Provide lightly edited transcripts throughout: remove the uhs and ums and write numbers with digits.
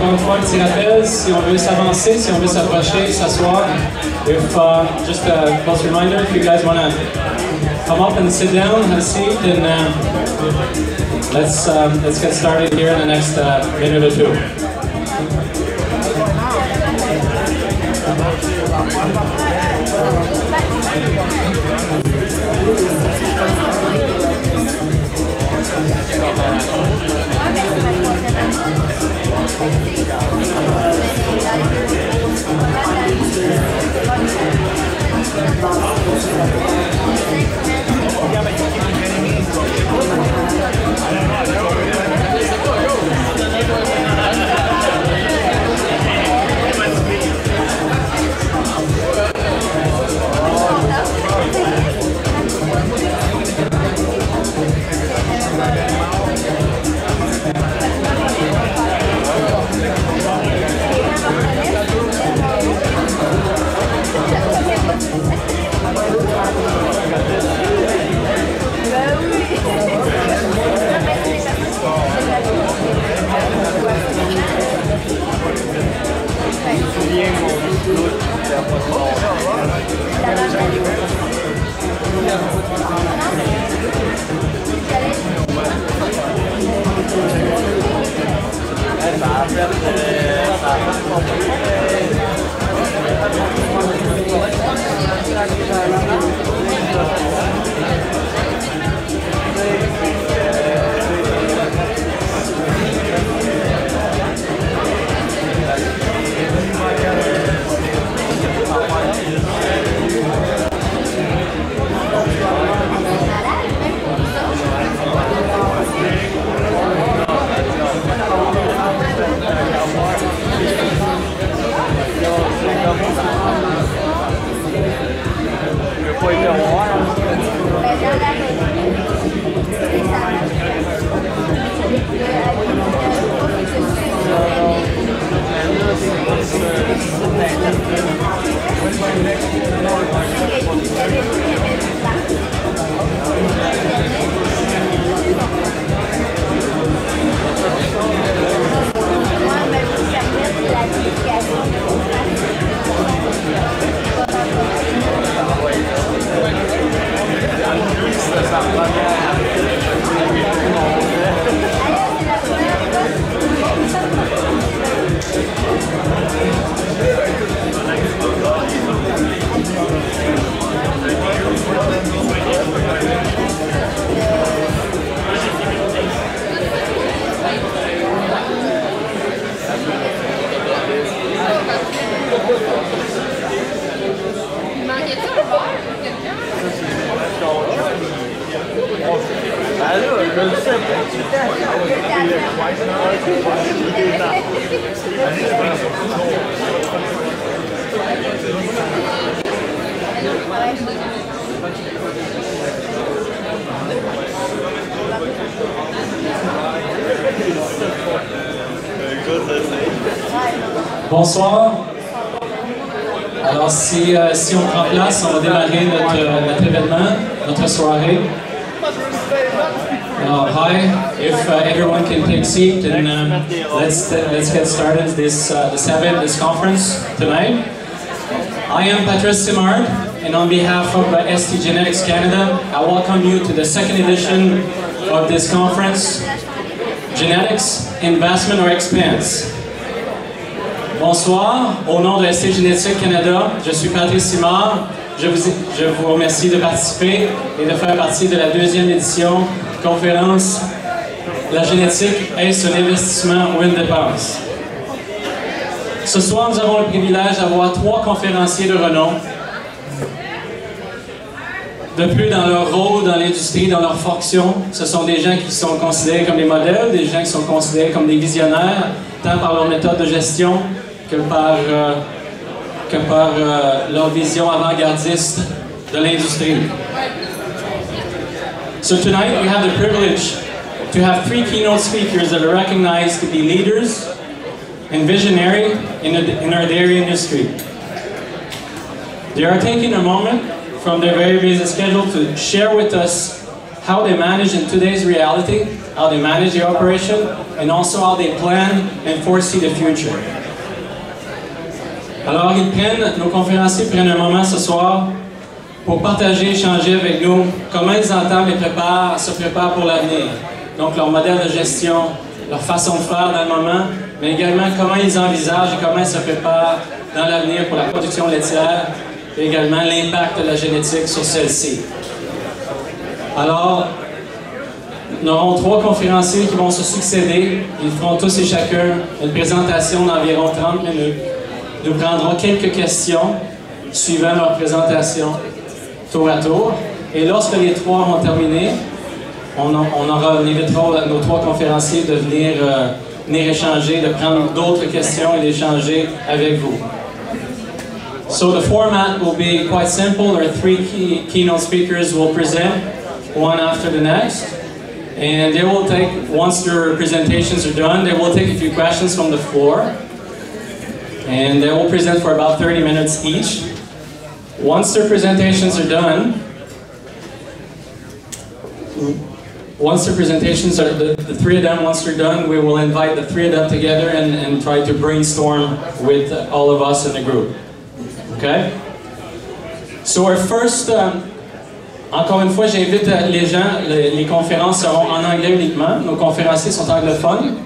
encore une fois, un petit rappel, si on veut s'avancer, si on veut s'approcher, s'asseoir. If, just a close reminder, if you guys want to come up and sit down, have a seat, and let's get started here in the next minute or two. Bonsoir. Alors, si on prend place, on va démarrer notre événement, notre soirée. Hi, if everyone can take a seat, and let's get started this conference tonight. I am Patrice Simard, and on behalf of ST Genetics Canada, I welcome you to the second edition of this conference, Genetics, Investment or Expense. Bonsoir, au nom de ST Genetics Canada, je suis Patrice Simard. Je vous remercie de participer et de faire partie de la deuxième édition conférence La génétique, est-ce un investissement ou une dépense? Ce soir, nous avons le privilège d'avoir 3 conférenciers de renom. De plus, dans leur rôle dans l'industrie, dans leur fonction, ce sont des gens qui sont considérés comme des modèles, des gens qui sont considérés comme des visionnaires, tant par leur méthode de gestion que par leur vision avant-gardiste de l'industrie. So tonight we have the privilege to have 3 keynote speakers that are recognized to be leaders and visionary in our dairy industry. They are taking a moment from their very busy schedule to share with us how they manage in today's reality, how they manage their operation, and also how they plan and foresee the future. Alors, nos conférenciers prennent un moment ce soir pour partager, échanger avec nous comment ils entendent et se préparent pour l'avenir. Donc, leur modèle de gestion, leur façon de faire dans le moment, mais également comment ils envisagent et comment ils se préparent dans l'avenir pour la production laitière et également l'impact de la génétique sur celle-ci. Alors, nous aurons 3 conférenciers qui vont se succéder. Ils feront tous et chacun une présentation d'environ 30 minutes. Nous prendrons quelques questions suivant leur présentation tour à tour. Et lorsque les 3 ont terminé, on invitera nos 3 conférenciers de venir échanger, de prendre d'autres questions et d'échanger avec vous. So the format will be quite simple. Our 3 keynote speakers will present, one after the next. And they will take, once their presentations are done, they will take a few questions from the floor. And they will present for about 30 minutes each. Once their presentations are done, the 3 of them, once they're done, we will invite the 3 of them together and try to brainstorm with all of us in the group. Okay? So our first, encore une fois, j'invite les gens, les conférences seront en anglais uniquement. Nos conférenciers sont anglophones.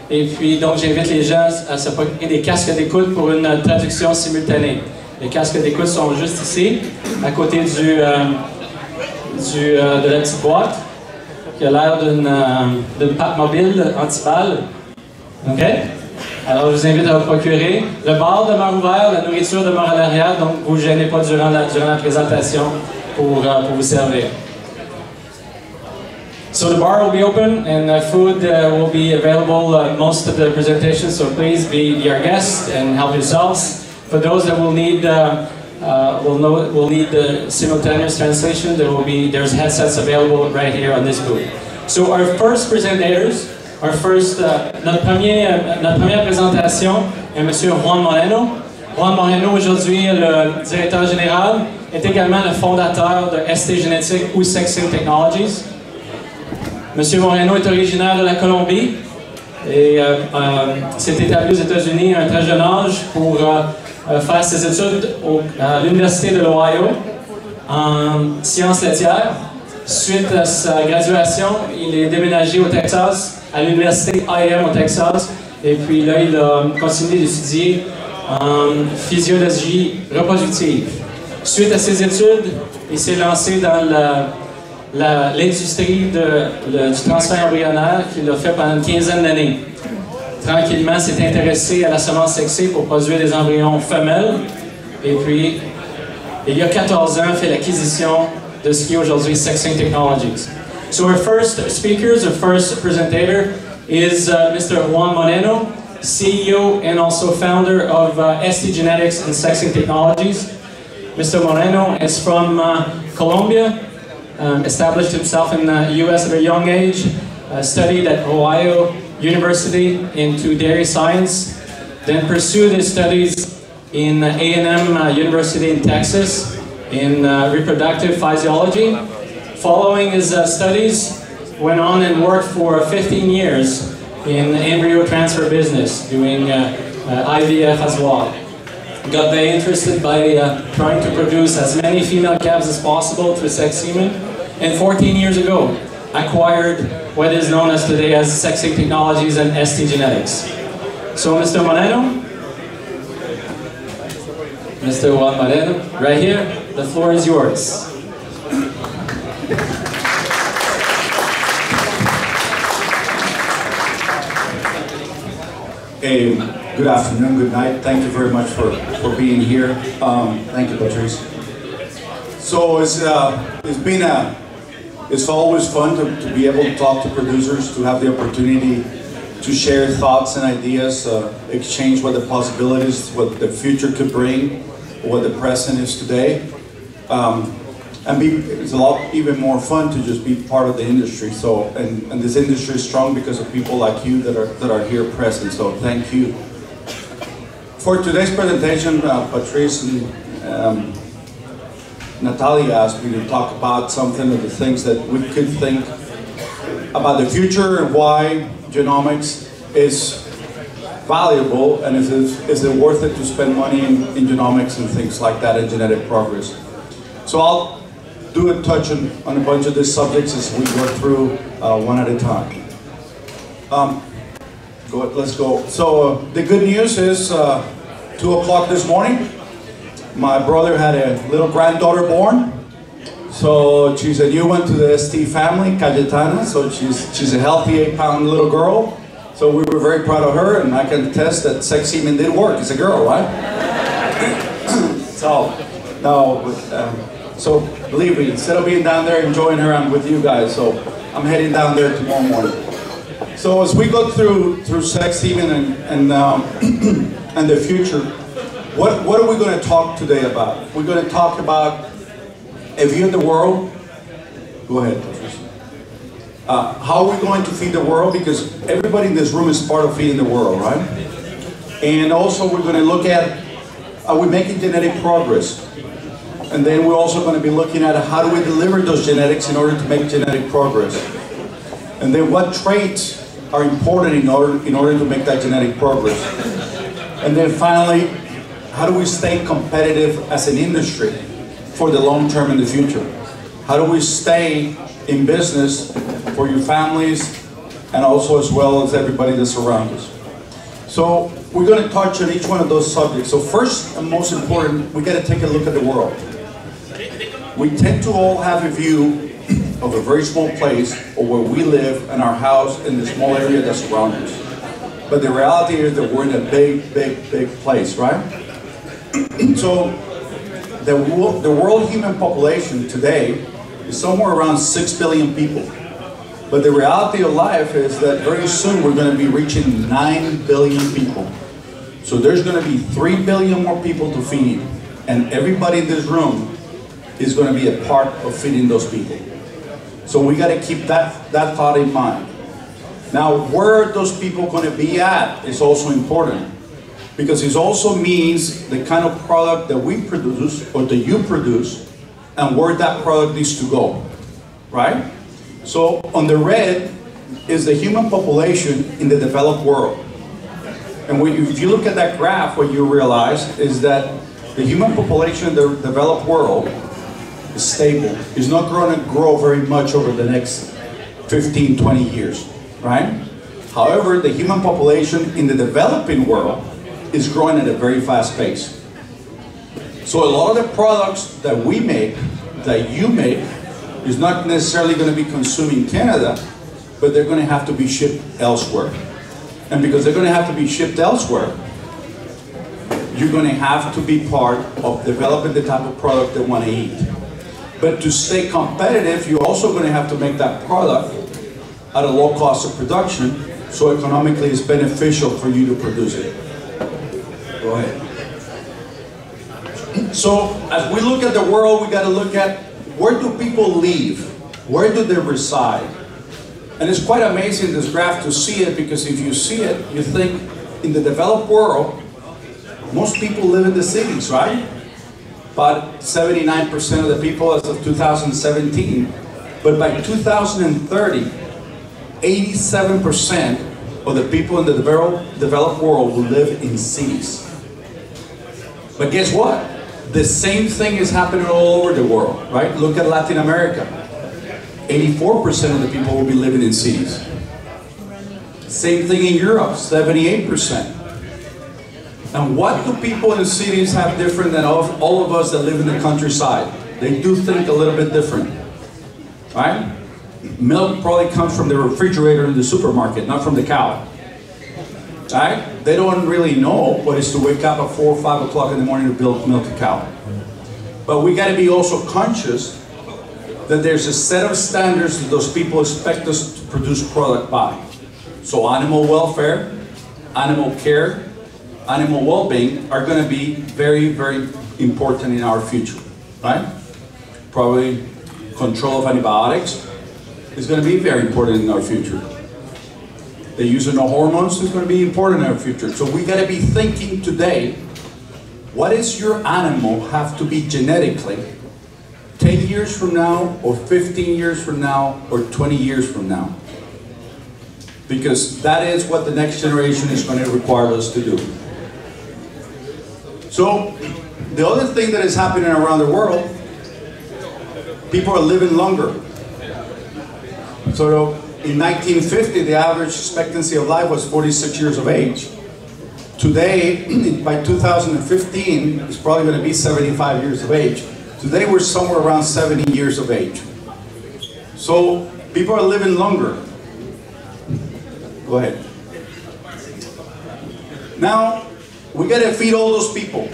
Et puis, donc, j'invite les gens à se procurer des casques d'écoute pour une traduction simultanée. Les casques d'écoute sont juste ici, à côté de la petite boîte, qui a l'air d'une patte mobile anti-balle. OK? Alors, je vous invite à vous procurer. Le bar demeure ouvert, la nourriture demeure à l'arrière, donc vous ne vous gênez pas durant la présentation pour vous servir. So the bar will be open and food will be available most of the presentation, so please be our guest and help yourselves. For those that will need simultaneous translation, there's headsets available right here on this booth. So our first presentators, notre première présentation est M. Juan Moreno. Juan Moreno, aujourd'hui, le directeur général, est également le fondateur de ST Génétique ou Sexing Technologies. M. Moreno est originaire de la Colombie et s'est établi aux États-Unis à un très jeune âge pour faire ses études à l'Université de l'Ohio en sciences laitières. Suite à sa graduation, il est déménagé au Texas, à l'Université IM au Texas, et puis là, il a continué d'étudier en physiologie reproductive. Suite à ses études, il s'est lancé dans l'industrie du transfert embryonnaire qu'il a fait pendant une quinzaine d'années. Tranquillement, s'est intéressé à la semence sexée pour produire des embryons femelles. Et puis, il y a 14 ans, fait l'acquisition de ce qui est aujourd'hui Sexing Technologies. So our first speakers, our first presentator is Mr. Juan Moreno, CEO and also founder of ST Genetics and Sexing Technologies. Mr. Moreno is from Colombia. Established himself in the U.S. at a young age, studied at Ohio University into dairy science, then pursued his studies in A&M University in Texas in reproductive physiology. Following his studies, went on and worked for 15 years in the embryo transfer business, doing IVF as well. Got very interested by trying to produce as many female calves as possible through sex semen, and 14 years ago acquired what is known as today as Sexing Technologies and ST Genetics. So Mr. Moreno, Mr. Juan Moreno, right here, the floor is yours. Hey, good afternoon, good night. Thank you very much for being here. Thank you, Patrice. So it's always fun to be able to talk to producers, to have the opportunity to share thoughts and ideas, exchange what the possibilities, what the future could bring, what the present is today. It's a lot even more fun to just be part of the industry. So, and this industry is strong because of people like you that are here present. So, thank you. For today's presentation, Patrice and Natalia asked me to talk about something of the things that we could think about the future and why genomics is valuable, and is it worth it to spend money in genomics and things like that, and genetic progress. So I'll do a touch on a bunch of these subjects as we work through one at a time. Let's go. So the good news is 2 o'clock this morning, my brother had a little granddaughter born. So she's a new one to the ST family, Cayetana. So she's a healthy 8-pound little girl. So we were very proud of her, and I can attest that sex semen did work. It's a girl, right? So believe me, instead of being down there enjoying her, I'm with you guys. So I'm heading down there tomorrow morning. So as we go through sex semen and the future, what are we going to talk today about? We're going to talk about a view of the world. Go ahead. How are we going to feed the world? Because everybody in this room is part of feeding the world, right? And also we're going to look at, are we making genetic progress? And then we're also going to be looking at how do we deliver those genetics in order to make genetic progress? And then what traits are important in order to make that genetic progress? And then finally, how do we stay competitive as an industry for the long term in the future? How do we stay in business for your families and also as well as everybody that surrounds us? So we're going to touch on each one of those subjects. So first and most important, we got to take a look at the world. We tend to all have a view of a very small place or where we live and our house in the small area that surrounds us. But the reality is that we're in a big, big, big place, right? So the world human population today is somewhere around 6 billion people. But the reality of life is that very soon we're going to be reaching 9 billion people. So there's going to be 3 billion more people to feed. And everybody in this room is going to be a part of feeding those people. So we got to keep that thought in mind. Now, where those people going to be at is also important, because it also means the kind of product that we produce or that you produce and where that product needs to go, right? So on the red is the human population in the developed world. And if you look at that graph, what you realize is that the human population in the developed world is stable. It's not going to grow very much over the next 15, 20 years, right? However, the human population in the developing world is growing at a very fast pace. So a lot of the products that we make, that you make, is not necessarily going to be consumed in Canada, but they're going to have to be shipped elsewhere. And because they're going to have to be shipped elsewhere, you're going to have to be part of developing the type of product they want to eat. But to stay competitive, you're also going to have to make that product at a low cost of production, so economically it's beneficial for you to produce it. Go ahead. So as we look at the world, we got to look at where do people live? Where do they reside? And it's quite amazing, this graph, to see it, because if you see it, you think in the developed world, most people live in the cities, right? About 79% of the people as of 2017. But by 2030, 87% of the people in the developed world will live in cities. But guess what? The same thing is happening all over the world, right? Look at Latin America. 84% of the people will be living in cities. Same thing in Europe, 78%. And what do people in cities have different than all of us that live in the countryside? They do think a little bit different, right? Milk probably comes from the refrigerator in the supermarket, not from the cow, right? They don't really know what it is to wake up at 4 or 5 o'clock in the morning to milk a cow. But we got to be also conscious that there's a set of standards that those people expect us to produce product by. So animal welfare, animal care, animal well-being are going to be very, very important in our future, right? Probably control of antibiotics is going to be very important in our future. The use of no hormones is going to be important in our future. So we got to be thinking today, what does your animal have to be genetically 10 years from now, or 15 years from now, or 20 years from now? because that is what the next generation is going to require us to do. So, the other thing that is happening around the world, people are living longer. So, in 1950, the average expectancy of life was 46 years of age. Today, by 2015, it's probably going to be 75 years of age. Today, we're somewhere around 70 years of age. So, people are living longer. Go ahead. Now, we got to feed all those people.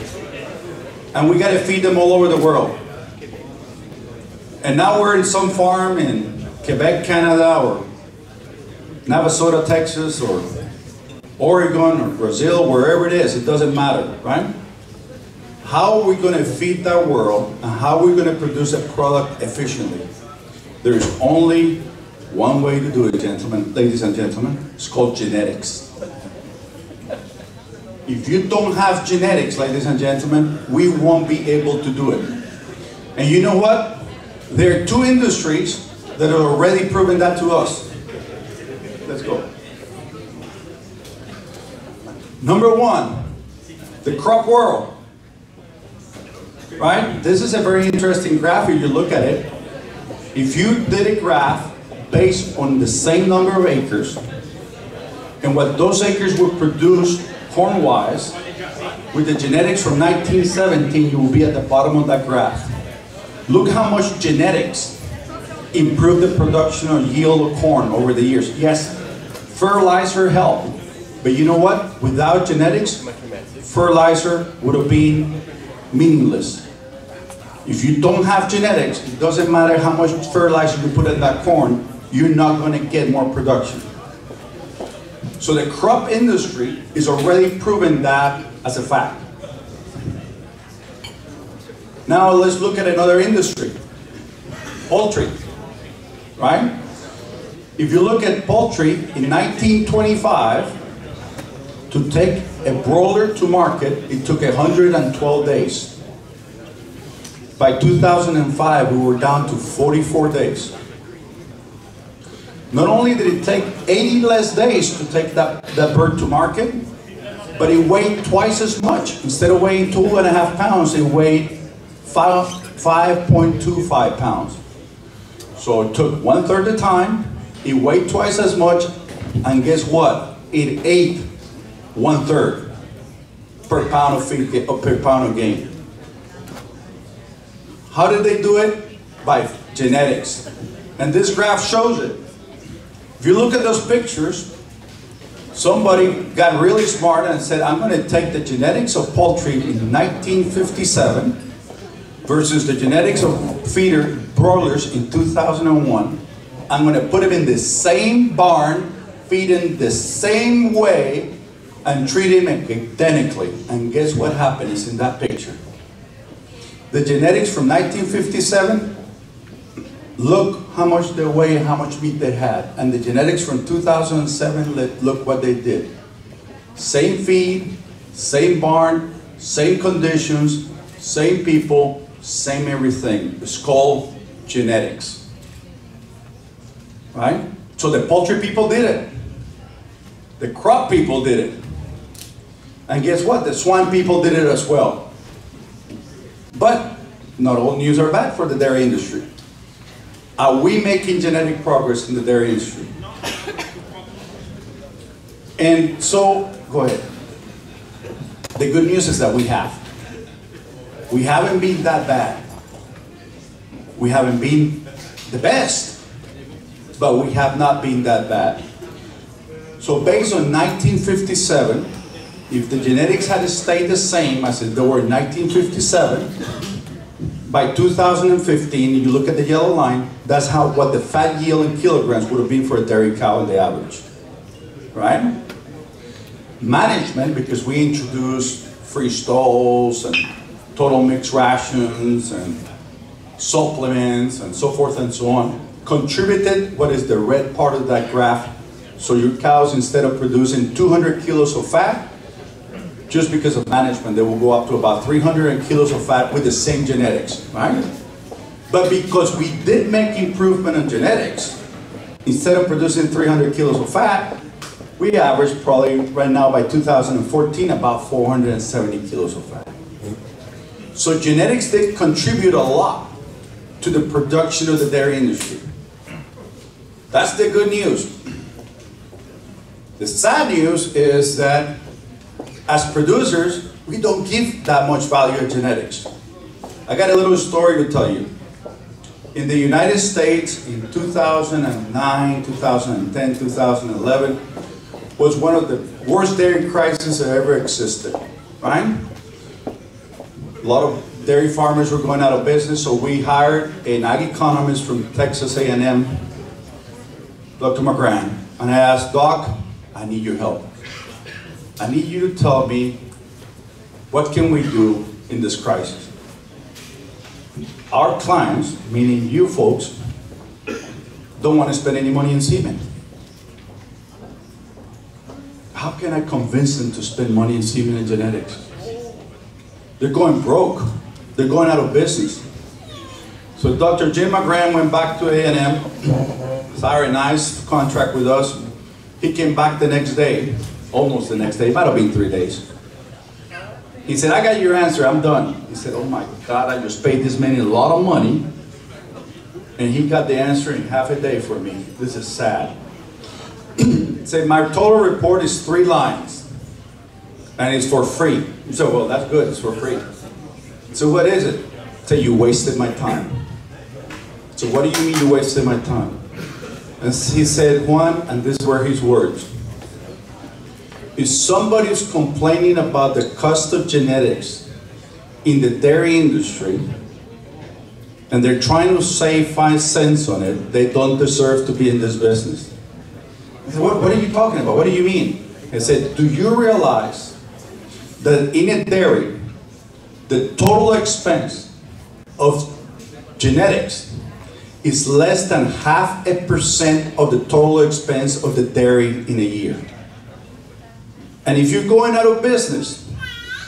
And we got to feed them all over the world. And now we're in some farm in Quebec, Canada, or Navasota, Texas, or Oregon, or Brazil, wherever it is, it doesn't matter, right? How are we going to feed that world, and how are we going to produce a product efficiently? There's only one way to do it, gentlemen, ladies and gentlemen. It's called genetics. If you don't have genetics, ladies and gentlemen, we won't be able to do it. And you know what? There are two industries that have already proven that to us. Let's go. Number one, the crop world. Right? This is a very interesting graph if you look at it. If you did a graph based on the same number of acres and what those acres would produce corn-wise, with the genetics from 1917, you will be at the bottom of that graph. Look how much genetics improved the production or yield of corn over the years. Yes, fertilizer helped, but you know what? Without genetics, fertilizer would have been meaningless. If you don't have genetics, it doesn't matter how much fertilizer you put in that corn, you're not going to get more production. So the crop industry is already proven that as a fact. Now let's look at another industry, poultry, right? If you look at poultry, in 1925, to take a broiler to market, it took 112 days. By 2005, we were down to 44 days. Not only did it take 80 less days to take that bird to market, but it weighed twice as much. Instead of weighing 2.5 pounds, it weighed 5.25 pounds. So it took 1/3 the time, it weighed twice as much, and guess what? It ate 1/3 per pound of feed, per pound of game. How did they do it? By genetics. And this graph shows it. If you look at those pictures, somebody got really smart and said, I'm going to take the genetics of poultry in 1957 versus the genetics of feeder broilers in 2001. I'm going to put them in the same barn, feed them the same way, and treat them identically. And guess what happened is in that picture. The genetics from 1957, look how much they weigh and how much meat they had. And the genetics from 2007, look what they did. Same feed, same barn, same conditions, same people, same everything. It's called genetics. Right? So the poultry people did it. The crop people did it. And guess what? The swine people did it as well. But not all news are bad for the dairy industry. Are we making genetic progress in the dairy industry? And so, go ahead. The good news is that we have. We haven't been that bad. We haven't been the best, but we have not been that bad. So based on 1957, if the genetics had stayed the same as they were in 1957, by 2015, you look at the yellow line, that's what the fat yield in kilograms would have been for a dairy cow on the average, right? Management, because we introduced free stalls and total mixed rations and supplements and so forth and so on, contributed what is the red part of that graph. So your cows, instead of producing 200 kilos of fat, just because of management, they will go up to about 300 kilos of fat with the same genetics, right? But because we did make improvement in genetics, instead of producing 300 kilos of fat, we average probably right now by 2014 about 470 kilos of fat. So genetics did contribute a lot to the production of the dairy industry. That's the good news. The sad news is that as producers, we don't give that much value to genetics. I got a little story to tell you. In the United States in 2009, 2010, 2011 was one of the worst dairy crises that ever existed, right? A lot of dairy farmers were going out of business, so we hired an ag economist from Texas A&M, Dr. McGran, and I asked, Doc, I need your help. I need you to tell me what can we do in this crisis. Our clients, meaning you folks, don't want to spend any money in semen. How can I convince them to spend money in semen and genetics? They're going broke. They're going out of business. So Dr. Jim McGran went back to A&M, signed a nice contract with us. He came back the next day, almost the next day, it might have been 3 days. He said, I got your answer, I'm done. He said, oh my God, I just paid this man a lot of money, and he got the answer in half a day for me. This is sad. He said, my total report is 3 lines, and it's for free. You said, well, that's good, it's for free. So what is it? I said, you wasted my time. So what do you mean you wasted my time? And he said, Juan, and these were his words, if somebody's complaining about the cost of genetics in the dairy industry, and they're trying to save 5 cents on it, they don't deserve to be in this business. I said, what are you talking about? What do you mean? I said, do you realize that in a dairy, the total expense of genetics is less than 0.5% of the total expense of the dairy in a year? And if you're going out of business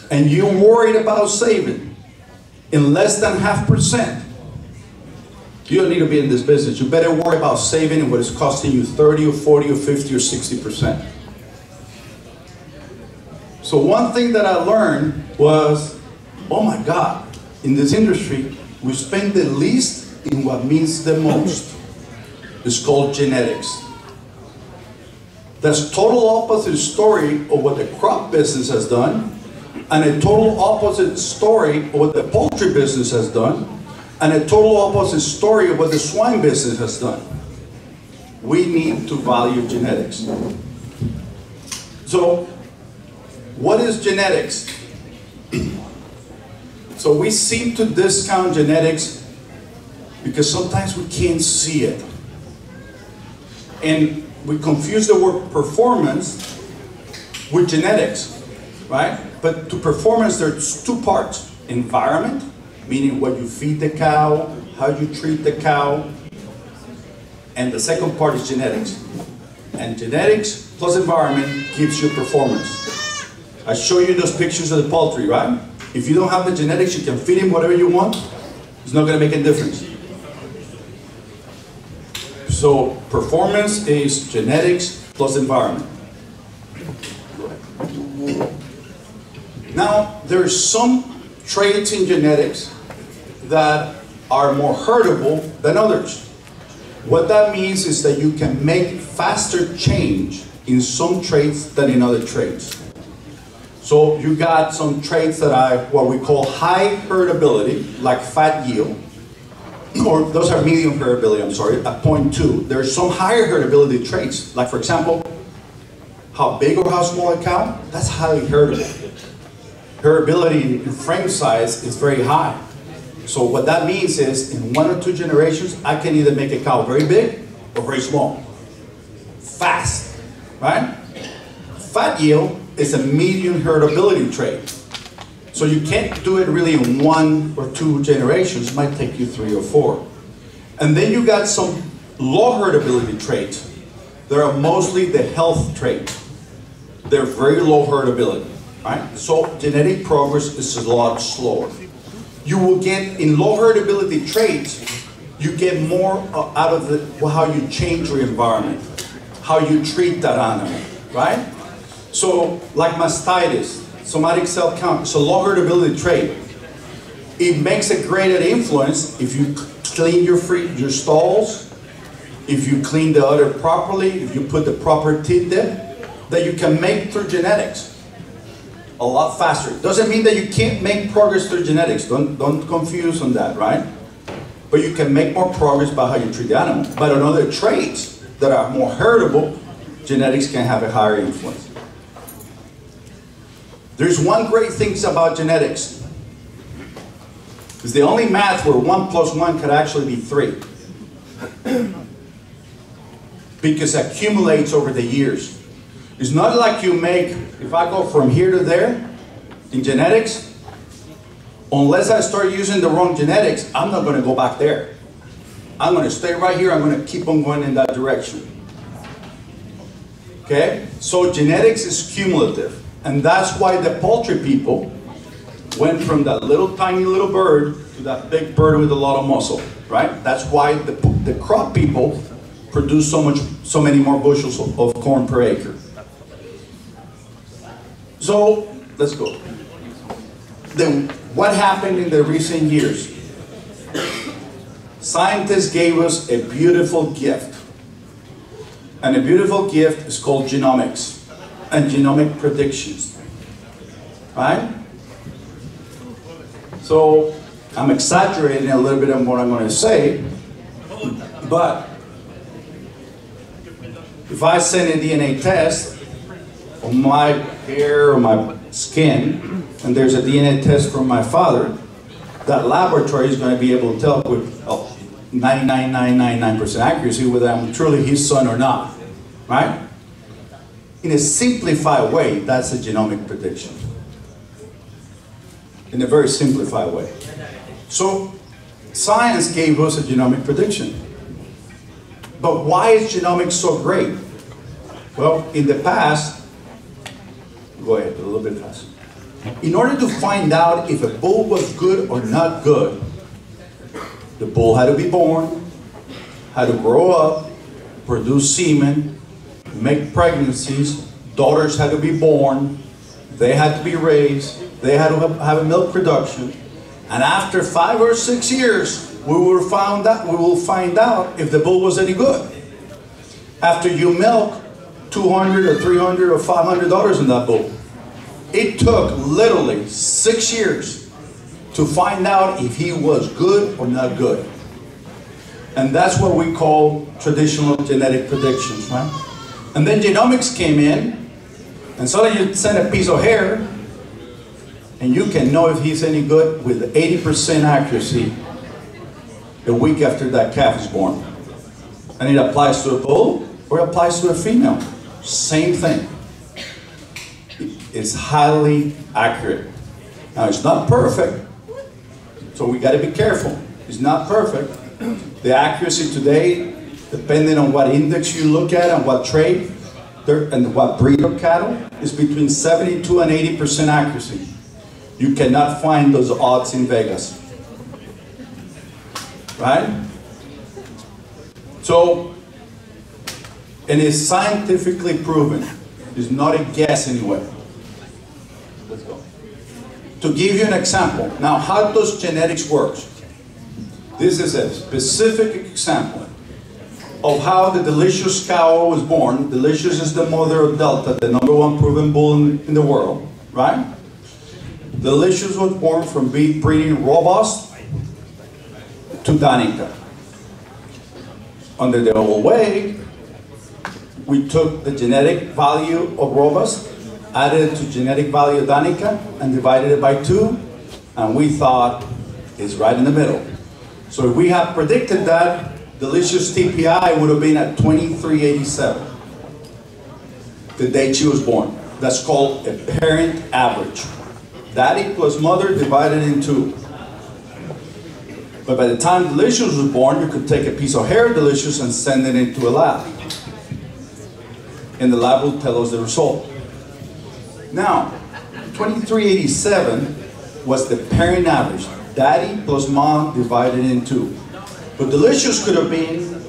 and you're worried about saving in less than 0.5%, you don't need to be in this business. You better worry about saving in what is costing you 30 or 40 or 50 or 60%. So one thing that I learned was, oh my God, in this industry, we spend the least in what means the most. It's called genetics. That's total opposite story of what the crop business has done, and a total opposite story of what the poultry business has done, and a total opposite story of what the swine business has done. We need to value genetics. So, what is genetics? So we seem to discount genetics because sometimes we can't see it. And we confuse the word performance with genetics, right? But to performance, there's 2 parts. Environment, meaning what you feed the cow, how you treat the cow. And the second part is genetics. And genetics plus environment gives you performance. I show you those pictures of the poultry, right? If you don't have the genetics, you can feed him whatever you want. It's not going to make a difference. So performance is genetics plus environment. Now, there are some traits in genetics that are more heritable than others. What that means is that you can make faster change in some traits than in other traits. So you got some traits that are what we call high heritability, like fat yield, or those are medium heritability, I'm sorry, at 0.2. There are some higher heritability traits, like for example, how big or how small a cow, that's highly heritable. Heritability in frame size is very high. So what that means is, in 1 or 2 generations, I can either make a cow very big or very small. Fast, right? Fat yield is a medium heritability trait. So you can't do it really in 1 or 2 generations. It might take you 3 or 4. And then you got some low heritability traits. They are mostly the health traits. They're very low heritability, right? So genetic progress is a lot slower. You will get, in low heritability traits, you get more out of how you change your environment, how you treat that animal, right? So, like mastitis, somatic cell count, it's a low heritability trait. It makes a greater influence if you clean your stalls, if you clean the udder properly, if you put the proper teeth there, that you can make through genetics a lot faster. Doesn't mean that you can't make progress through genetics. Don't confuse on that, right? But you can make more progress by how you treat the animal. But on other traits that are more heritable, genetics can have a higher influence. There's one great thing about genetics. It's the only math where 1 + 1 could actually be 3. Because it accumulates over the years. It's not like you make, if I go from here to there, in genetics, unless I start using the wrong genetics, I'm not going to go back there. I'm going to stay right here, I'm going to keep on going in that direction. Okay? So genetics is cumulative. And that's why the poultry people went from that little tiny little bird to that big bird with a lot of muscle, right? That's why the crop people produce so many more bushels of corn per acre. So, let's go. Then, what happened in the recent years? Scientists gave us a beautiful gift. And a beautiful gift is called genomics and genomic predictions. Right? So, I'm exaggerating a little bit on what I'm going to say, but if I send a DNA test on my hair or my skin, and there's a DNA test from my father, that laboratory is going to be able to tell with 99.999% accuracy whether I'm truly his son or not, right? In a simplified way, that's a genomic prediction. In a very simplified way. So, science gave us a genomic prediction. But why is genomics so great? Well, in the past, go ahead, a little bit faster. In order to find out if a bull was good or not good, the bull had to be born, had to grow up, produce semen, make pregnancies, daughters had to be born, they had to be raised, they had to have a milk production, and after 5 or 6 years, we will find out if the bull was any good. After you milk $200 or $300 or $500 in that bull, it took literally 6 years to find out if he was good or not good. And that's what we call traditional genetic predictions, right? And then genomics came in, and so you send a piece of hair, and you can know if he's any good with 80% accuracy a week after that calf is born. And it applies to a bull or it applies to a female. Same thing. It's highly accurate. Now, it's not perfect, so we got to be careful. It's not perfect. The accuracy today, depending on what index you look at and what trait and what breed of cattle, is between 72 and 80% accuracy. You cannot find those odds in Vegas. Right? So, and it's scientifically proven. It's not a guess anyway. Let's go. To give you an example, now how does genetics work? This is a specific example of how the Delicious cow was born. Delicious is the mother of Delta, the #1 proven bull in the world, right? Delicious was born from breeding robust to Danica. Under the old way, we took the genetic value of robust, added it to genetic value of Danica, and divided it by 2, and we thought it's right in the middle. So if we had predicted that, Delicious TPI would have been at 2387, the date she was born. That's called a parent average. Daddy plus mother divided in 2. But by the time Delicious was born, you could take a piece of hair of Delicious and send it into a lab. And the lab will tell us the result. Now, 2387 was the parent average. Daddy plus mom divided in 2. But Delicious could have been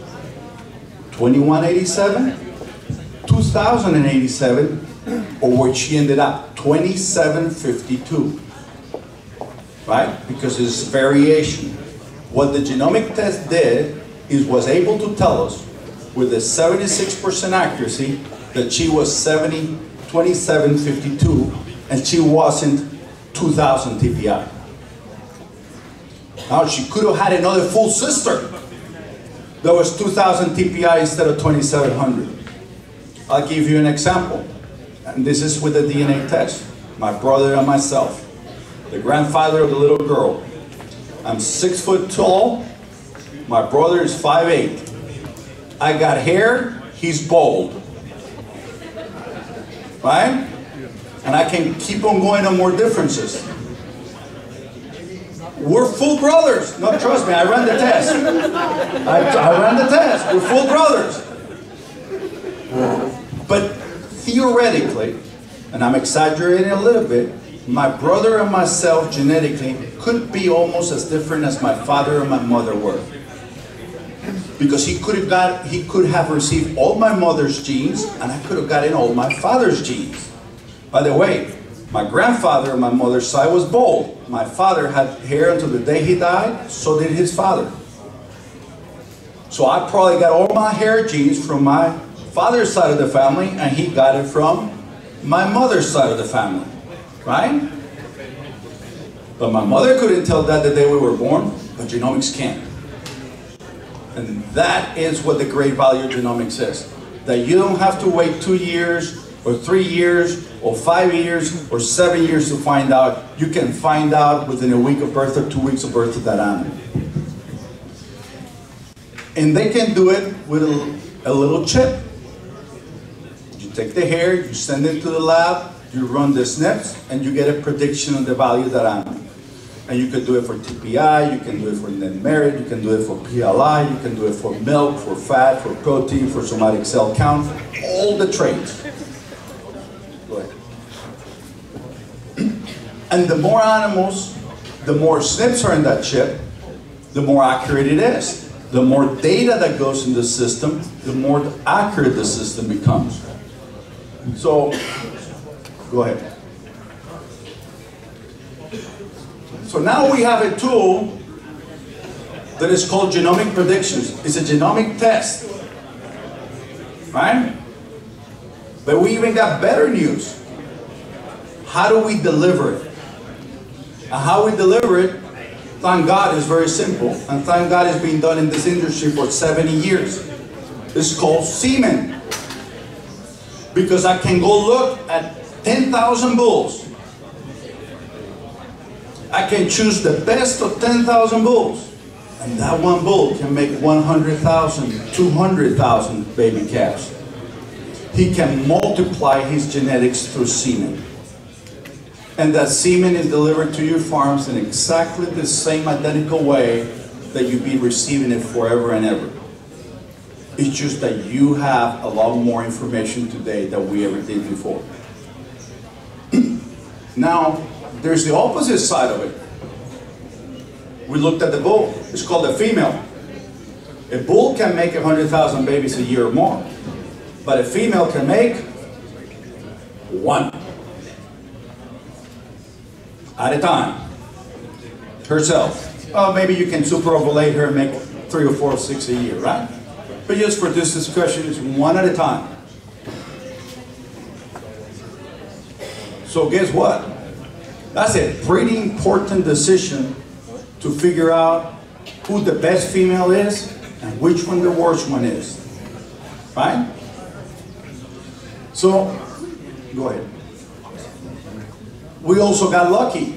2187, 2,087, or where she ended up, 2,752, right? Because there's variation. What the genomic test did is was able to tell us with a 76% accuracy that she was 2,752, and she wasn't 2,000 TPI. Now she could have had another full sister that was 2,000 TPI instead of 2,700. I'll give you an example, and this is with the DNA test. My brother and myself, the grandfather of the little girl. I'm 6 foot tall, my brother is 5'8". I got hair, he's bald. Right? And I can keep on going on more differences. We're full brothers. No, trust me, I ran the test. I ran the test. We're full brothers. But theoretically, and I'm exaggerating a little bit, my brother and myself genetically could be almost as different as my father and my mother were. Because he could have received all my mother's genes, and I could have gotten all my father's genes. By the way, my grandfather on my mother's side was bald. My father had hair until the day he died, so did his father. So I probably got all my hair genes from my father's side of the family, and he got it from my mother's side of the family, right? But my mother couldn't tell that the day we were born, but genomics can. And that is what the great value of genomics is. That you don't have to wait 2 years, or 3 years, or 5 years, or 7 years to find out. You can find out within a week of birth or 2 weeks of birth of that animal. And they can do it with a little chip. You take the hair, you send it to the lab, you run the SNPs, and you get a prediction on the value of that animal. And you can do it for TPI, you can do it for net merit, you can do it for PLI, you can do it for milk, for fat, for protein, for somatic cell count, all the traits. Go ahead. And the more animals, the more SNPs are in that chip, the more accurate it is. The more data that goes in the system, the more accurate the system becomes. So, go ahead. So now we have a tool that is called genomic predictions. It's a genomic test, right? But we even got better news. How do we deliver it? And how we deliver it, thank God, is very simple. And thank God it's been done in this industry for 70 years. It's called semen. Because I can go look at 10,000 bulls. I can choose the best of 10,000 bulls. And that one bull can make 100,000, 200,000 baby calves. He can multiply his genetics through semen. And that semen is delivered to your farms in exactly the same identical way that you've been receiving it forever and ever. It's just that you have a lot more information today than we ever did before. Now, there's the opposite side of it. We looked at the bull. It's called a female. A bull can make 100,000 babies a year or more, but a female can make one at a time, herself. Oh, maybe you can superovulate her and make 3 or 4 or 6 a year, right? But just for this discussion, it's one at a time. So guess what? That's a pretty important decision to figure out who the best female is and which one the worst one is, right? So, go ahead. We also got lucky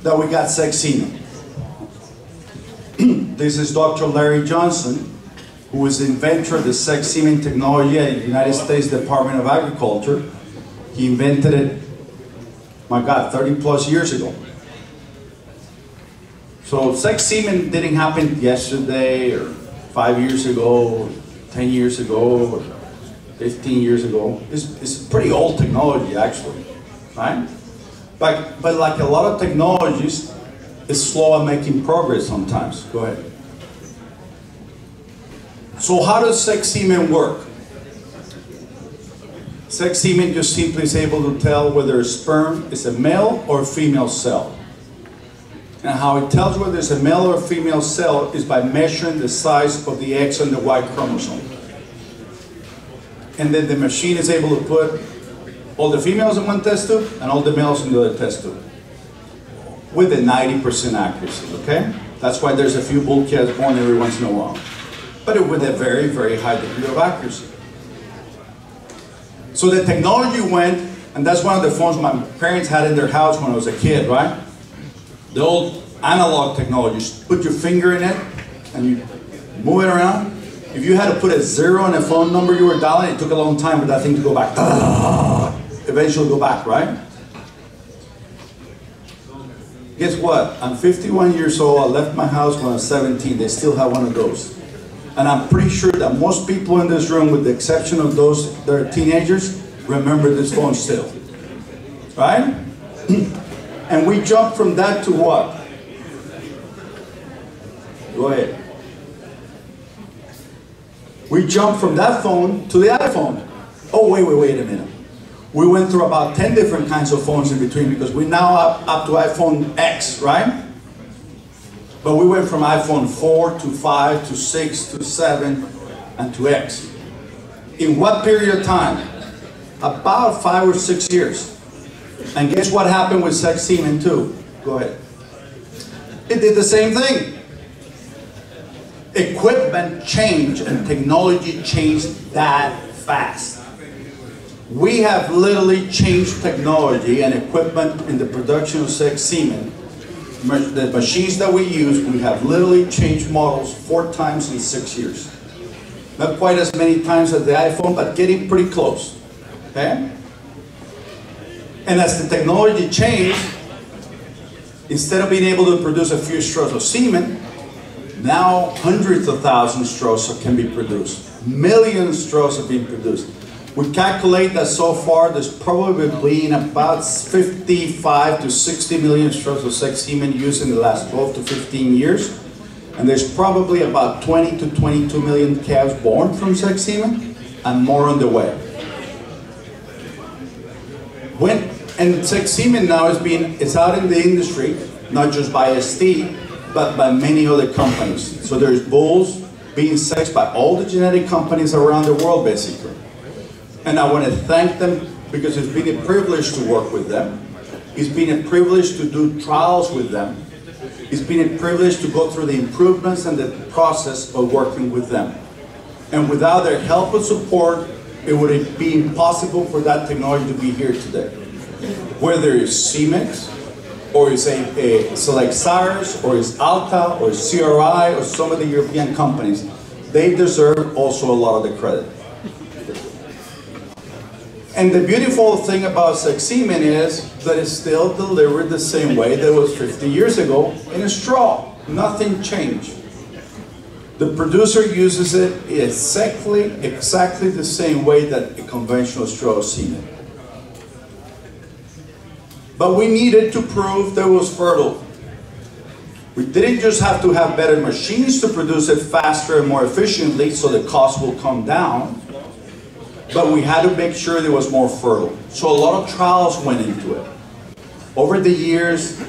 that we got Sexing. This is Dr. Larry Johnson, who is the inventor of the Sexing technology at the United States Department of Agriculture. He invented it, my God, 30 plus years ago. So Sexing didn't happen yesterday or 5 years ago, or 10 years ago, or 15 years ago. It's pretty old technology actually, right? But like a lot of technologies, it's slow at making progress sometimes. Go ahead. So how does Sexing work? Sex semen just simply is able to tell whether a sperm is a male or a female cell. And how it tells whether it's a male or a female cell is by measuring the size of the X and the Y chromosome. And then the machine is able to put all the females in one test tube and all the males in the other test tube with a 90% accuracy, okay? That's why there's a few bull calves born every once in a while. But with a very, very high degree of accuracy. So the technology went, and that's one of the phones my parents had in their house when I was a kid, right? The old analog technology. Put your finger in it, and you move it around. If you had to put a 0 on a phone number you were dialing, it took a long time for that thing to go back. Eventually go back, right? Guess what? I'm 51 years old. I left my house when I was 17. They still have one of those. And I'm pretty sure that most people in this room, with the exception of those that are teenagers, remember this phone still. Right? And we jumped from that to what? Go ahead. We jumped from that phone to the iPhone. Oh, wait a minute. We went through about 10 different kinds of phones in between, because we're now up to iPhone X, right? But we went from iPhone 4 to 5 to 6 to 7 and to X. In what period of time? About 5 or 6 years. And guess what happened with sex semen too? Go ahead. It did the same thing. Equipment changed and technology changed that fast. We have literally changed technology and equipment in the production of sex semen. The machines that we use, we have literally changed models 4 times in 6 years. Not quite as many times as the iPhone, but getting pretty close. Okay? And as the technology changed, instead of being able to produce a few straws of semen, now hundreds of thousands of straws can be produced. Millions of straws are being produced. We calculate that so far there's probably been about 55 to 60 million straws of sex semen used in the last 12 to 15 years. And there's probably about 20 to 22 million calves born from sex semen, and more on the way. And sex semen now is out in the industry, not just by ST, but by many other companies. So there's bulls being sexed by all the genetic companies around the world, basically. And I want to thank them, because it's been a privilege to work with them. It's been a privilege to do trials with them. It's been a privilege to go through the improvements and the process of working with them. And without their help and support, it would be impossible for that technology to be here today. Whether it's Siemens, or it's a Select Cyrus, or it's Alta, or it's CRI, or some of the European companies, they deserve also a lot of the credit. And the beautiful thing about sex semen is that it's still delivered the same way that it was 50 years ago, in a straw. Nothing changed. The producer uses it exactly the same way that a conventional straw of semen. But we needed to prove that it was fertile. We didn't just have to have better machines to produce it faster and more efficiently so the cost will come down, but we had to make sure that it was more fertile. So a lot of trials went into it. Over the years,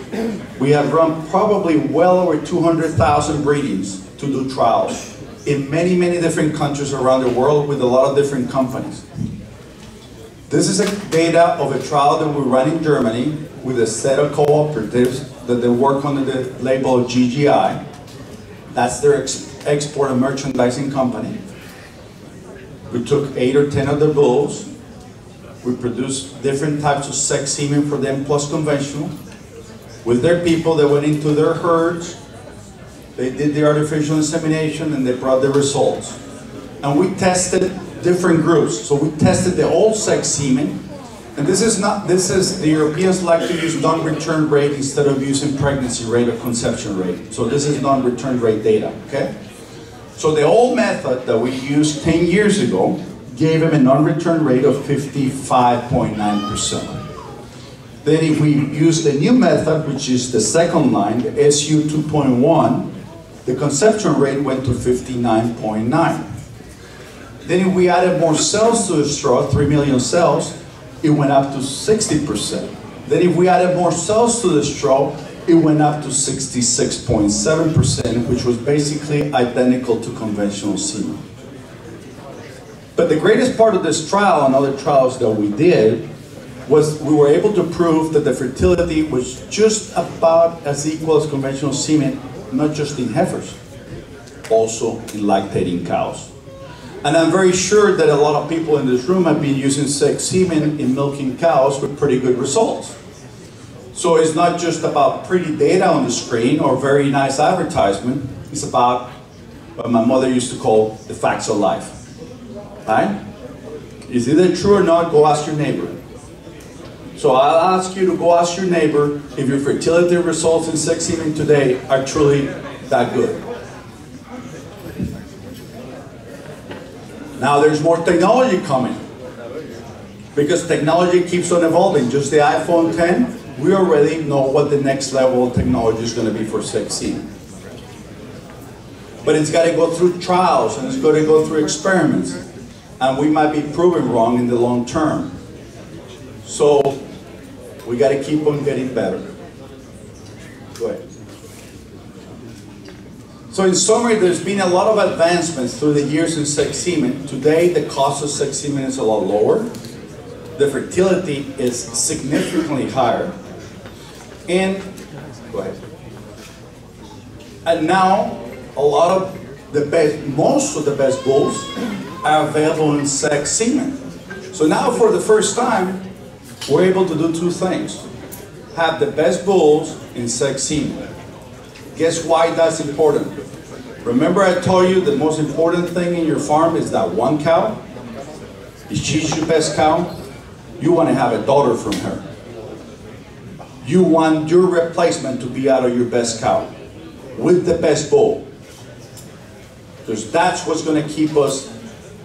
we have run probably well over 200,000 breedings to do trials in many, many different countries around the world with a lot of different companies. This is data of a trial that we ran in Germany with a set of cooperatives that they work under the label GGI. That's their export and merchandising company. We took 8 or 10 of the bulls. We produced different types of sex semen for them plus conventional. With their people, they went into their herds. They did the artificial insemination and they brought the results. And we tested different groups. So we tested the old sex semen. And this is the Europeans like to use non-return rate instead of using pregnancy rate or conception rate. So this is non-return rate data, okay? So the old method that we used 10 years ago gave them a non-return rate of 55.9%. Then if we use the new method, which is the second line, the SU 2.1, the conception rate went to 59.9. Then if we added more cells to the straw, 3 million cells, it went up to 60%. Then if we added more cells to the straw, it went up to 66.7%, which was basically identical to conventional semen. But the greatest part of this trial and other trials that we did was we were able to prove that the fertility was just about as equal as conventional semen, not just in heifers, also in lactating cows. And I'm very sure that a lot of people in this room have been using sex semen in milking cows with pretty good results. So it's not just about pretty data on the screen or very nice advertisement, it's about what my mother used to call the facts of life. Right? Is it true or not? Go ask your neighbor. So I'll ask you to go ask your neighbor if your fertility results in sex semen today are truly that good. Now there's more technology coming because technology keeps on evolving. Just the iPhone 10, we already know what the next level of technology is going to be for sex semen. But it's got to go through trials and it's got to go through experiments. And we might be proven wrong in the long term. So we got to keep on getting better. Go ahead. So in summary, there's been a lot of advancements through the years in sex semen. Today, the cost of sex semen is a lot lower. The fertility is significantly higher. And, go ahead. And now, a lot of the best, most of the best bulls are available in sex semen. So now for the first time, we're able to do two things. Have the best bulls in sex semen. Guess why that's important? Remember I told you the most important thing in your farm is that one cow? Is she's your best cow? You want to have a daughter from her. You want your replacement to be out of your best cow with the best bull. Because that's what's going to keep us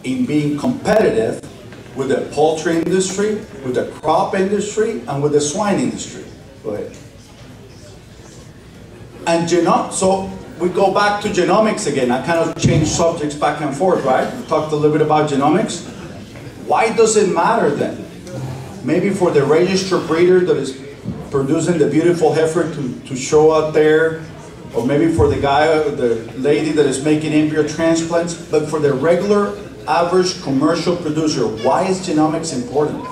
in being competitive with the poultry industry, with the crop industry, and with the swine industry. Go ahead. And so we go back to genomics again. I kind of change subjects back and forth, right? We talked a little bit about genomics. Why does it matter then? Maybe for the registered breeder that is producing the beautiful heifer to show out there, or maybe for the guy or the lady that is making embryo transplants, but for the regular, average commercial producer, why is genomics important?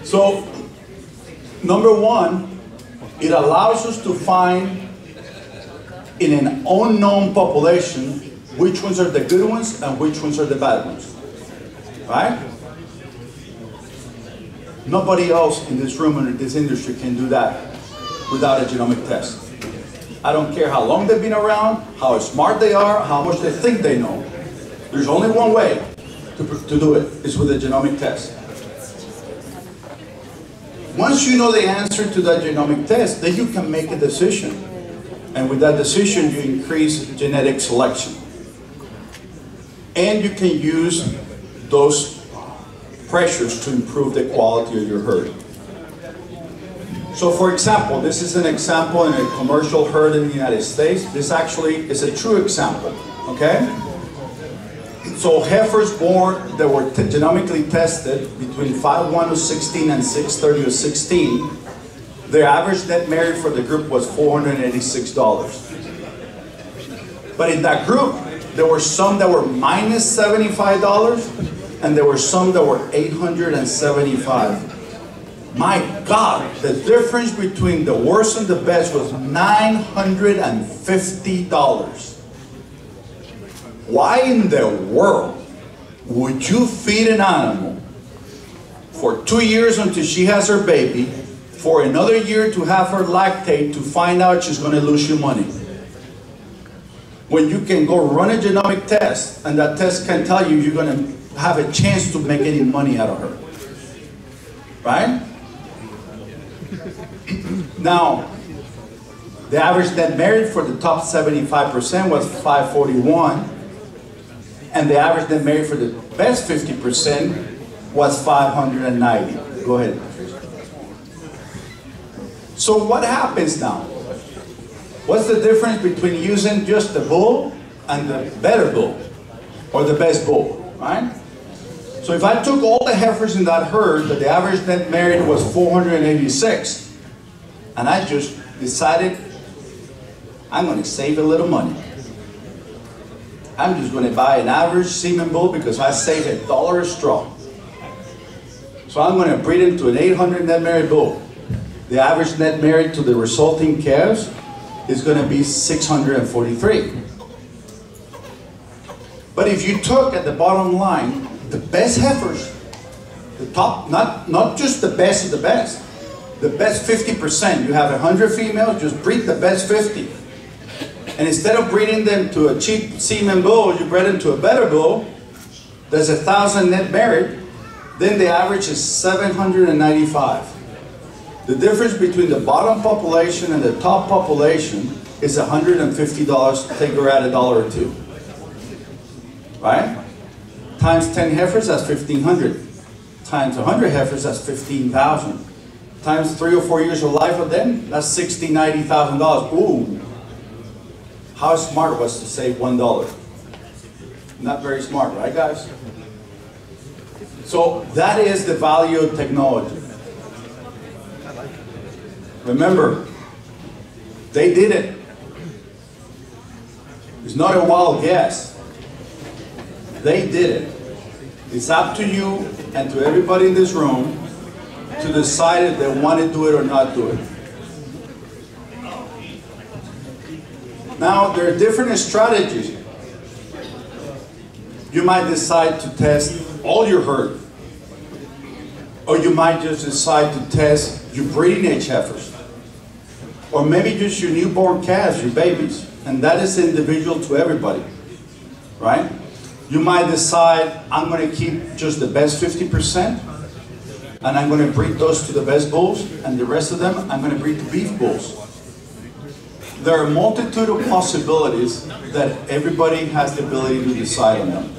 So, number one, it allows us to find in an unknown population which ones are the good ones and which ones are the bad ones, right? Nobody else in this room or in this industry can do that without a genomic test. I don't care how long they've been around, how smart they are, how much they think they know. There's only one way to do it, is with a genomic test. Once you know the answer to that genomic test, then you can make a decision. And with that decision, you increase genetic selection. And you can use those pressures to improve the quality of your herd. So for example, this is an example in a commercial herd in the United States. This actually is a true example, okay? So heifers born that were genomically tested between 5'1" to 16 and 6'30" to 16, their average net merit for the group was $486. But in that group, there were some that were minus $75, and there were some that were $875. My God, the difference between the worst and the best was $950. Why in the world would you feed an animal for 2 years until she has her baby, for another year to have her lactate to find out she's going to lose you money? When you can go run a genomic test and that test can tell you you're going to have a chance to make any money out of her. Right? Now, the average net merit for the top 75% was 541, and the average net merit for the best 50% was 590. Go ahead. So what happens now? What's the difference between using just the bull and the better bull? or the best bull, right? So if I took all the heifers in that herd, that the average net merit was 486, and I just decided I'm going to save a little money. I'm just going to buy an average semen bull because I save $1 a straw. So I'm going to breed into an 800 net merit bull. The average net merit to the resulting calves is going to be 643. But if you took at the bottom line the best heifers, the top, not just the best of the best 50%, you have 100 females, just breed the best 50. And instead of breeding them to a cheap semen bull, you bred them to a better bull, there's 1,000 net merit, then the average is 795. The difference between the bottom population and the top population is $150 to take her at $1 or $2. Right? Times 10 heifers, that's 1,500. Times 100 heifers, that's 15,000. Times 3 or 4 years of life of them, that's $60,000, $90,000. Ooh. How smart it was to save $1. Not very smart, right guys? So that is the value of technology. Remember, they did it. It's not a wild guess. They did it. It's up to you and to everybody in this room to decide if they want to do it or not do it. Now, there are different strategies. You might decide to test all your herd. Or you might just decide to test your breeding age heifers. Or maybe just your newborn calves, your babies. And that is individual to everybody. Right? You might decide, I'm going to keep just the best 50%. And I'm going to breed those to the best bulls. And the rest of them, I'm going to breed to beef bulls. There are a multitude of possibilities that everybody has the ability to decide on them.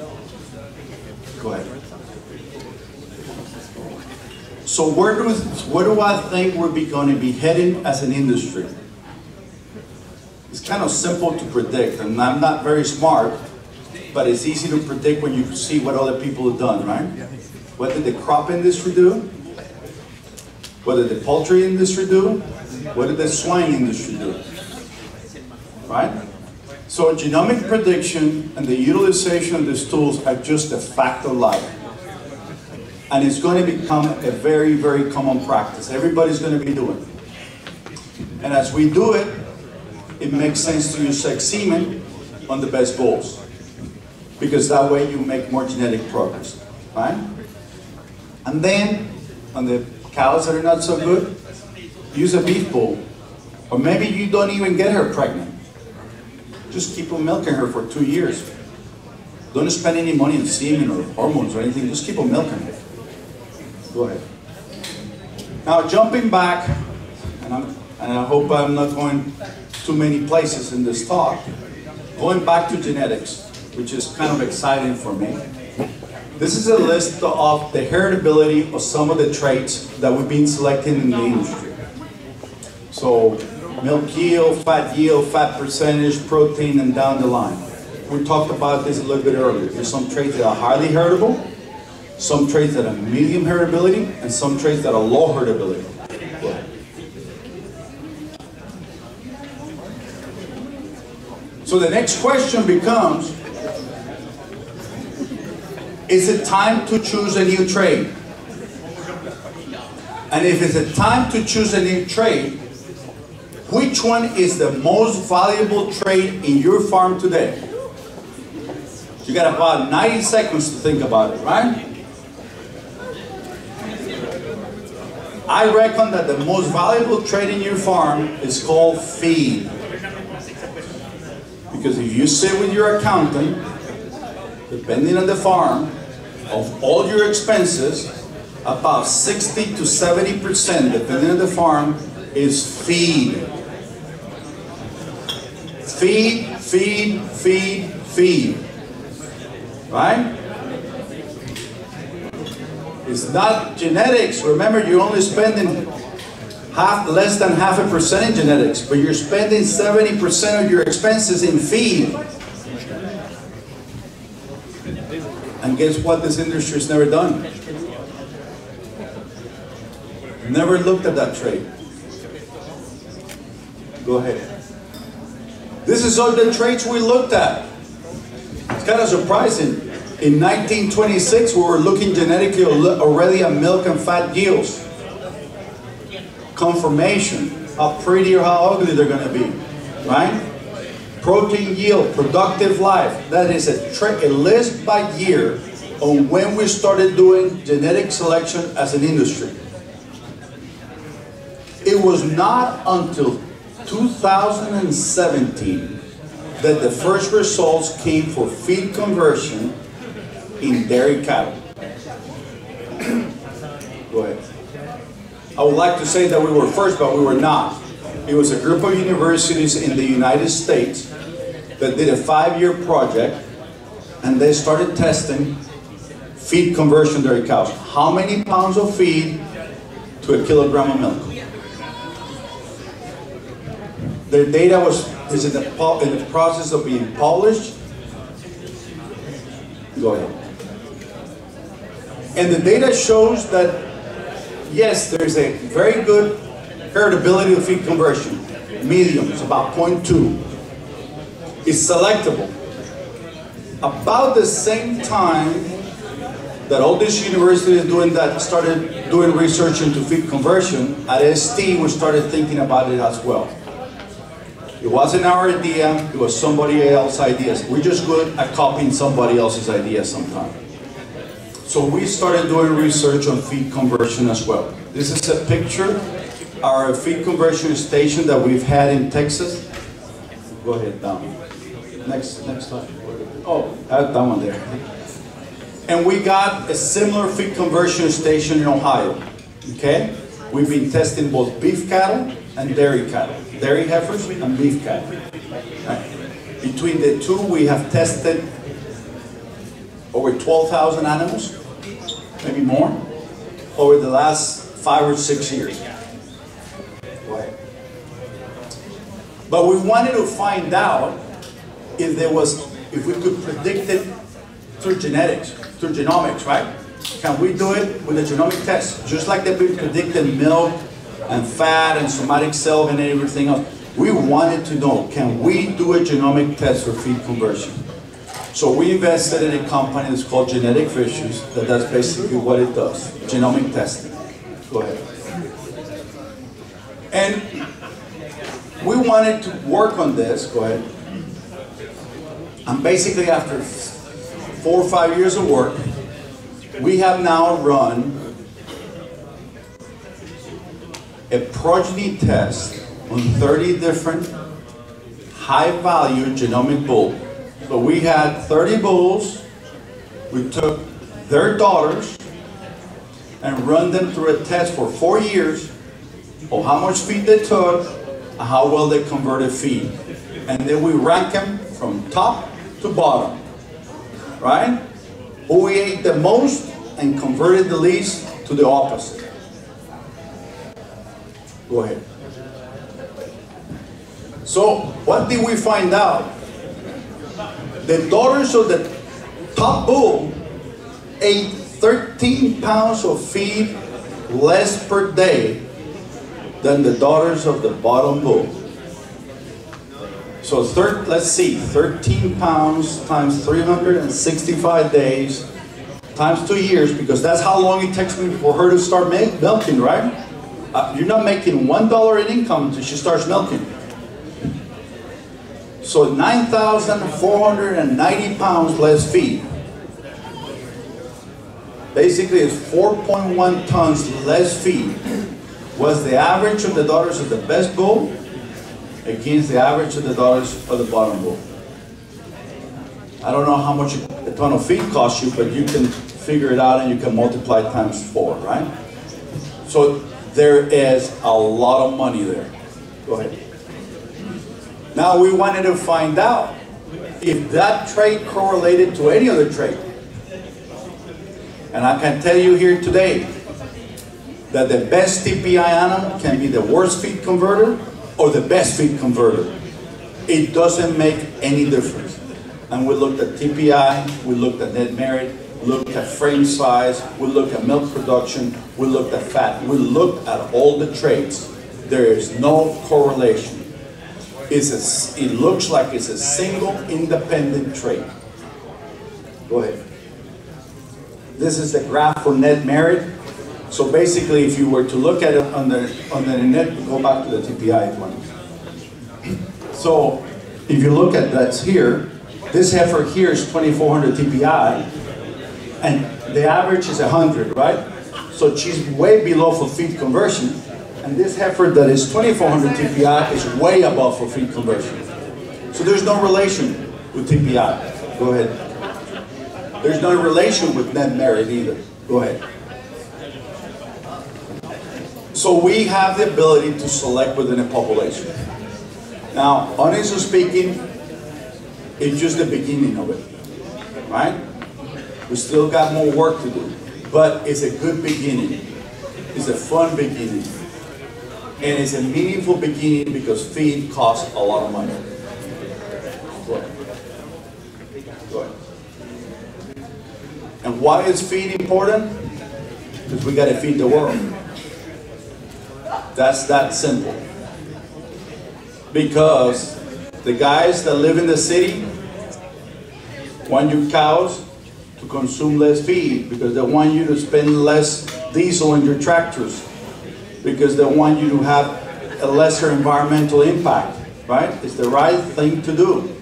Go ahead. So where do I think we're going to be heading as an industry? It's kind of simple to predict, and I'm not very smart, but it's easy to predict when you see what other people have done, right? What did the crop industry do? What did the poultry industry do? What did the swine industry do? Right? So genomic prediction and the utilization of these tools are just a fact of life. And it's going to become a very, very common practice. Everybody's going to be doing it. And as we do it, it makes sense to use sex semen on the best bulls. Because that way you make more genetic progress. Right? And then, on the cows that are not so good, use a beef bull. Or maybe you don't even get her pregnant. Just keep on milking her for 2 years. Don't spend any money on semen or hormones or anything. Just keep on milking her. Go ahead. Now jumping back, and I hope I'm not going too many places in this talk, going back to genetics, which is kind of exciting for me. This is a list of the heritability of some of the traits that we've been selecting in the industry. So milk yield, fat percentage, protein, and down the line. We talked about this a little bit earlier. There's some traits that are highly heritable, some traits that are medium heritability, and some traits that are low heritability. So the next question becomes, is it time to choose a new trait? And if it's a time to choose a new trait, which one is the most valuable trait in your farm today? You got about 90 seconds to think about it, right? I reckon that the most valuable trait in your farm is called feed. Because if you sit with your accountant, depending on the farm, of all your expenses, about 60 to 70%, depending on the farm, is feed. Feed, feed, feed, feed. Right? It's not genetics. Remember, you're only spending less than 0.5% in genetics, but you're spending 70% of your expenses in feed. And guess what this industry's never done? Never looked at that trade. Go ahead. This is all the trades we looked at. It's kind of surprising. In 1926, we were looking genetically already at milk and fat yields. Conformation, how pretty or how ugly they're going to be, right? Protein yield, productive life. That is a list by year on when we started doing genetic selection as an industry. It was not until 2017 that the first results came for feed conversion in dairy cattle. Go ahead. I would like to say that we were first, but we were not. It was a group of universities in the United States that did a 5-year project, and they started testing feed conversion dairy cows. How many pounds of feed to a kilogram of milk? Their data is in the process of being published. Go ahead. And the data shows that, yes, there's a very good heritability of feed conversion. Medium, it's about 0.2. It's selectable. About the same time that all these universities started doing research into feed conversion, at ST we started thinking about it as well. It wasn't our idea, it was somebody else's ideas. We're just good at copying somebody else's ideas sometimes. So we started doing research on feed conversion as well. This is a picture, our feed conversion station that we've had in Texas. Go ahead, down. Next slide. Oh, that one there. And we got a similar feed conversion station in Ohio. Okay? We've been testing both beef cattle and dairy cattle. Dairy heifers and beef cattle. Right? Between the two, we have tested over 12,000 animals, maybe more, over the last 5 or 6 years. Right. But we wanted to find out if we could predict it through genetics, through genomics, right? Can we do it with a genomic test? Just like they've been predicting milk and fat and somatic cell and everything else. We wanted to know, can we do a genomic test for feed conversion? So we invested in a company that's called Genetic Fishes, that's basically what it does, genomic testing. Go ahead. And we wanted to work on this, go ahead. And basically after 4 or 5 years of work, we have now run a progeny test on 30 different high-value genomic bulls. So we had 30 bulls, we took their daughters and run them through a test for 4 years of how much feed they took and how well they converted feed. And then we rank them from top to bottom, right? Who ate the most and converted the least to the opposite. Go ahead. So what did we find out? The daughters of the top bull ate 13 pounds of feed less per day than the daughters of the bottom bull. So let's see, 13 pounds times 365 days times 2 years, because that's how long it takes me for her to start milking, right? You're not making $1 in income until she starts milking. So 9,490 pounds less feed. Basically, it's 4.1 tons less feed was the average of the daughters of the best bull against the average of the daughters of the bottom bull. I don't know how much a ton of feed costs you, but you can figure it out and you can multiply it times 4, right? So there is a lot of money there. Go ahead. Now we wanted to find out if that trait correlated to any other trait. And I can tell you here today that the best TPI animal can be the worst feed converter or the best feed converter. It doesn't make any difference. And we looked at TPI, we looked at net merit, looked at frame size, we looked at milk production, we looked at fat, we looked at all the traits. There is no correlation. It looks like it's a single independent trait. Go ahead. This is the graph for net merit. So basically, if you were to look at it on the net, go back to the TPI one. So if you look at that here, this heifer here is 2400 TPI, and the average is 100, right? So she's way below for feed conversion, and this heifer that is 2400 TPI is way above for feed conversion. So there's no relation with TPI. Go ahead. There's no relation with net merit either. Go ahead. So we have the ability to select within a population. Now, honestly speaking, it's just the beginning of it, right? We still got more work to do, but it's a good beginning. It's a fun beginning. And it's a meaningful beginning because feed costs a lot of money. Go ahead. Go ahead. And why is feed important? Because we got to feed the world. That's that simple. Because the guys that live in the city want your cows to consume less feed because they want you to spend less diesel in your tractors because they want you to have a lesser environmental impact, right? It's the right thing to do.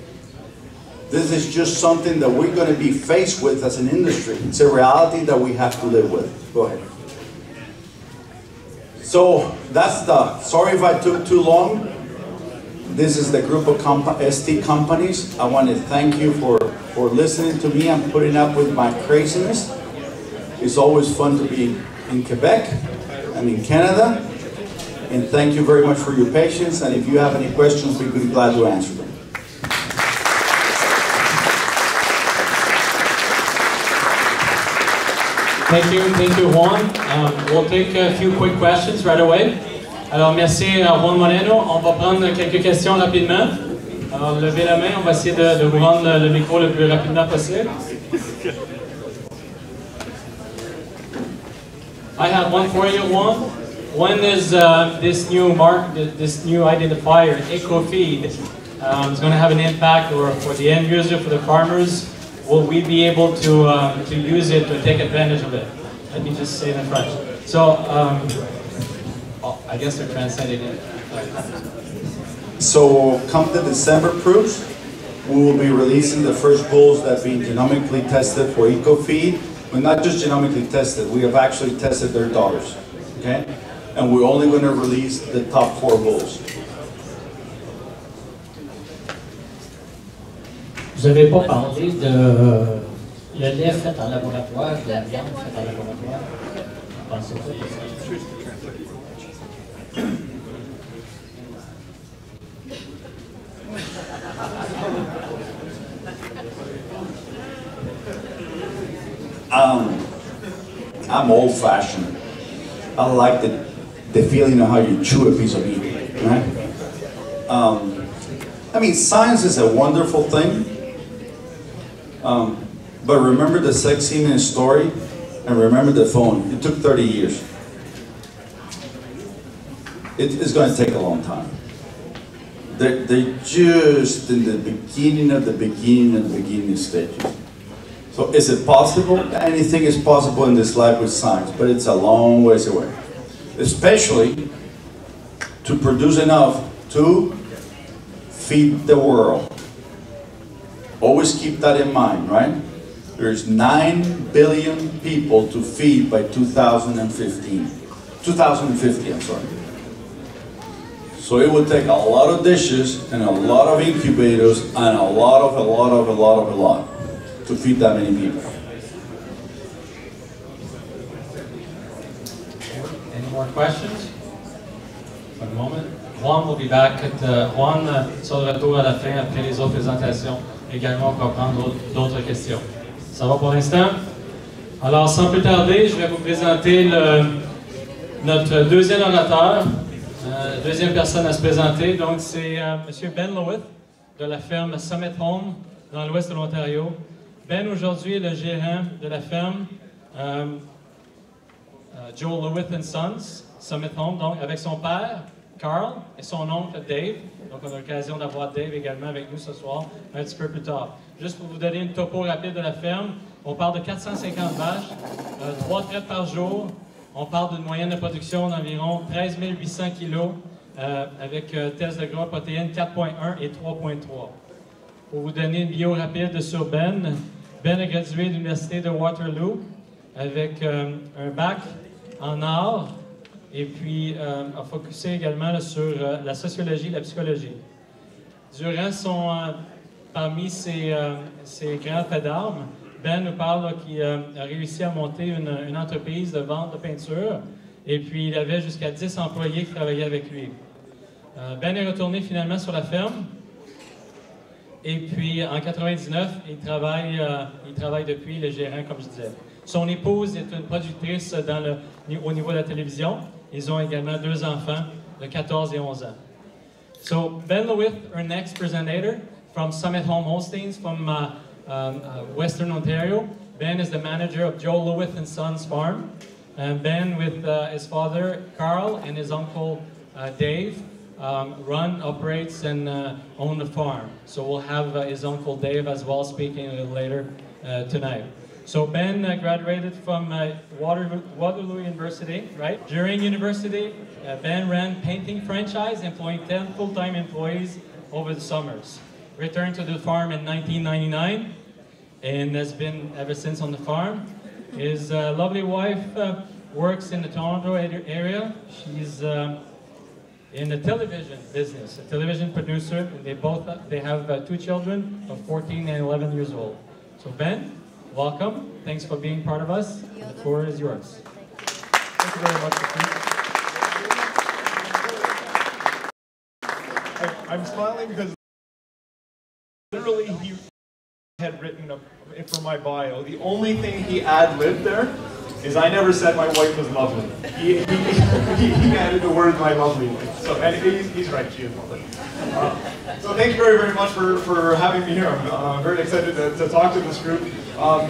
This is just something that we're going to be faced with as an industry. It's a reality that we have to live with. Go ahead. So that's the, sorry if I took too long. This is the group of ST companies. I want to thank you for listening to me and putting up with my craziness. It's always fun to be in Quebec and in Canada. And thank you very much for your patience. And if you have any questions, we'd be glad to answer them. Thank you, Juan. We'll take a few quick questions right away. Alors, merci Juan Moreno. On va prendre quelques questions rapidement. Alors, levez la main, on va essayer de vous rendre le micro le plus rapidement possible. I have one for you, Juan. When is this new identifier, EcoFeed, is going to have an impact, or for the end user, for the farmers? Will we be able to use it to take advantage of it? Let me just say it in French. So, I guess they're translating it. So, come the December proofs, we will be releasing the first bulls that have been genomically tested for EcoFeed. But not just genomically tested, we have actually tested their daughters. Okay? And we're only going to release the top 4 bulls. Vous n'avez pas parlé de le lait fait en laboratoire, de la viande faite en laboratoire. Pensez quoi de ça? I'm old-fashioned. I like the feeling of how you chew a piece of meat, right? I mean, science is a wonderful thing. But remember the sex scene in the story, and remember the phone. It took 30 years. It's going to take a long time. They're just in the beginning of the beginning stages. So is it possible? Anything is possible in this life with science, but it's a long ways away. Especially to produce enough to feed the world. Always keep that in mind, right? There's 9 billion people to feed by 2050, I'm sorry. So it would take a lot of dishes and a lot of incubators and a lot to feed that many people. Any more questions? For the moment. Juan will be back at Juan sur le retour à la fin après les autres présentations. Également, on va prendre d'autres questions. Ça va pour l'instant? Alors, sans plus tarder, je vais vous présenter notre deuxième orateur, deuxième personne à se présenter. Donc, c'est M. Ben Loewith de la ferme Summitholm dans l'ouest de l'Ontario. Ben aujourd'hui est le gérant de la ferme Joe Loewith and Sons, Summitholm, donc avec son père, Carl, et son oncle, Dave. Donc on a l'occasion d'avoir Dave également avec nous ce soir, un petit peu plus tard. Juste pour vous donner une topo rapide de la ferme, on parle de 450 vaches, 3 traites par jour. On parle d'une moyenne de production d'environ 13 800 kilos, avec tests de gras protéines 4.1 et 3.3. Pour vous donner une bio rapide sur Ben, Ben a gradué de l'Université de Waterloo avec un bac en arts et puis a focusé également là, sur la sociologie et la psychologie. Durant parmi ses grands faits d'armes, Ben nous parle qu'il a réussi à monter une entreprise de vente de peinture et puis il avait jusqu'à 10 employés qui travaillaient avec lui. Ben est retourné finalement sur la ferme et puis en 99, il travaille depuis le gérant, comme je disais. Son épouse est une productrice au niveau de la télévision. Ils ont également 2 enfants de 14 et 11 ans. So Ben Loewith, our next presenter from Summitholm Holsteins from Western Ontario. Ben is the manager of Joe Loewith and Sons Farm. And Ben, with his father Carl and his uncle Dave, operates, and own the farm. So we'll have his uncle Dave as well speaking a little later tonight. So Ben graduated from Waterloo University, right? During university, Ben ran painting franchise, employing 10 full-time employees over the summers. Returned to the farm in 1999, and has been ever since on the farm. His lovely wife works in the Toronto area. She's in the television business, a television producer. They have 2 children of 14 and 11 years old. So Ben, welcome. Thanks for being part of us. The floor is yours. Thank you very much. I'm smiling because literally he had written for my bio. The only thing he ad-libbed there is I never said my wife was lovely. He added the word my lovely wife. So, and he's right, she is lovely. So thank you very, very much for having me here. I'm very excited to talk to this group.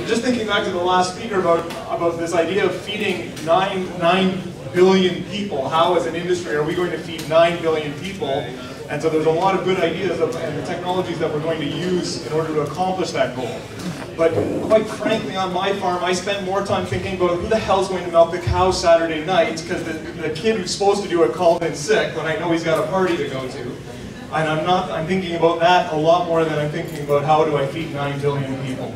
Just thinking back to the last speaker about this idea of feeding 9 billion people. How as an industry are we going to feed 9 billion people? And so there's a lot of good ideas and the technologies that we're going to use in order to accomplish that goal. But quite frankly, on my farm, I spend more time thinking about who the hell's going to milk the cow Saturday night, because the kid who's supposed to do it called in sick when I know he's got a party to go to. And I'm thinking about that a lot more than I'm thinking about how do I feed 9 billion people.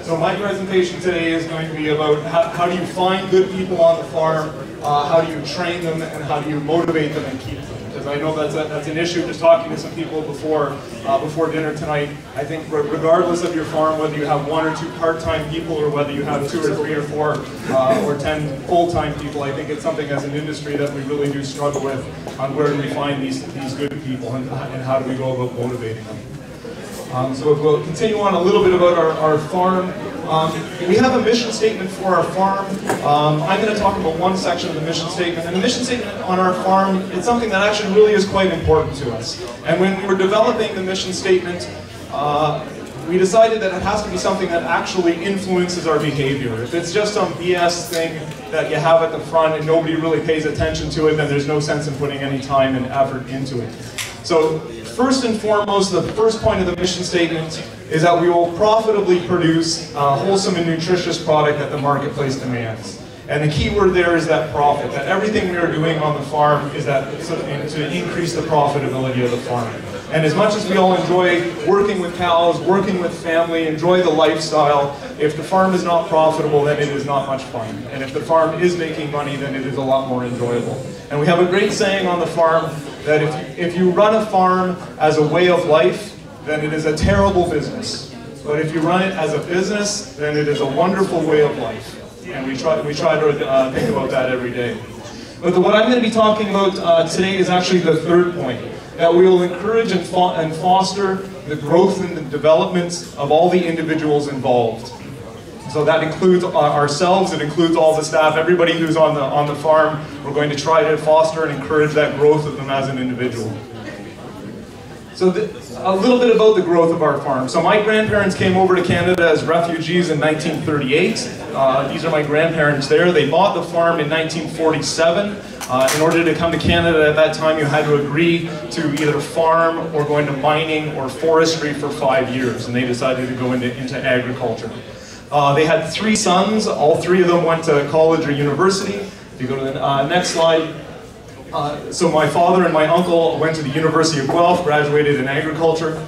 So my presentation today is going to be about how do you find good people on the farm, how do you train them, and how do you motivate them and keep them. Because I know that's an issue. Just talking to some people before dinner tonight, I think regardless of your farm, whether you have 1 or 2 part-time people or whether you have 2 or 3 or 4 or 10 full-time people, I think it's something as an industry that we really do struggle with on where do we find these good people and how do we go about motivating them. So if we'll continue on a little bit about our farm. We have a mission statement for our farm. I'm going to talk about one section of the mission statement. And the mission statement on our farm, it's something that actually really is quite important to us. And when we were developing the mission statement, we decided that it has to be something that actually influences our behavior. If it's just some BS thing that you have at the front and nobody really pays attention to it, then there's no sense in putting any time and effort into it. So first and foremost, the first point of the mission statement is that we will profitably produce a wholesome and nutritious product that the marketplace demands. And the key word there is that profit, that everything we are doing on the farm is to increase the profitability of the farm. And as much as we all enjoy working with cows, working with family, enjoy the lifestyle, if the farm is not profitable, then it is not much fun. And if the farm is making money, then it is a lot more enjoyable. And we have a great saying on the farm that if you run a farm as a way of life, then it is a terrible business. But if you run it as a business, then it is a wonderful way of life. And we try to think about that every day. But what I'm going to be talking about today is actually the third point, that we will encourage and foster the growth and the development of all the individuals involved. So that includes ourselves, it includes all the staff, everybody who's on the farm. We're going to try to foster and encourage that growth of them as an individual. So a little bit about the growth of our farm. So my grandparents came over to Canada as refugees in 1938. These are my grandparents there. They bought the farm in 1947. In order to come to Canada at that time, you had to agree to either farm or go into mining or forestry for 5 years, and they decided to go into agriculture. They had 3 sons. All 3 of them went to college or university. If you go to the next slide. So my father and my uncle went to the University of Guelph, graduated in agriculture.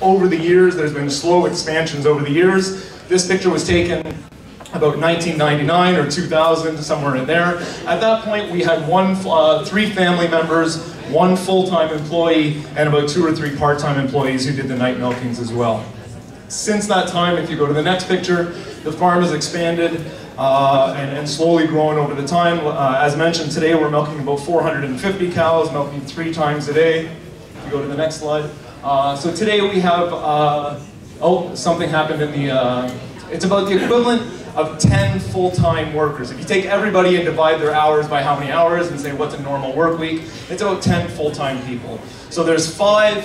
Over the years, there's been slow expansions over the years. This picture was taken about 1999 or 2000, somewhere in there. At that point, we had 3 family members, 1 full-time employee, and about 2 or 3 part-time employees who did the night milkings as well. Since that time, if you go to the next picture, the farm has expanded and slowly grown over the time. As mentioned, today we're milking about 450 cows, milking 3 times a day. If you go to the next slide. So today we have, something happened in the, it's about the equivalent of 10 full-time workers. If you take everybody and divide their hours by how many hours and say what's a normal work week, it's about 10 full-time people. So there's five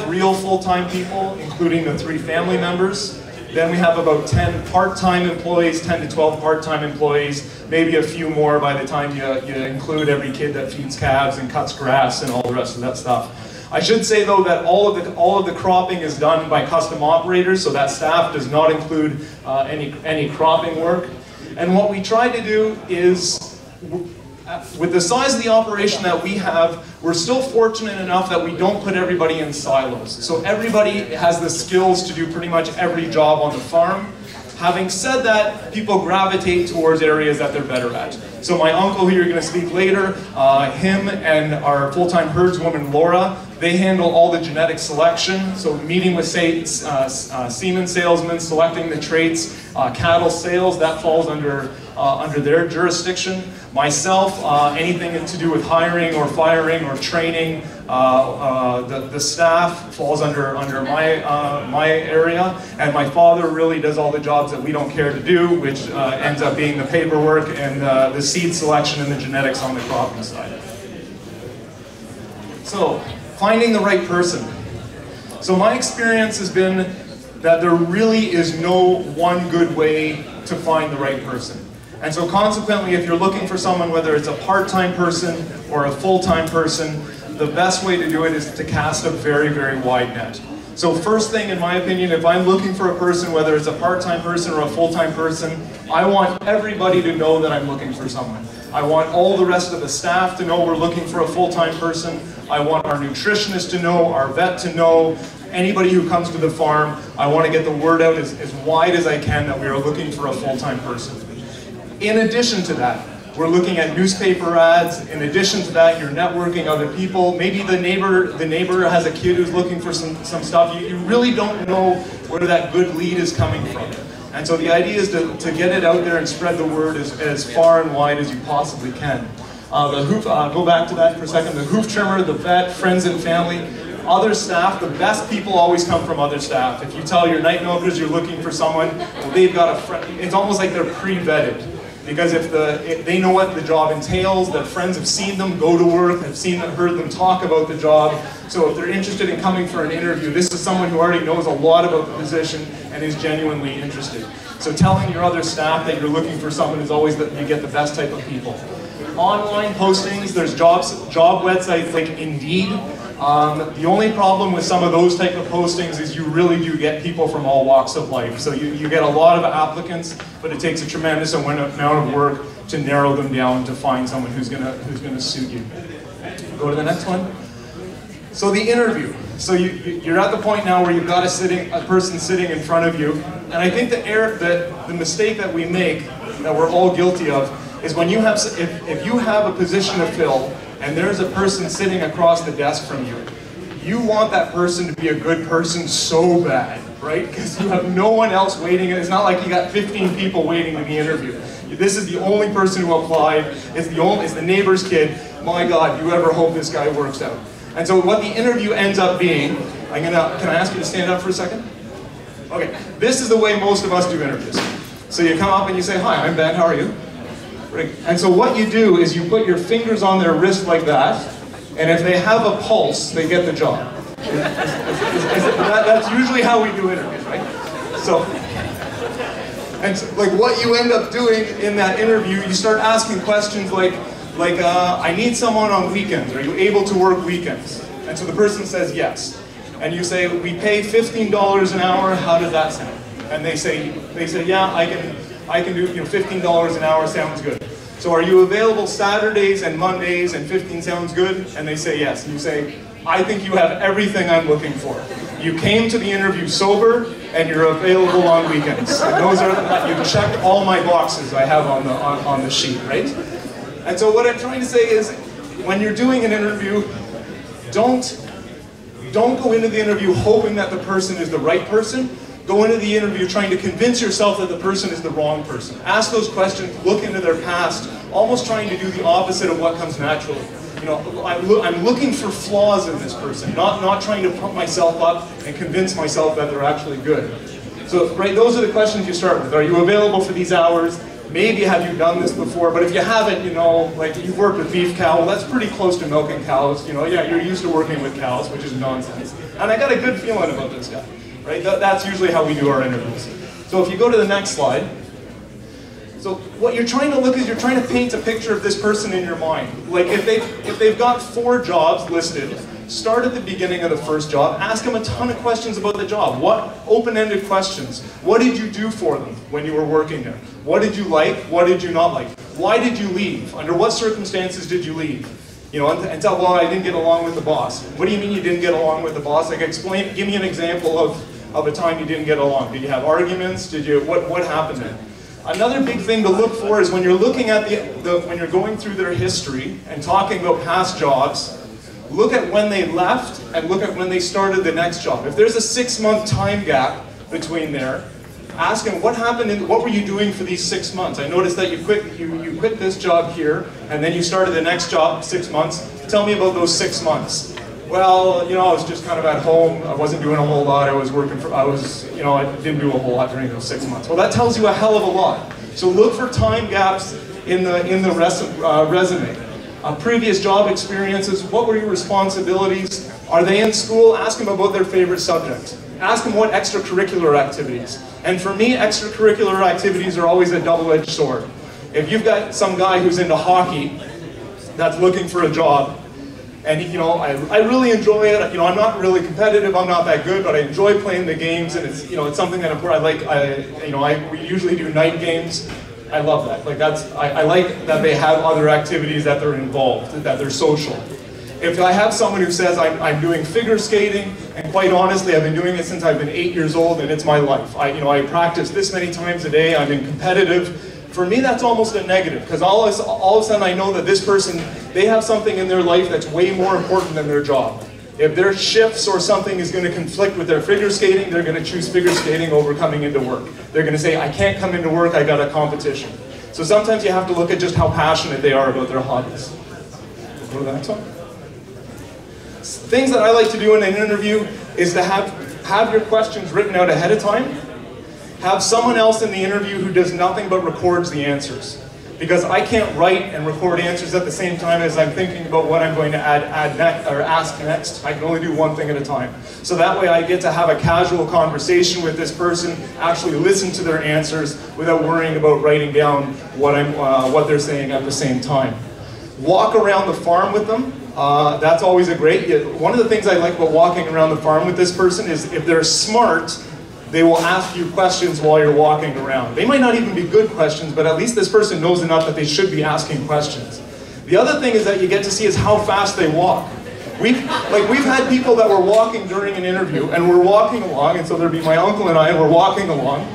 real full-time people, including the 3 family members. Then we have about 10 part-time employees, 10 to 12 part-time employees, maybe a few more by the time you include every kid that feeds calves and cuts grass and all the rest of that stuff. I should say though that all of the cropping is done by custom operators, so that staff does not include any cropping work. And what we try to do is, with the size of the operation that we have, we're still fortunate enough that we don't put everybody in silos. So everybody has the skills to do pretty much every job on the farm. Having said that, people gravitate towards areas that they're better at. So my uncle, who you're going to speak later, him and our full-time herdswoman Laura, they handle all the genetic selection. So meeting with, say, semen salesmen, selecting the traits, cattle sales, that falls under their jurisdiction. Myself, anything to do with hiring or firing or training, the staff falls under my area, and my father really does all the jobs that we don't care to do, which ends up being the paperwork and the seed selection and the genetics on the cropping side. So, finding the right person. So my experience has been that there really is no one good way to find the right person. And so consequently, if you're looking for someone, whether it's a part-time person or a full-time person, the best way to do it is to cast a very, very wide net. So first thing, in my opinion, if I'm looking for a person, whether it's a part-time person or a full-time person, I want everybody to know that I'm looking for someone. I want all the rest of the staff to know we're looking for a full-time person. I want our nutritionist to know, our vet to know, anybody who comes to the farm. I want to get the word out as wide as I can that we are looking for a full-time person. In addition to that, we're looking at newspaper ads. In addition to that, you're networking other people. Maybe the neighbor has a kid who's looking for some stuff. You really don't know where that good lead is coming from. And so the idea is to get it out there and spread the word as far and wide as you possibly can. Go back to that for a second. The hoof trimmer, the vet, friends and family, other staff, the best people always come from other staff. If you tell your night milkers you're looking for someone, well, they've got a friend. It's almost like they're pre-vetted. Because if they know what the job entails, that friends have seen them go to work, have heard them talk about the job. So if they're interested in coming for an interview, this is someone who already knows a lot about the position and is genuinely interested. So telling your other staff that you're looking for someone is always that you get the best type of people. Online postings, there's job websites like Indeed. The only problem with some of those type of postings is you really do get people from all walks of life. So you get a lot of applicants, but it takes a tremendous amount of work to narrow them down to find someone who's gonna suit you. Go to the next one. So the interview. So you're at the point now where you've got a person sitting in front of you, and I think the mistake that we make, that we're all guilty of, is when you have, if you have a position to fill, and there's a person sitting across the desk from you, you want that person to be a good person so bad, right? Because you have no one else waiting. It's not like you got 15 people waiting to be interviewed. This is the only person who applied. It's the neighbor's kid. My God, you ever hope this guy works out? And so what the interview ends up being, can I ask you to stand up for a second? Okay, this is the way most of us do interviews. So you come up and you say, hi, I'm Ben, how are you? And so what you do is you put your fingers on their wrist like that, and if they have a pulse, they get the job. That's usually how we do interviews, right? So, like what you end up doing in that interview, you start asking questions like I need someone on weekends. Are you able to work weekends? And so the person says yes. And you say, we pay $15 an hour, how does that sound? And they say, yeah, I can do, $15 an hour sounds good. So are you available Saturdays and Mondays and 15 sounds good? And they say yes. And you say, I think you have everything I'm looking for. You came to the interview sober and you're available on weekends. And those are, you've checked all my boxes I have on the sheet, right? And so what I'm trying to say is, when you're doing an interview, don't go into the interview hoping that the person is the right person. Go into the interview trying to convince yourself that the person is the wrong person. Ask those questions, look into their past, almost trying to do the opposite of what comes naturally. I'm looking for flaws in this person, not trying to pump myself up and convince myself that they're actually good. So, right, those are the questions you start with. Are you available for these hours? Maybe have you done this before, but if you haven't, like you've worked with beef cow, well, that's pretty close to milking cows. Yeah, you're used to working with cows, which is nonsense. And I got a good feeling about this guy, right? That's usually how we do our interviews. So if you go to the next slide, so what you're trying to look is you're trying to paint a picture of this person in your mind. Like if they've got 4 jobs listed, start at the beginning of the first job, ask them a ton of questions about the job. What open-ended questions? What did you do for them when you were working there? What did you like? What did you not like? Why did you leave? Under what circumstances did you leave? And tell, well, I didn't get along with the boss. What do you mean you didn't get along with the boss? Like explain, give me an example of a time you didn't get along. Did you have arguments? What happened then? Another big thing to look for is when you're looking at when you're going through their history and talking about past jobs, look at when they left and look at when they started the next job. If there's a 6-month time gap between there, ask them what happened and what were you doing for these 6 months? I noticed that you quit this job here and then you started the next job 6 months. Tell me about those 6 months. Well, I was just kind of at home. I wasn't doing a whole lot. I didn't do a whole lot during those 6 months. Well, that tells you a hell of a lot. So look for time gaps in the resume. Previous job experiences, what were your responsibilities? Are they in school? Ask them about their favorite subject. Ask them what extracurricular activities. And for me, extracurricular activities are always a double-edged sword. If you've got some guy who's into hockey that's looking for a job, and I really enjoy it. I'm not really competitive. I'm not that good, but I enjoy playing the games, and it's something that I like. We usually do night games. I love that. I like that they have other activities that they're involved, that they're social. If I have someone who says I'm doing figure skating, and quite honestly, I've been doing it since I've been 8 years old, and it's my life. I practice this many times a day. I'm in competitive. For me, that's almost a negative, because all of a sudden I know that this person, they have something in their life that's way more important than their job. If their shifts or something is going to conflict with their figure skating, they're going to choose figure skating over coming into work. They're going to say, I can't come into work, I got a competition. So sometimes you have to look at just how passionate they are about their hobbies. Go to the next one. Things that I like to do in an interview is to have your questions written out ahead of time. Have someone else in the interview who does nothing but records the answers. Because I can't write and record answers at the same time as I'm thinking about what I'm going to add next, or ask next. I can only do one thing at a time. So that way I get to have a casual conversation with this person, actually listen to their answers without worrying about writing down what they're saying at the same time. Walk around the farm with them. That's always a great. One of the things I like about walking around the farm with this person is if they're smart, they will ask you questions while you're walking around. They might not even be good questions, but at least this person knows enough that they should be asking questions. The other thing is that you get to see is how fast they walk. We've had people that were walking during an interview, and we're walking along, and so there'd be my uncle and I, and we're walking along,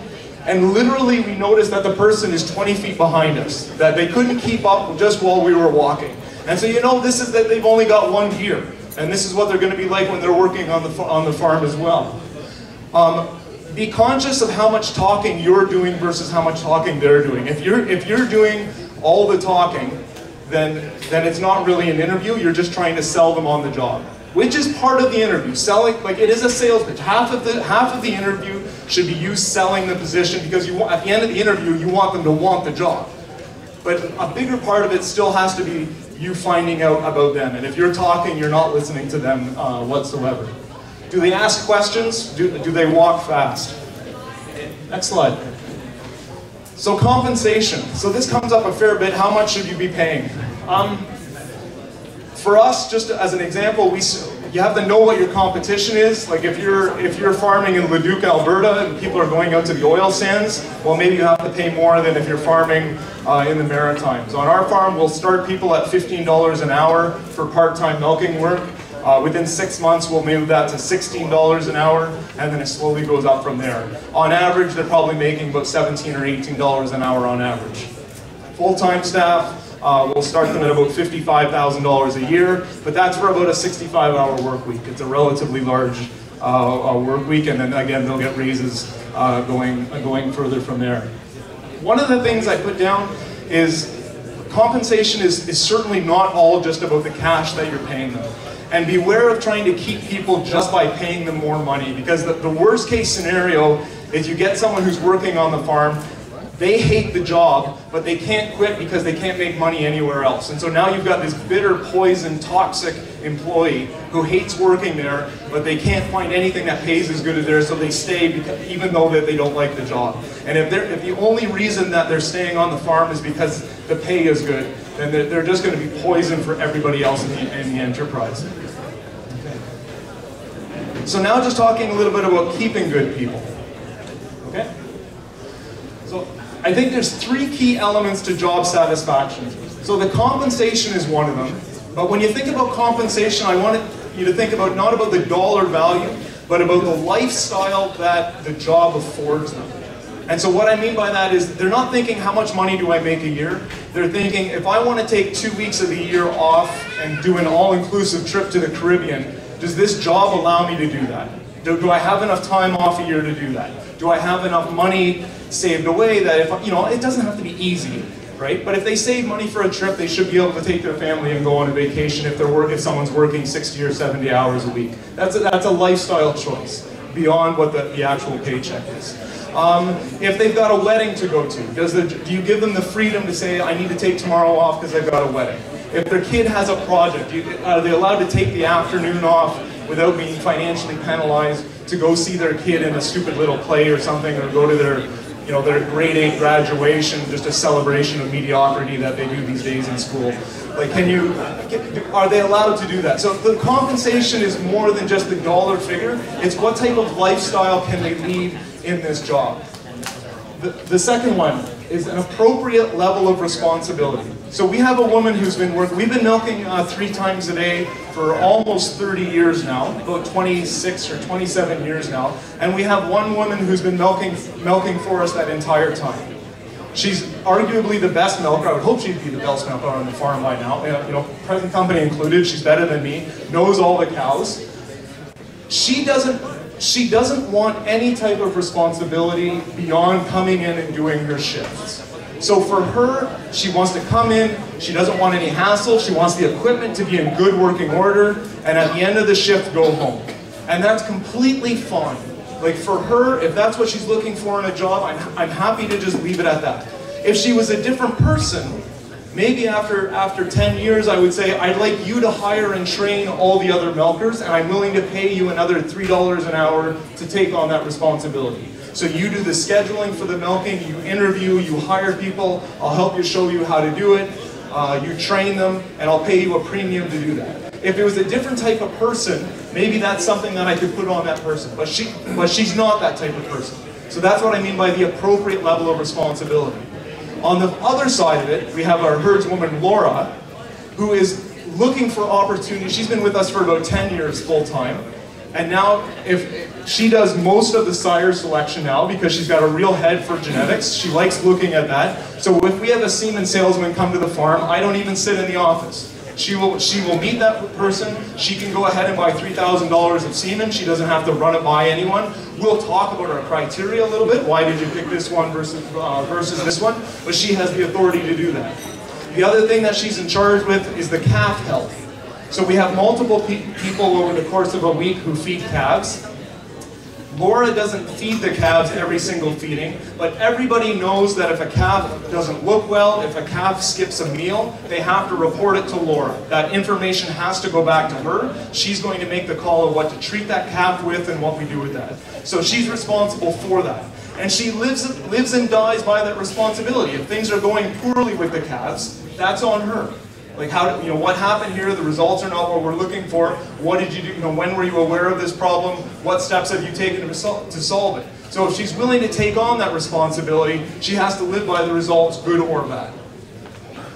and literally we noticed that the person is 20 feet behind us, that they couldn't keep up just while we were walking. And so this is that they've only got one gear, and this is what they're going to be like when they're working on the farm as well. Be conscious of how much talking you're doing versus how much talking they're doing. If you're doing all the talking, then it's not really an interview. You're just trying to sell them on the job, which is part of the interview. Selling, it is a sales pitch. Half of the interview should be you selling the position, because at the end of the interview you want them to want the job. But a bigger part of it still has to be you finding out about them. And if you're talking, you're not listening to them whatsoever. Do they ask questions? Do they walk fast? Next slide. So compensation. So this comes up a fair bit. How much should you be paying? For us, just as an example, you have to know what your competition is. Like if you're farming in Leduc, Alberta, and people are going out to the oil sands, well, maybe you have to pay more than if you're farming in the Maritimes. On our farm, we'll start people at $15 an hour for part-time milking work. Within 6 months, we'll move that to $16 an hour, and then it slowly goes up from there. On average, they're probably making about $17 or $18 an hour on average. Full-time staff, we'll start them at about $55,000 a year, but that's for about a 65-hour work week. It's a relatively large work week, and then again, they'll get raises going further from there. One of the things I put down is compensation is certainly not all just about the cash that you're paying them. And beware of trying to keep people just by paying them more money, because the worst case scenario is you get someone who's working on the farm, they hate the job, but they can't quit because they can't make money anywhere else. And so now you've got this bitter, poison, toxic employee who hates working there, but they can't find anything that pays as good as theirs, so they stay even though that they don't like the job. And if the only reason that they're staying on the farm is because the pay is good, then they're just going to be poison for everybody else in the enterprise. Okay. So now just talking a little bit about keeping good people. Okay? So I think there's 3 key elements to job satisfaction. So the compensation is one of them. But when you think about compensation, I want you to think about not about the dollar value, but about the lifestyle that the job affords them. And so what I mean by that is they're not thinking how much money do I make a year. They're thinking if I want to take 2 weeks of the year off and do an all-inclusive trip to the Caribbean, does this job allow me to do that? Do I have enough time off a year to do that? Do I have enough money saved away that if, it doesn't have to be easy, right? But if they save money for a trip, they should be able to take their family and go on a vacation if someone's working 60 or 70 hours a week. That's a lifestyle choice beyond what the actual paycheck is. If they've got a wedding to go to, do you give them the freedom to say, I need to take tomorrow off because I've got a wedding? If their kid has a project, are they allowed to take the afternoon off without being financially penalized to go see their kid in a stupid little play or something, or go to their grade 8 graduation, just a celebration of mediocrity that they do these days in school? Like, are they allowed to do that? So the compensation is more than just the dollar figure. It's what type of lifestyle can they lead in this job. The second one is an appropriate level of responsibility. So we have a woman who's been working, we've been milking 3 times a day for almost 30 years now, about 26 or 27 years now, and we have one woman who's been milking for us that entire time. She's arguably the best milker. I would hope she'd be the best milker on the farm by now. Present company included, she's better than me, knows all the cows. She doesn't want any type of responsibility beyond coming in and doing her shifts. So for her, she wants to come in, she doesn't want any hassle, she wants the equipment to be in good working order, and at the end of the shift, go home. And that's completely fine. Like for her, if that's what she's looking for in a job, I'm happy to just leave it at that. If she was a different person, maybe after 10 years, I would say, I'd like you to hire and train all the other milkers, and I'm willing to pay you another $3 an hour to take on that responsibility. So you do the scheduling for the milking, you interview, you hire people, I'll help you show you how to do it, you train them, and I'll pay you a premium to do that. If it was a different type of person, maybe that's something that I could put on that person, but she's not that type of person. So that's what I mean by the appropriate level of responsibility. On the other side of it, we have our herdswoman, Laura, who is looking for opportunities. She's been with us for about 10 years full-time. And now, if she does most of the sire selection now because she's got a real head for genetics. She likes looking at that. So if we have a semen salesman come to the farm, I don't even sit in the office. She will meet that person. She can go ahead and buy $3,000 of semen. She doesn't have to run it by anyone. We'll talk about our criteria a little bit. Why did you pick this one versus this one? But she has the authority to do that. The other thing that she's in charge with is the calf health. So we have multiple people over the course of a week who feed calves. Laura doesn't feed the calves every single feeding, but everybody knows that if a calf doesn't look well, if a calf skips a meal, they have to report it to Laura. That information has to go back to her. She's going to make the call of what to treat that calf with and what we do with that. So she's responsible for that. And she lives and dies by that responsibility. If things are going poorly with the calves, that's on her. Like what happened here, the results are not what we're looking for. What did you do, when were you aware of this problem? What steps have you taken to solve it? So if she's willing to take on that responsibility, she has to live by the results, good or bad.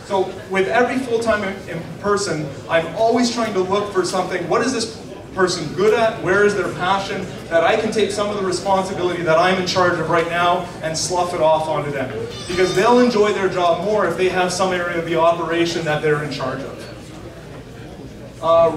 So with every full-time person, I'm always trying to look for something. What is this person good at? Where is their passion? That I can take some of the responsibility that I'm in charge of right now and slough it off onto them. Because they'll enjoy their job more if they have some area of the operation that they're in charge of.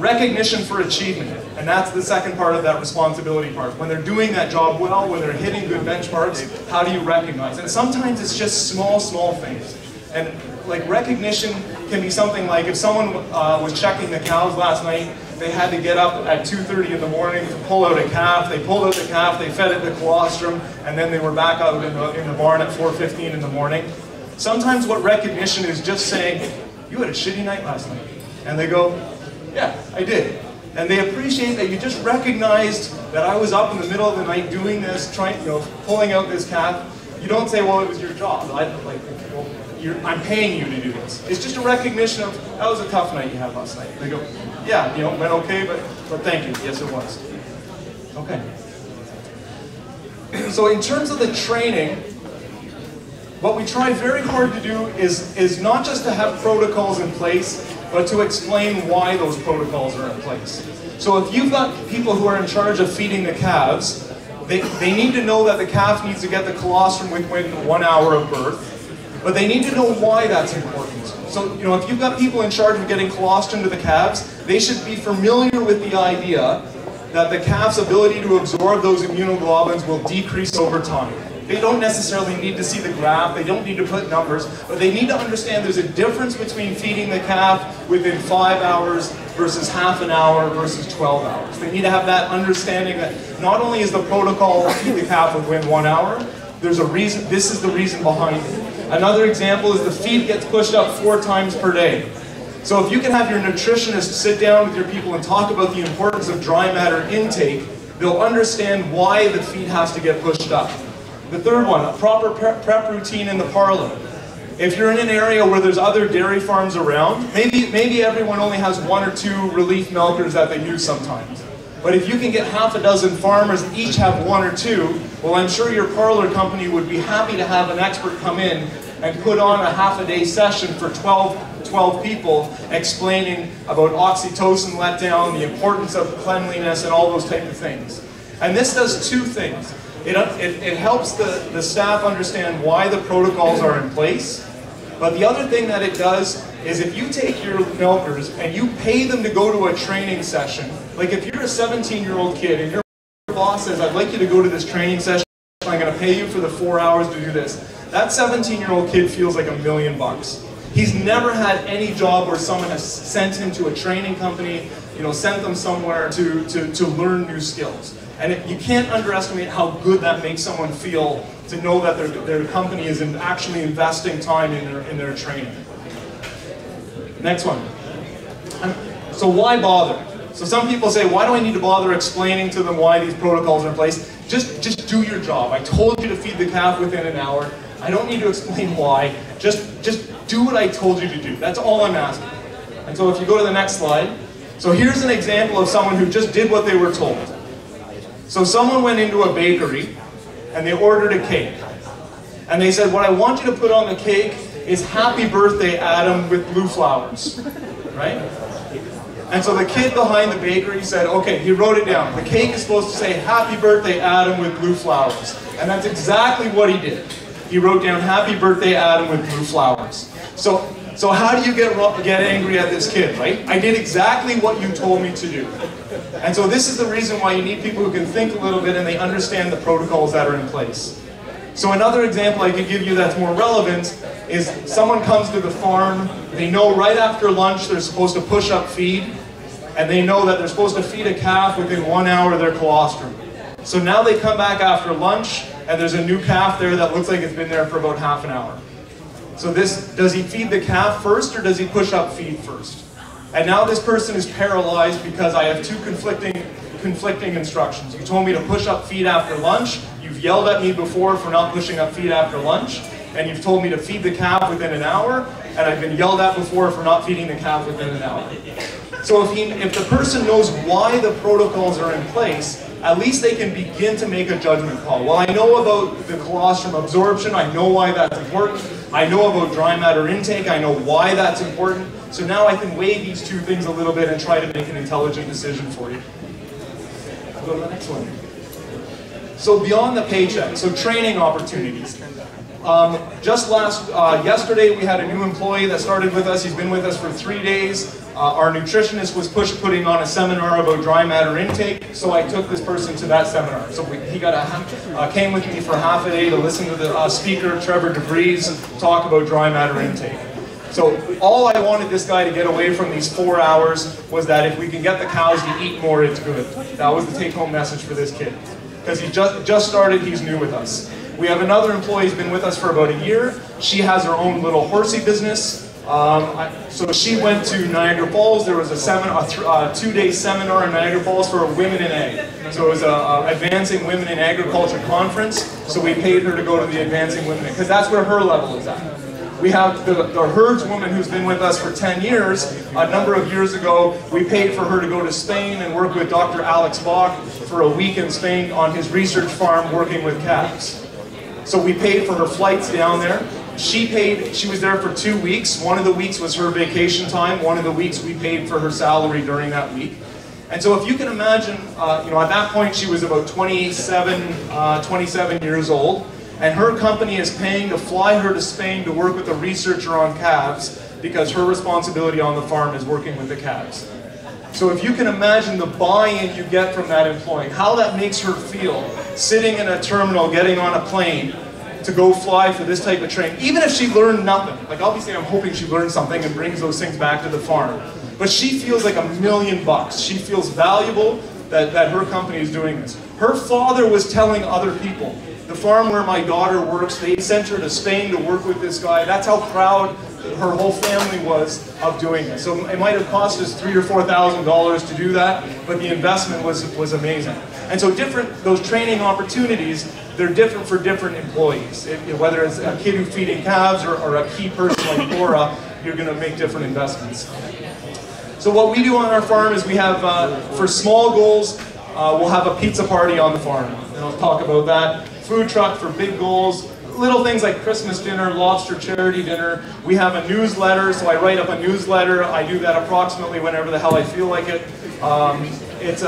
Recognition for achievement, and that's the second part of that responsibility part. When they're doing that job well, when they're hitting good benchmarks, how do you recognize? And sometimes it's just small things. And like recognition can be something like if someone was checking the cows last night, they had to get up at 2:30 in the morning to pull out a calf. They pulled out the calf, they fed it the colostrum, and then they were back out in the barn at 4:15 in the morning. Sometimes what recognition is just saying, you had a shitty night last night. And they go, yeah, I did. And they appreciate that you just recognized that I was up in the middle of the night doing this, pulling out this calf. You don't say, well, it was your job. I'm paying you to do this. It's just a recognition of, that was a tough night you had last night. They go, yeah, it went okay, but thank you. Yes, it was. Okay. So in terms of the training, what we try very hard to do is not just to have protocols in place, but to explain why those protocols are in place. So if you've got people who are in charge of feeding the calves, they need to know that the calf needs to get the colostrum within 1 hour of birth. But they need to know why that's important. So, if you've got people in charge of getting colostrum to the calves, they should be familiar with the idea that the calf's ability to absorb those immunoglobulins will decrease over time. They don't necessarily need to see the graph, they don't need to put numbers, but they need to understand there's a difference between feeding the calf within 5 hours versus half an hour versus 12 hours. They need to have that understanding that not only is the protocol to feed the calf within 1 hour, there's a reason, this is the reason behind it. Another example is the feed gets pushed up 4 times per day. So if you can have your nutritionist sit down with your people and talk about the importance of dry matter intake, they'll understand why the feed has to get pushed up. The third one, a proper prep routine in the parlor. If you're in an area where there's other dairy farms around, maybe everyone only has 1 or 2 relief milkers that they use sometimes. But if you can get half a dozen farmers each have 1 or 2, well, I'm sure your parlor company would be happy to have an expert come in and put on a half-a-day session for 12 people explaining about oxytocin letdown, the importance of cleanliness, and all those type of things. And this does 2 things. It helps the staff understand why the protocols are in place. But the other thing that it does is if you take your milkers and you pay them to go to a training session, like if you're a 17-year-old kid and your boss says, I'd like you to go to this training session, I'm going to pay you for the 4 hours to do this. That 17-year-old kid feels like $1 million. He's never had any job where someone has sent him to a training company, sent them somewhere to learn new skills. And you can't underestimate how good that makes someone feel to know that their company is actually investing time in their training. Next one. So why bother? So some people say, why do I need to bother explaining to them why these protocols are in place? Just do your job. I told you to feed the calf within an hour. I don't need to explain why. Just do what I told you to do. That's all I'm asking. And so if you go to the next slide. So here's an example of someone who just did what they were told. So someone went into a bakery and they ordered a cake. And they said, what I want you to put on the cake is happy birthday Adam with blue flowers, right? And so the kid behind the bakery said, okay, he wrote it down. The cake is supposed to say happy birthday Adam with blue flowers. And that's exactly what he did. He wrote down happy birthday Adam with blue flowers. So how do you get angry at this kid, right? I did exactly what you told me to do. And so this is the reason why you need people who can think a little bit and they understand the protocols that are in place. So another example I could give you that's more relevant is someone comes to the farm, they know right after lunch they're supposed to push up feed, and they know that they're supposed to feed a calf within 1 hour of their colostrum. So now they come back after lunch, and there's a new calf there that looks like it's been there for about half an hour. So does he feed the calf first, or does he push up feed first? And now this person is paralyzed because I have two conflicting instructions. You told me to push up feed after lunch. You've yelled at me before for not pushing up feed after lunch. And you've told me to feed the calf within an hour. And I've been yelled at before for not feeding the calf within an hour. So if the person knows why the protocols are in place, at least they can begin to make a judgment call. Well, I know about the colostrum absorption. I know why that's important. I know about dry matter intake. I know why that's important. So now I can weigh these two things a little bit and try to make an intelligent decision for you. I'll go to the next one. So beyond the paycheck, so training opportunities. Yesterday we had a new employee that started with us. He's been with us for 3 days. Our nutritionist was putting on a seminar about dry matter intake, so I took this person to that seminar. So he came with me for half a day to listen to the speaker, Trevor DeVries, talk about dry matter intake. So all I wanted this guy to get away from these 4 hours was that if we can get the cows to eat more, it's good. That was the take-home message for this kid. Because he just started, he's new with us. We have another employee who's been with us for about a year. She has her own little horsey business. So she went to Niagara Falls. There was a 2-day seminar in Niagara Falls for women in ag. So it was a Advancing Women in Agriculture conference. So we paid her to go to the Advancing Women, because that's where her level is at. We have the herdswoman who's been with us for 10 years. A number of years ago, we paid for her to go to Spain and work with Dr. Alex Bach for a week in Spain on his research farm working with calves. So we paid for her flights down there. She was there for 2 weeks. One of the weeks was her vacation time. One of the weeks we paid for her salary during that week. And so if you can imagine, at that point she was about 27 years old. And her company is paying to fly her to Spain to work with a researcher on calves because her responsibility on the farm is working with the calves. So if you can imagine the buy-in you get from that employee, how that makes her feel, sitting in a terminal, getting on a plane to go fly for this type of training, even if she learned nothing. Like obviously I'm hoping she learned something and brings those things back to the farm. But she feels like $1,000,000. She feels valuable that her company is doing this. Her father was telling other people, the farm where my daughter works, they sent her to Spain to work with this guy. That's how proud her whole family was of doing it. So it might have cost us $3,000 or $4,000 to do that, but the investment was amazing. And so those training opportunities, they're different for different employees. Whether it's a kid who's feeding calves or a key person like Laura, you're going to make different investments. So what we do on our farm is we have, for small goals, we'll have a pizza party on the farm. And I'll talk about that. Food truck for big goals, little things like Christmas dinner, lobster charity dinner. We have a newsletter, so I write up a newsletter. I do that approximately whenever the hell I feel like it. It's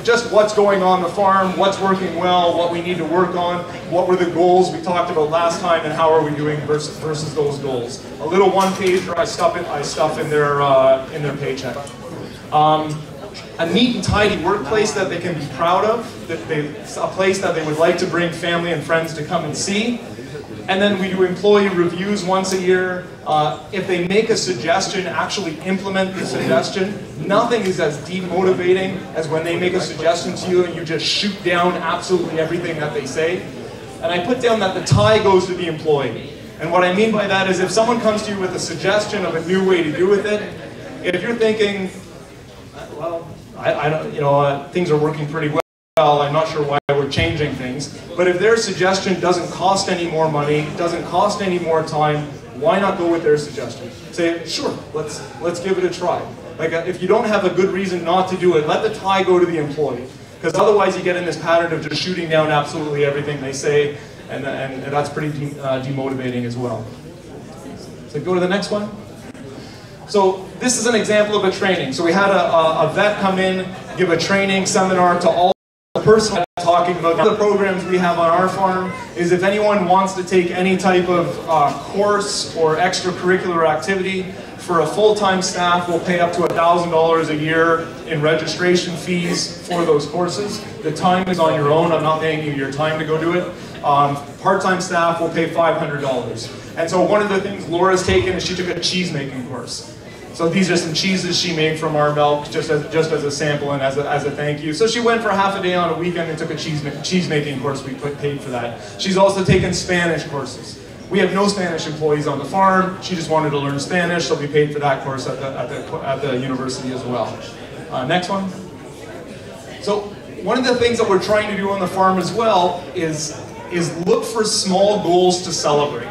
just what's going on the farm, what's working well, what we need to work on, what were the goals we talked about last time, and how are we doing versus those goals. A little one-pager I stuff in their paycheck. A neat and tidy workplace that they can be proud of, a place that they would like to bring family and friends to come and see. And then we do employee reviews once a year. If they make a suggestion, actually implement the suggestion. Nothing is as demotivating as when they make a suggestion to you and you just shoot down absolutely everything that they say. And I put down that the tie goes to the employee. And what I mean by that is if someone comes to you with a suggestion of a new way to do with it, if you're thinking, well, I don't, things are working pretty well. I'm not sure why we're changing things. But if their suggestion doesn't cost any more money, doesn't cost any more time, why not go with their suggestion? Say, sure, let's give it a try. Like if you don't have a good reason not to do it, let the tie go to the employee. Because otherwise you get in this pattern of just shooting down absolutely everything they say, and that's pretty demotivating as well. So go to the next one. So this is an example of a training. So we had a vet come in, give a training seminar to all the person talking about the programs we have on our farm is if anyone wants to take any type of course or extracurricular activity, for a full-time staff we'll pay up to $1,000 a year in registration fees for those courses. The time is on your own. I'm not paying you your time to go do it. Part-time staff will pay $500. And so one of the things Laura's taken is she took a cheese making course. So these are some cheeses she made from our milk, just as a sample and as a thank you. So she went for half a day on a weekend and took a cheese making course. We paid for that. She's also taken Spanish courses. We have no Spanish employees on the farm. She just wanted to learn Spanish, so we paid for that course at the university as well. Next one. So one of the things that we're trying to do on the farm as well is look for small goals to celebrate.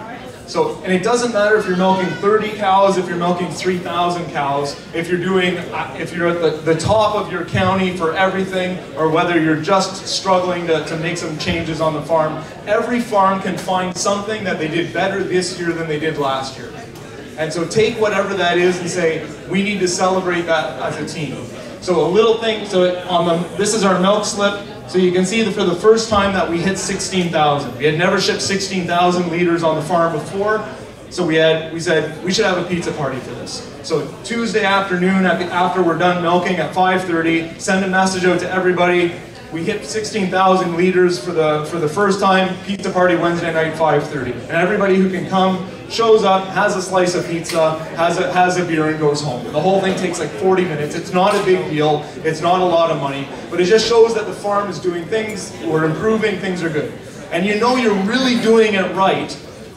So, and it doesn't matter if you're milking 30 cows, if you're milking 3,000 cows, if you're at the top of your county for everything, or whether you're just struggling to make some changes on the farm. Every farm can find something that they did better this year than they did last year. And so take whatever that is and say, we need to celebrate that as a team. So a little thing, this is our milk slip. So you can see that for the first time that we hit 16,000. We had never shipped 16,000 liters on the farm before, so we said we should have a pizza party for this. So Tuesday afternoon, after we're done milking at 5:30, send a message out to everybody. We hit 16,000 liters for the first time. Pizza party Wednesday night, 5:30, and everybody who can come shows up, has a slice of pizza, has a beer, and goes home. The whole thing takes like 40 minutes. It's not a big deal. It's not a lot of money, but it just shows that the farm is doing things, we're improving, things are good. And you know you're really doing it right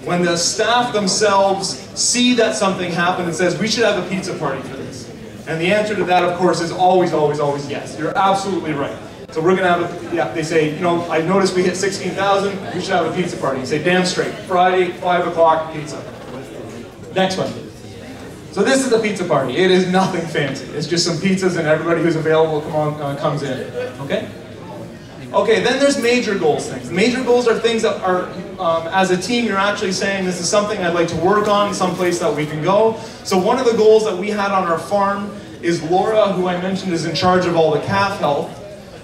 when the staff themselves see that something happened and says, we should have a pizza party for this. And the answer to that, of course, is always, always, always yes. You're absolutely right. So we're going to have they say, you know, I noticed we hit 16,000, we should have a pizza party. You say, damn straight, Friday, 5 o'clock, pizza. Next one. So this is the pizza party. It is nothing fancy. It's just some pizzas and everybody who's available comes in, okay? Okay, then there's major goals things. Major goals are things that are, as a team, you're actually saying, this is something I'd like to work on, someplace that we can go. So one of the goals that we had on our farm is Laura, who I mentioned is in charge of all the calf health.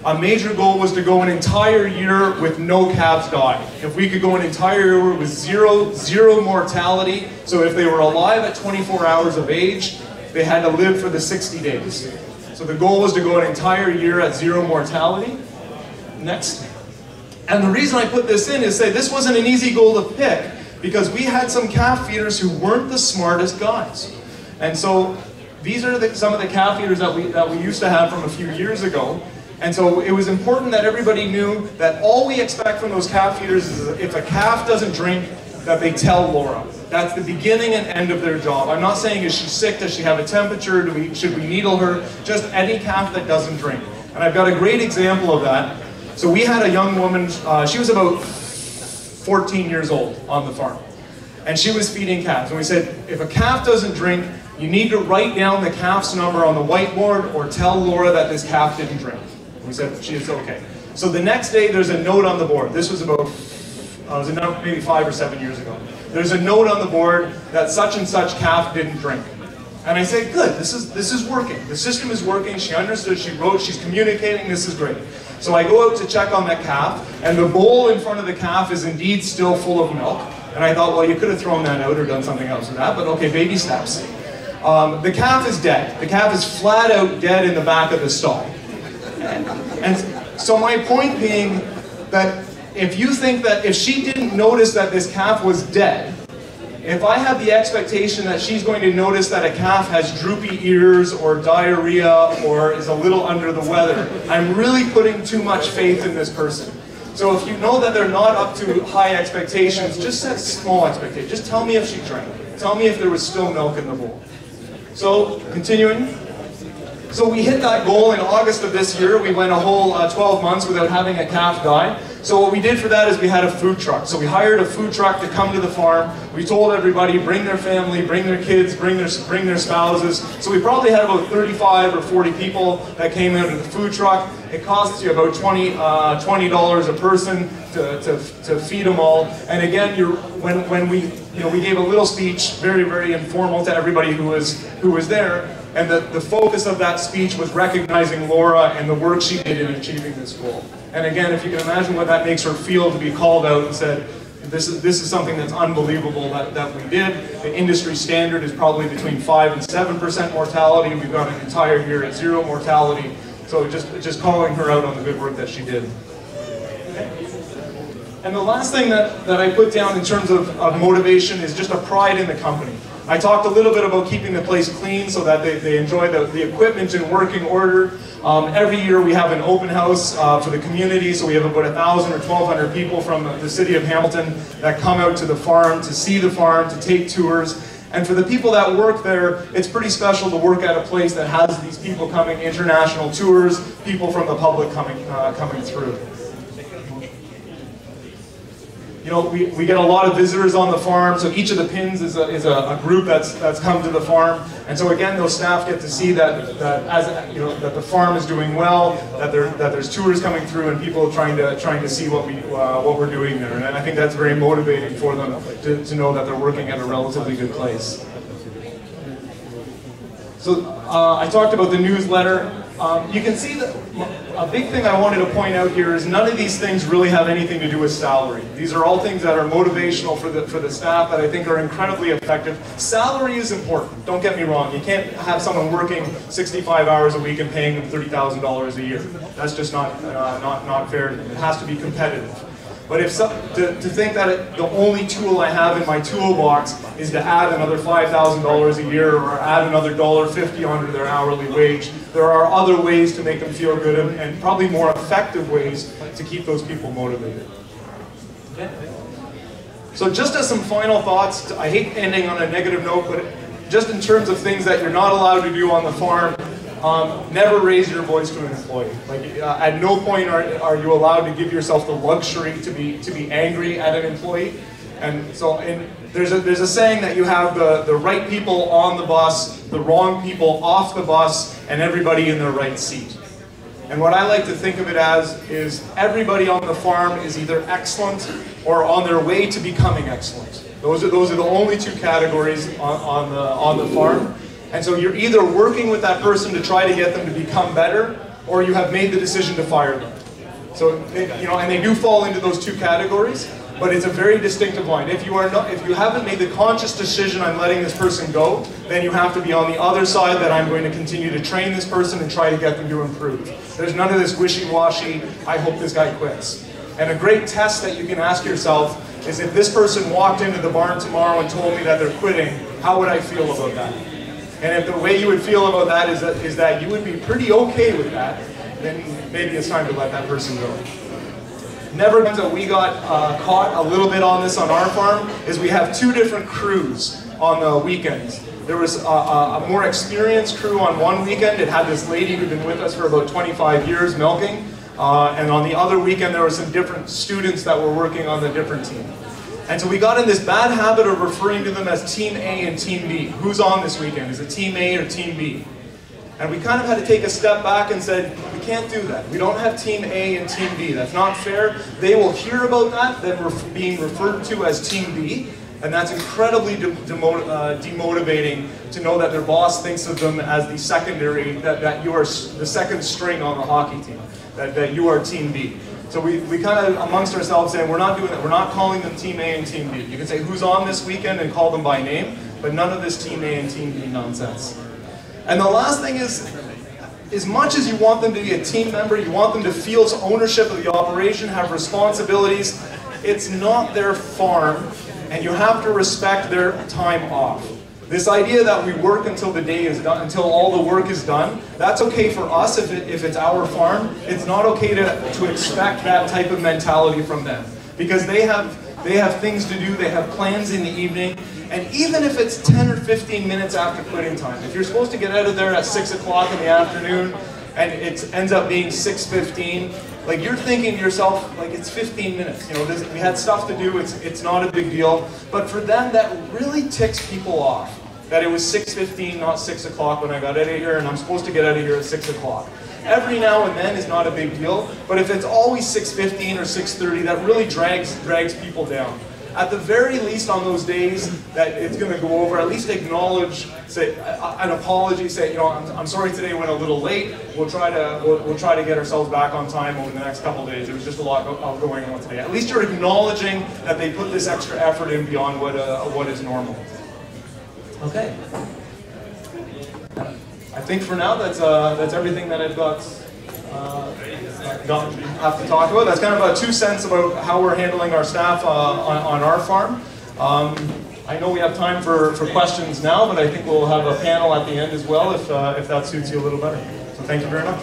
A major goal was to go an entire year with no calves die. If we could go an entire year with zero mortality, so if they were alive at 24 hours of age, they had to live for the 60 days. So the goal was to go an entire year at 0 mortality. Next. And the reason I put this in is say this wasn't an easy goal to pick, because we had some calf feeders who weren't the smartest guys. And so these are some of the calf feeders that we used to have from a few years ago. And so it was important that everybody knew that all we expect from those calf feeders is if a calf doesn't drink, that they tell Laura. That's the beginning and end of their job. I'm not saying is she sick, does she have a temperature, should we needle her, just any calf that doesn't drink. And I've got a great example of that. So we had a young woman, she was about 14 years old on the farm. And she was feeding calves. And we said, if a calf doesn't drink, you need to write down the calf's number on the whiteboard or tell Laura that this calf didn't drink. We said, she is okay. So the next day, there's a note on the board. This was about, maybe 5 or 7 years ago. There's a note on the board that such and such calf didn't drink. And I say, good, this is working. The system is working. She understood, she wrote, she's communicating, this is great. So I go out to check on that calf, and the bowl in front of the calf is indeed still full of milk. And I thought, well, you could have thrown that out or done something else with that, but okay, baby steps. The calf is dead. The calf is flat out dead in the back of the stall. And so my point being that if you think that if she didn't notice that this calf was dead, if I have the expectation that she's going to notice that a calf has droopy ears or diarrhea or is a little under the weather, I'm really putting too much faith in this person. So if you know that they're not up to high expectations, just set small expectations. Just tell me if she drank. Tell me if there was still milk in the bowl. So, continuing. So we hit that goal in August of this year. We went a whole 12 months without having a calf die. So what we did for that is we had a food truck. So we hired a food truck to come to the farm. We told everybody, bring their family, bring their kids, bring their spouses. So we probably had about 35 or 40 people that came out in the food truck. It costs you about $20 a person to feed them all. And again, when we gave a little speech, very, very informal to everybody who was there. And the focus of that speech was recognizing Laura and the work she did in achieving this goal. And again, if you can imagine what that makes her feel to be called out and said, this is something that's unbelievable that we did. The industry standard is probably between 5 and 7% mortality. We've got an entire year at 0 mortality. So just calling her out on the good work that she did. Okay. And the last thing that I put down in terms of motivation is just a pride in the company. I talked a little bit about keeping the place clean so that they enjoy the equipment in working order. Every year we have an open house for the community, so we have about 1,000 or 1,200 people from the city of Hamilton that come out to the farm to see the farm, to take tours. And for the people that work there, it's pretty special to work at a place that has these people coming, international tours, people from the public coming through. You know, we get a lot of visitors on the farm, so each of the pins is a group that's come to the farm, and so again, those staff get to see that that the farm is doing well, that there's tours coming through, and people trying to see what we're doing there, and I think that's very motivating for them to know that they're working at a relatively good place. So I talked about the newsletter. You can see that a big thing I wanted to point out here is none of these things really have anything to do with salary. These are all things that are motivational for the staff that I think are incredibly effective. Salary is important, don't get me wrong. You can't have someone working 65 hours a week and paying them $30,000 a year. That's just not fair. It has to be competitive. But to think that the only tool I have in my toolbox is to add another $5,000 a year or add another $1.50 onto their hourly wage, there are other ways to make them feel good and probably more effective ways to keep those people motivated. Okay. So just as some final thoughts, I hate ending on a negative note, but just in terms of things that you're not allowed to do on the farm, never raise your voice to an employee. Like at no point are you allowed to give yourself the luxury to be angry at an employee. And so there's a saying that you have the right people on the bus, the wrong people off the bus, and everybody in their right seat. And what I like to think of it as is everybody on the farm is either excellent or on their way to becoming excellent. Those are the only two categories on the farm. And so you're either working with that person to try to get them to become better, or you have made the decision to fire them. So, and they do fall into those two categories, but it's a very distinctive line. If you haven't made the conscious decision I'm letting this person go, then you have to be on the other side that I'm going to continue to train this person and try to get them to improve. There's none of this wishy-washy, I hope this guy quits. And a great test that you can ask yourself is if this person walked into the barn tomorrow and told me that they're quitting, how would I feel about that? And if the way you would feel about that is that you would be pretty okay with that, then maybe it's time to let that person go. Never that we got caught a little bit on this on our farm is we have two different crews on the weekends. There was a more experienced crew on one weekend. It had this lady who'd been with us for about 25 years milking. And on the other weekend there were some different students that were working on the different team. And so we got in this bad habit of referring to them as Team A and Team B. Who's on this weekend? Is it Team A or Team B? And we kind of had to take a step back and said, we can't do that. We don't have Team A and Team B. That's not fair. They will hear about that, then we're being referred to as Team B. And that's incredibly demotivating to know that their boss thinks of them as the secondary, that you are the second string on the hockey team, that you are Team B. So we kind of amongst ourselves saying, we're not doing that. We're not calling them Team A and Team B. You can say who's on this weekend and call them by name, but none of this Team A and Team B nonsense. And the last thing is, as much as you want them to be a team member, you want them to feel ownership of the operation, have responsibilities, it's not their farm, and you have to respect their time off. This idea that we work until the day is done, until all the work is done, that's okay for us if it's our farm. It's not okay to expect that type of mentality from them. Because they have things to do, they have plans in the evening, and even if it's 10 or 15 minutes after quitting time, if you're supposed to get out of there at 6 o'clock in the afternoon, and it ends up being 6:15, like you're thinking to yourself, like it's 15 minutes, we had stuff to do, it's not a big deal, but for them that really ticks people off. That it was 6:15, not 6 o'clock when I got out of here, and I'm supposed to get out of here at 6 o'clock. Every now and then is not a big deal, but if it's always 6:15 or 6:30, that really drags people down. At the very least on those days that it's going to go over, at least acknowledge, say an apology, say, I'm sorry today went a little late. We'll try to get ourselves back on time over the next couple of days. There was just a lot going on today. At least you're acknowledging that they put this extra effort in beyond what is normal. Okay. I think for now that's everything that I've have to talk about. That's kind of 2 cents about how we're handling our staff on our farm. I know we have time for questions now, but I think we'll have a panel at the end as well if that suits you a little better. So thank you very much.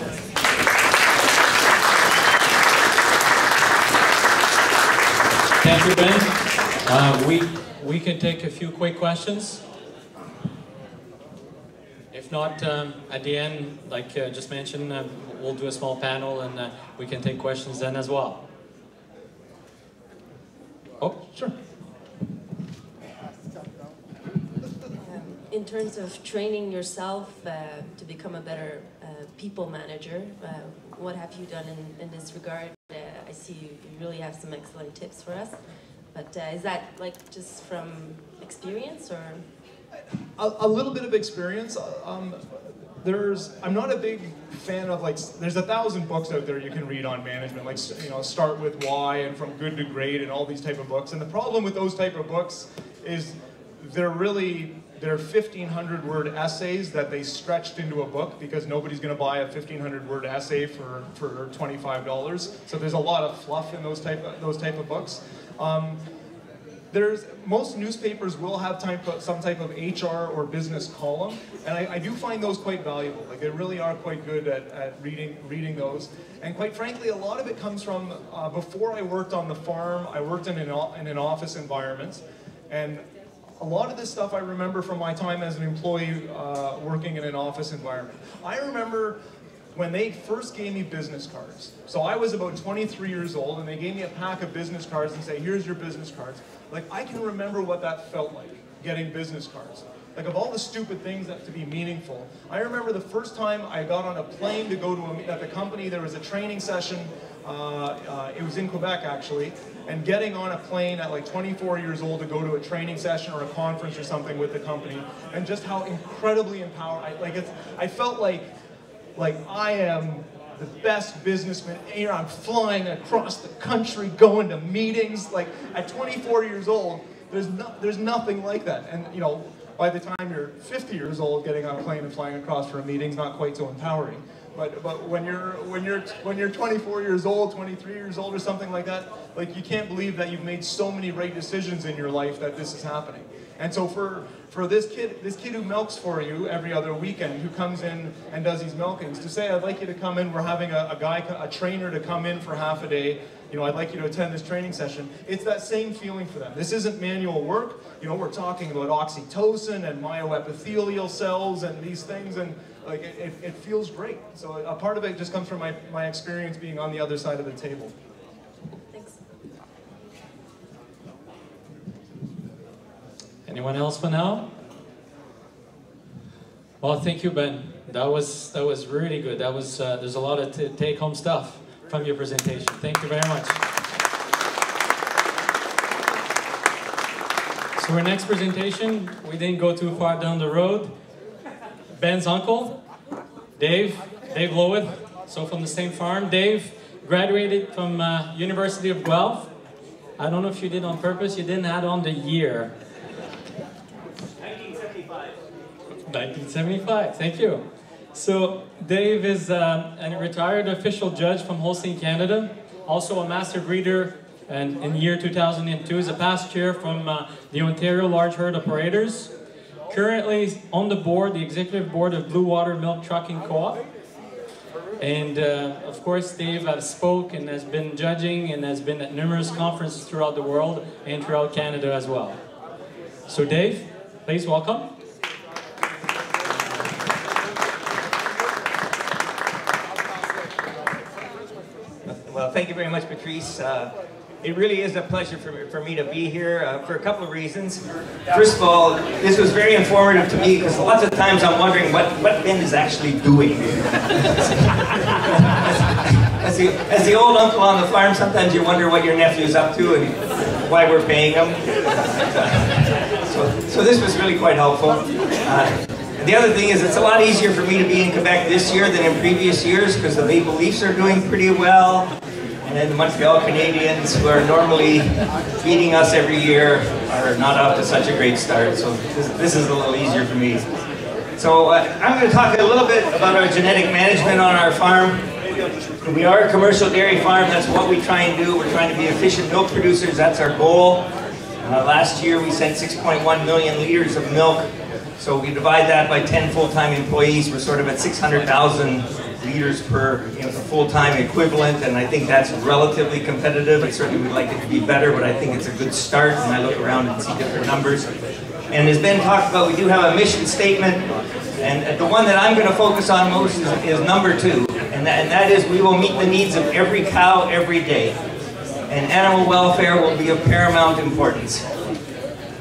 Thank you, Ben. We can take a few quick questions. If not, at the end, like just mentioned, we'll do a small panel and we can take questions then as well. Oh, sure. In terms of training yourself to become a better people manager, what have you done in this regard? I see you really have some excellent tips for us, but is that like just from experience or? A little bit of experience. I'm not a big fan of there's 1,000 books out there you can read on management, like, you know, Start With Why and From Good to Great and all these type of books. And the problem with those type of books is they're 1,500 word essays that they stretched into a book because nobody's going to buy a 1,500 word essay for $25. So there's a lot of fluff in those type of books. Most newspapers will have some type of HR or business column, and I do find those quite valuable. Like, they really are quite good at reading those. And quite frankly, a lot of it comes from before I worked on the farm. I worked in an office environment, and a lot of this stuff I remember from my time as an employee working in an office environment. I remember when they first gave me business cards. So I was about 23 years old, and they gave me a pack of business cards and say, here's your business cards. Like, I can remember what that felt like, getting business cards. Like, of all the stupid things that to be meaningful, I remember the first time I got on a plane to go to at the company, there was a training session, it was in Quebec actually, and getting on a plane at like 24 years old to go to a training session or a conference or something with the company, and just how incredibly empowered, I felt like I am the best businessman. You know, I'm flying across the country, going to meetings. Like, at 24 years old, there's nothing like that. And you know, by the time you're 50 years old, getting on a plane and flying across for a meeting is not quite so empowering. But when you're 24 years old, 23 years old, or something like that, like, you can't believe that you've made so many right decisions in your life that this is happening. And so for this kid who milks for you every other weekend, who comes in and does these milkings, to say, I'd like you to come in, we're having a trainer to come in for half a day, you know, I'd like you to attend this training session. It's that same feeling for them. This isn't manual work. You know, we're talking about oxytocin and myoepithelial cells and these things, and like, it feels great. So a part of it just comes from my experience being on the other side of the table. Thanks. Anyone else for now? Well, thank you, Ben. That was really good. That was there's a lot of take-home stuff from your presentation. Thank you very much. So our next presentation, we didn't go too far down the road. Ben's uncle, Dave Loewith, so from the same farm. Dave graduated from University of Guelph. I don't know if you did on purpose, you didn't add on the year. 1975, thank you. So Dave is a retired official judge from Holstein, Canada, also a master breeder, and in the year 2002 is a past chair from the Ontario Large Herd Operators. Currently on the board, the executive board of Blue Water Milk Trucking Co-op. And of course, Dave has spoke and has been judging and has been at numerous conferences throughout the world and throughout Canada as well. So Dave, please welcome. Well, thank you very much, Patrice. It really is a pleasure for me to be here for a couple of reasons. First of all, this was very informative to me because lots of times I'm wondering what Ben is actually doing. As the old uncle on the farm, sometimes you wonder what your nephew's up to and why we're paying him. So this was really quite helpful. The other thing is it's a lot easier for me to be in Quebec this year than in previous years because the Maple Leafs are doing pretty well. And then the Montreal Canadiens, who are normally beating us every year, are not off to such a great start. So this is a little easier for me. So I'm going to talk a little bit about our genetic management on our farm. We are a commercial dairy farm. That's what we try and do. We're trying to be efficient milk producers. That's our goal. Last year we sent 6.1 million liters of milk. So we divide that by 10 full-time employees, we're sort of at 600,000 liters per full-time equivalent, and I think that's relatively competitive. I certainly would like it to be better, but I think it's a good start, and I look around and see different numbers. And as Ben talked about, we do have a mission statement, and the one that I'm going to focus on most is number 2, and that is we will meet the needs of every cow every day, and animal welfare will be of paramount importance.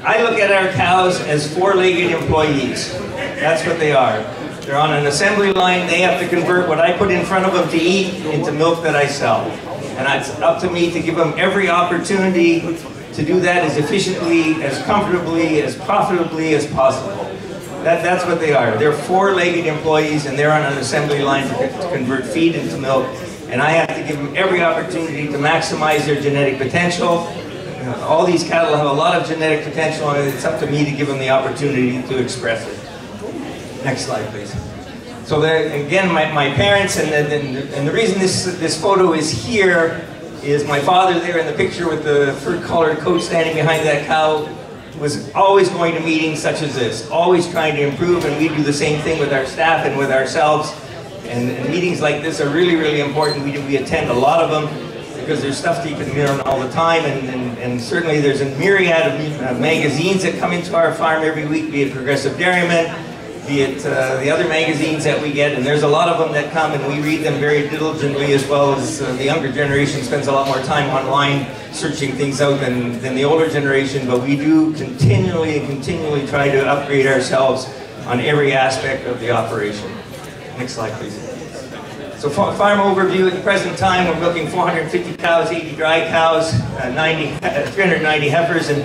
I look at our cows as 4-legged employees. That's what they are. They're on an assembly line. They have to convert what I put in front of them to eat into milk that I sell. And it's up to me to give them every opportunity to do that as efficiently, as comfortably, as profitably as possible. That's what they are. They're 4-legged employees, and they're on an assembly line to convert feed into milk. And I have to give them every opportunity to maximize their genetic potential. All these cattle have a lot of genetic potential, and it's up to me to give them the opportunity to express it. Next slide, please. So there, again, my parents, and the reason this photo is here is my father there in the picture with the fur-collared coat standing behind that cow was always going to meetings such as this, always trying to improve, and we do the same thing with our staff and with ourselves. And meetings like this are really, really important. We attend a lot of them, because there's stuff that you can learn all the time, and certainly there's a myriad of magazines that come into our farm every week, be it Progressive Dairyman, be it the other magazines that we get, and there's a lot of them that come, and we read them very diligently, as well as the younger generation spends a lot more time online searching things out than the older generation, but we do continually try to upgrade ourselves on every aspect of the operation. Next slide, please. So farm overview at the present time, we're milking 450 cows, 80 dry cows, 390 heifers, and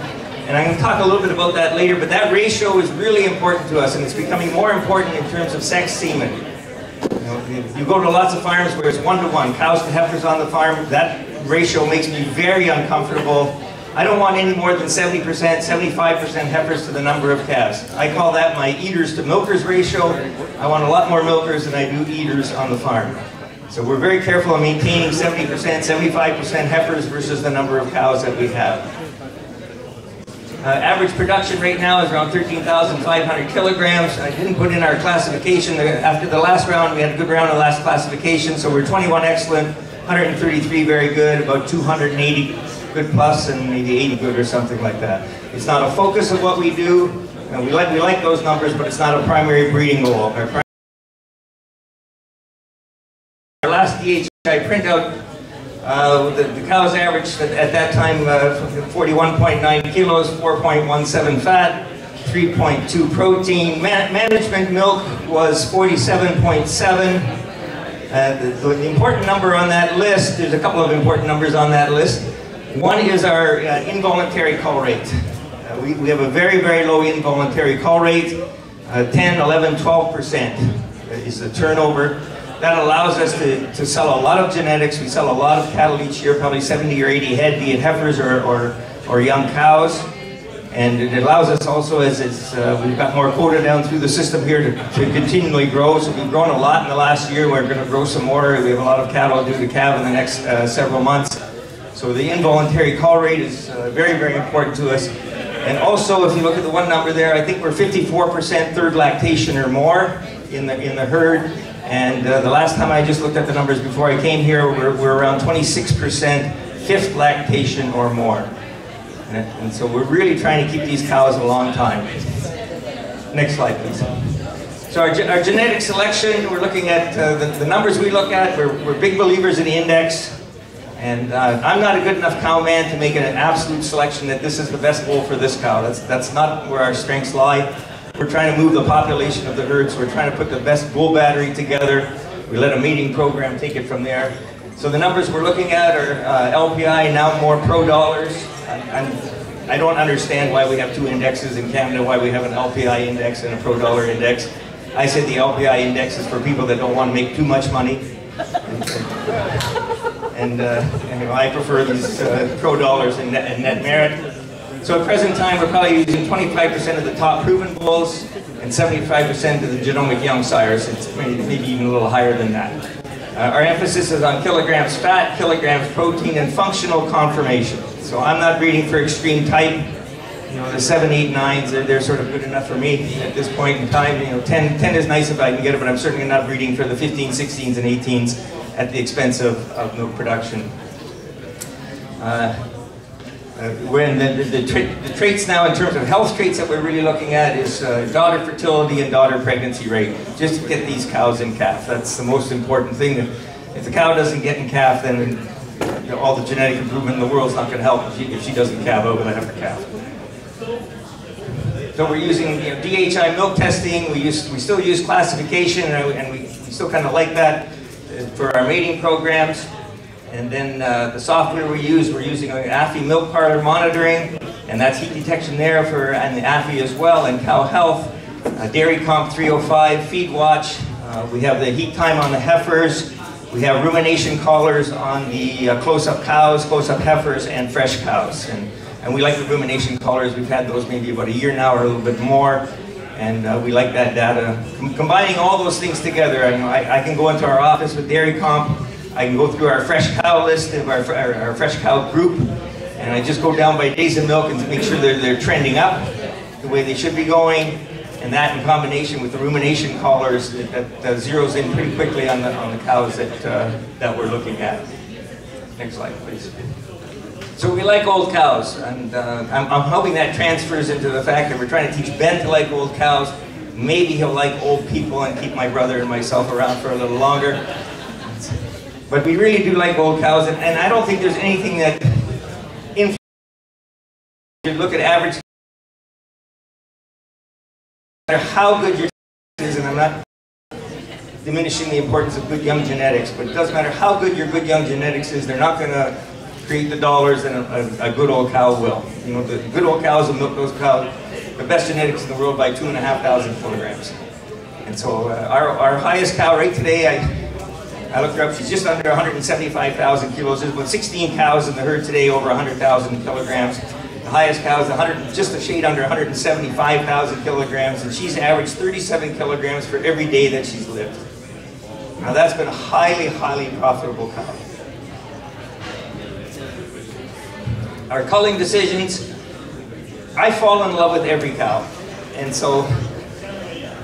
I'm going to talk a little bit about that later, but that ratio is really important to us, and it's becoming more important in terms of sex semen. You go to lots of farms where it's 1-to-1, cows to heifers on the farm. That ratio makes me very uncomfortable. I don't want any more than 70%, 75% heifers to the number of calves. I call that my eaters to milkers ratio. I want a lot more milkers than I do eaters on the farm. So we're very careful in maintaining 70%, 75% heifers versus the number of cows that we have. Average production right now is around 13,500 kilograms. I didn't put in our classification. After the last round, we had a good round of last classification, so we're 21 excellent, 133 very good, about 280 good plus, and maybe 80 good or something like that. It's not a focus of what we do. We like those numbers, but it's not a primary breeding goal. Our last DHI printout, the cows averaged at that time 41.9 kilos, 4.17 fat, 3.2 protein. Management milk was 47.7. The important number on that list, there's a couple of important numbers on that list. One is our involuntary call rate. We have a very, very low involuntary call rate. 10, 11, 12% is the turnover. That allows us to sell a lot of genetics. We sell a lot of cattle each year, probably 70 or 80 head, be it heifers or young cows. And it allows us also, as we've got more quota down through the system here, to continually grow. So we've grown a lot in the last year. We're going to grow some more. We have a lot of cattle due to calve in the next several months. So the involuntary call rate is very, very important to us. And also, if you look at the one number there, I think we're 54% third lactation or more in the herd. And the last time I just looked at the numbers before I came here, we're around 26% fifth lactation or more. And so we're really trying to keep these cows a long time. Next slide, please. So our genetic selection, we're looking at the numbers we look at. We're big believers in the index. And I'm not a good enough cow man to make an absolute selection that this is the best bull for this cow. That's not where our strengths lie. We're trying to move the population of the herds. We're trying to put the best bull battery together. We let a mating program take it from there. So the numbers we're looking at are LPI, now more pro dollars. I don't understand why we have two indexes in Canada, why we have an LPI index and a pro dollar index. I said the LPI index is for people that don't want to make too much money. And I prefer these pro dollars and net merit. So at present time, we're probably using 25% of the top proven bulls and 75% of the genomic young sires. It's maybe even a little higher than that. Our emphasis is on kilograms fat, kilograms protein, and functional conformation. So I'm not breeding for extreme type. You know, the 7, 8, 9s, they're sort of good enough for me at this point in time. You know, 10 is nice if I can get it, but I'm certainly not breeding for the 15, 16s, and 18s at the expense of milk production. When the traits now in terms of health traits that we're really looking at is daughter fertility and daughter pregnancy rate. Just to get these cows in calf. That's the most important thing. If the cow doesn't get in calf, then you know, all the genetic improvement in the world is not going to help if she doesn't calve out with a heifer calf. So we're using DHI milk testing. We still use classification, and we still kind of like that for our mating programs. And then the software we're using AFI milk parlor monitoring, and that's heat detection there and the AFI as well, and cow health, Dairy Comp 305, Feed Watch. We have the heat time on the heifers. We have rumination collars on the close-up cows, close-up heifers, and fresh cows. And we like the rumination collars. We've had those maybe about a year now or a little bit more. And we like that data. Combining all those things together, I can go into our office with Dairy Comp. I can go through our fresh cow list of our fresh cow group. And I just go down by days of milk and to make sure they're trending up the way they should be going. And that in combination with the rumination collars that zeroes in pretty quickly on the cows that we're looking at. Next slide, please. So we like old cows, and I'm hoping that transfers into the fact that we're trying to teach Ben to like old cows. Maybe he'll like old people and keep my brother and myself around for a little longer. But we really do like old cows, and I don't think there's anything that influences. You look at average, no matter how good your is, and I'm not diminishing the importance of good young genetics, but it doesn't matter how good your good young genetics is, they're not going to create the dollars that a good old cow will. You know, the good old cows will milk those cows, the best genetics in the world, by 2,500 kilograms. And so our highest cow right today, I looked her up, she's just under 175,000 kilos. There's about 16 cows in the herd today over 100,000 kilograms. The highest cow is just a shade under 175,000 kilograms, and she's averaged 37 kilograms for every day that she's lived. Now that's been a highly, highly profitable cow. Our culling decisions, I fall in love with every cow. And so,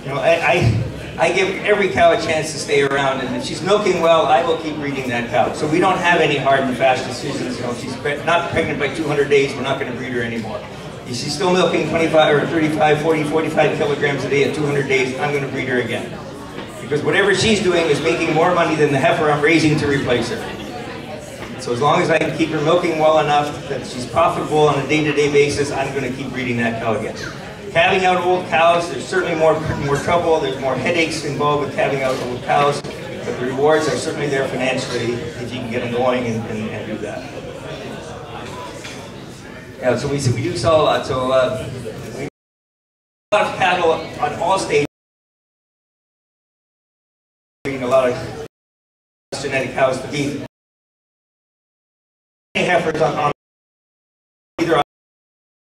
you know, I give every cow a chance to stay around, and if she's milking well, I will keep breeding that cow. So we don't have any hard and fast decisions. You know, if she's not pregnant by 200 days, we're not going to breed her anymore. If she's still milking 25 or 35, 40, 45 kilograms a day at 200 days, I'm going to breed her again. Because whatever she's doing is making more money than the heifer I'm raising to replace her. So as long as I can keep her milking well enough that she's profitable on a day-to-day basis, I'm going to keep breeding that cow again. Calving out old cows, there's certainly more trouble, there's more headaches involved with calving out old cows, but the rewards are certainly there financially if you can get them going and do that. Yeah, so we do sell a lot. So we have a lot of cattle on all stages, breeding a lot of genetic cows to beef. Heifers on either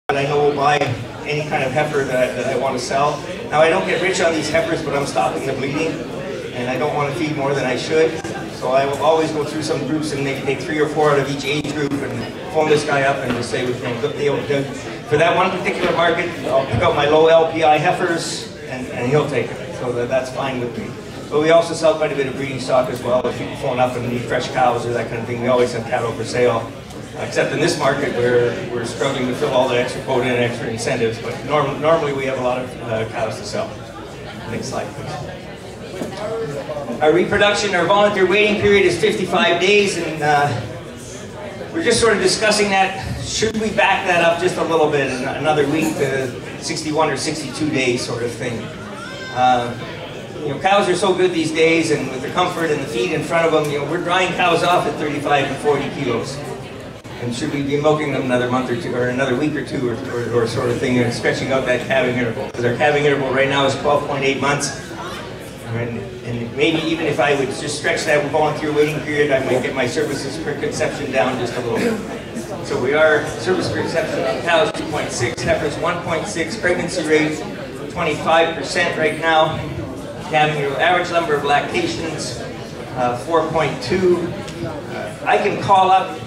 that I know will buy any kind of heifer that I want to sell. Now I don't get rich on these heifers, but I'm stopping the bleeding, and I don't want to feed more than I should. So I will always go through some groups and maybe take 3 or 4 out of each age group and phone this guy up and just say, for that one particular market, I'll pick out my low LPI heifers, and he'll take it. So that's fine with me. But we also sell quite a bit of breeding stock as well. If people phone up and need fresh cows or that kind of thing, we always have cattle for sale. Except in this market, we're struggling to fill all the extra quota and extra incentives. But normally we have a lot of cows to sell. Next slide, please. Our reproduction, our volunteer waiting period is 55 days, and we're just sort of discussing that. Should we back that up just a little bit, another week to 61 or 62 days sort of thing? You know, cows are so good these days, and with the comfort and the feed in front of them, you know, we're drying cows off at 35 to 40 kilos. And should we be milking them another month or two, or another week or two, or sort of thing, and stretching out that calving interval? Because our calving interval right now is 12.8 months. And maybe even if I would just stretch that volunteer waiting period, I might get my services per conception down just a little bit. So we are service per conception on cows 2.6, heifers 1.6, pregnancy rate 25% right now. Calving interval, average number of lactations 4.2. I can call up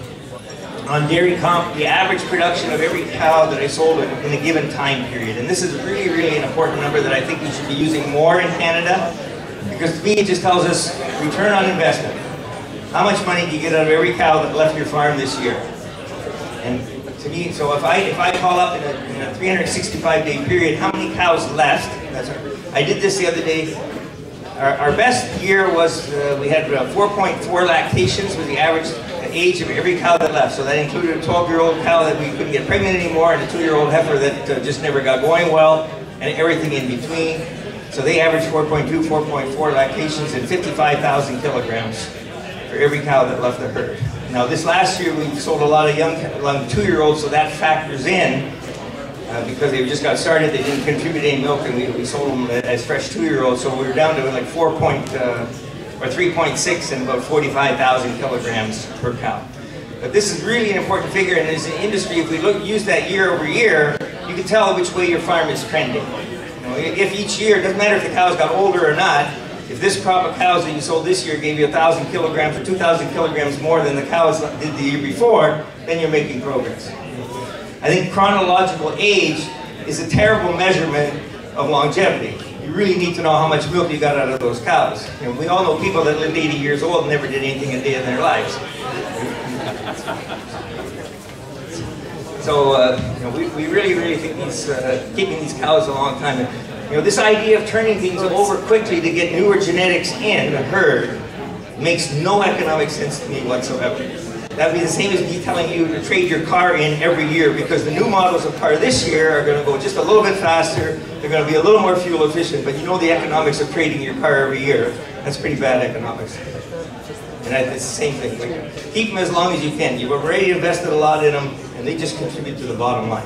on dairy comp, the average production of every cow that I sold in a given time period. And this is really, really an important number that I think we should be using more in Canada, because to me it just tells us return on investment. How much money do you get out of every cow that left your farm this year? And to me, so if I call up in a 365-day period, how many cows left? I did this the other day. Our best year was, we had 4.4 lactations was the average age of every cow that left. So that included a 12-year-old cow that we couldn't get pregnant anymore, and a 2-year-old heifer that just never got going well, and everything in between. So they averaged 4.2, 4.4 lactations and 55,000 kilograms for every cow that left the herd. Now this last year we sold a lot of young 2-year-olds, so that factors in. Because they just got started, they didn't contribute any milk, and we sold them as fresh 2-year-olds. So we were down to like 3.6 and about 45,000 kilograms per cow. But this is really an important figure, and as an industry, if we use that year over year, you can tell which way your farm is trending. You know, if each year, it doesn't matter if the cows got older or not, if this crop of cows that you sold this year gave you 1,000 kilograms or 2,000 kilograms more than the cows did the year before, then you're making progress. I think chronological age is a terrible measurement of longevity. You really need to know how much milk you got out of those cows. You know, we all know people that lived 80 years old and never did anything a day in their lives. So you know, we really, really think keeping these cows a long time. You know, this idea of turning things over quickly to get newer genetics in the herd makes no economic sense to me whatsoever. That would be the same as me telling you to trade your car in every year, because the new models of car this year are going to go just a little bit faster, they're going to be a little more fuel efficient, but you know the economics of trading your car every year. That's pretty bad economics. And it's the same thing. Keep them as long as you can. You've already invested a lot in them, and they just contribute to the bottom line.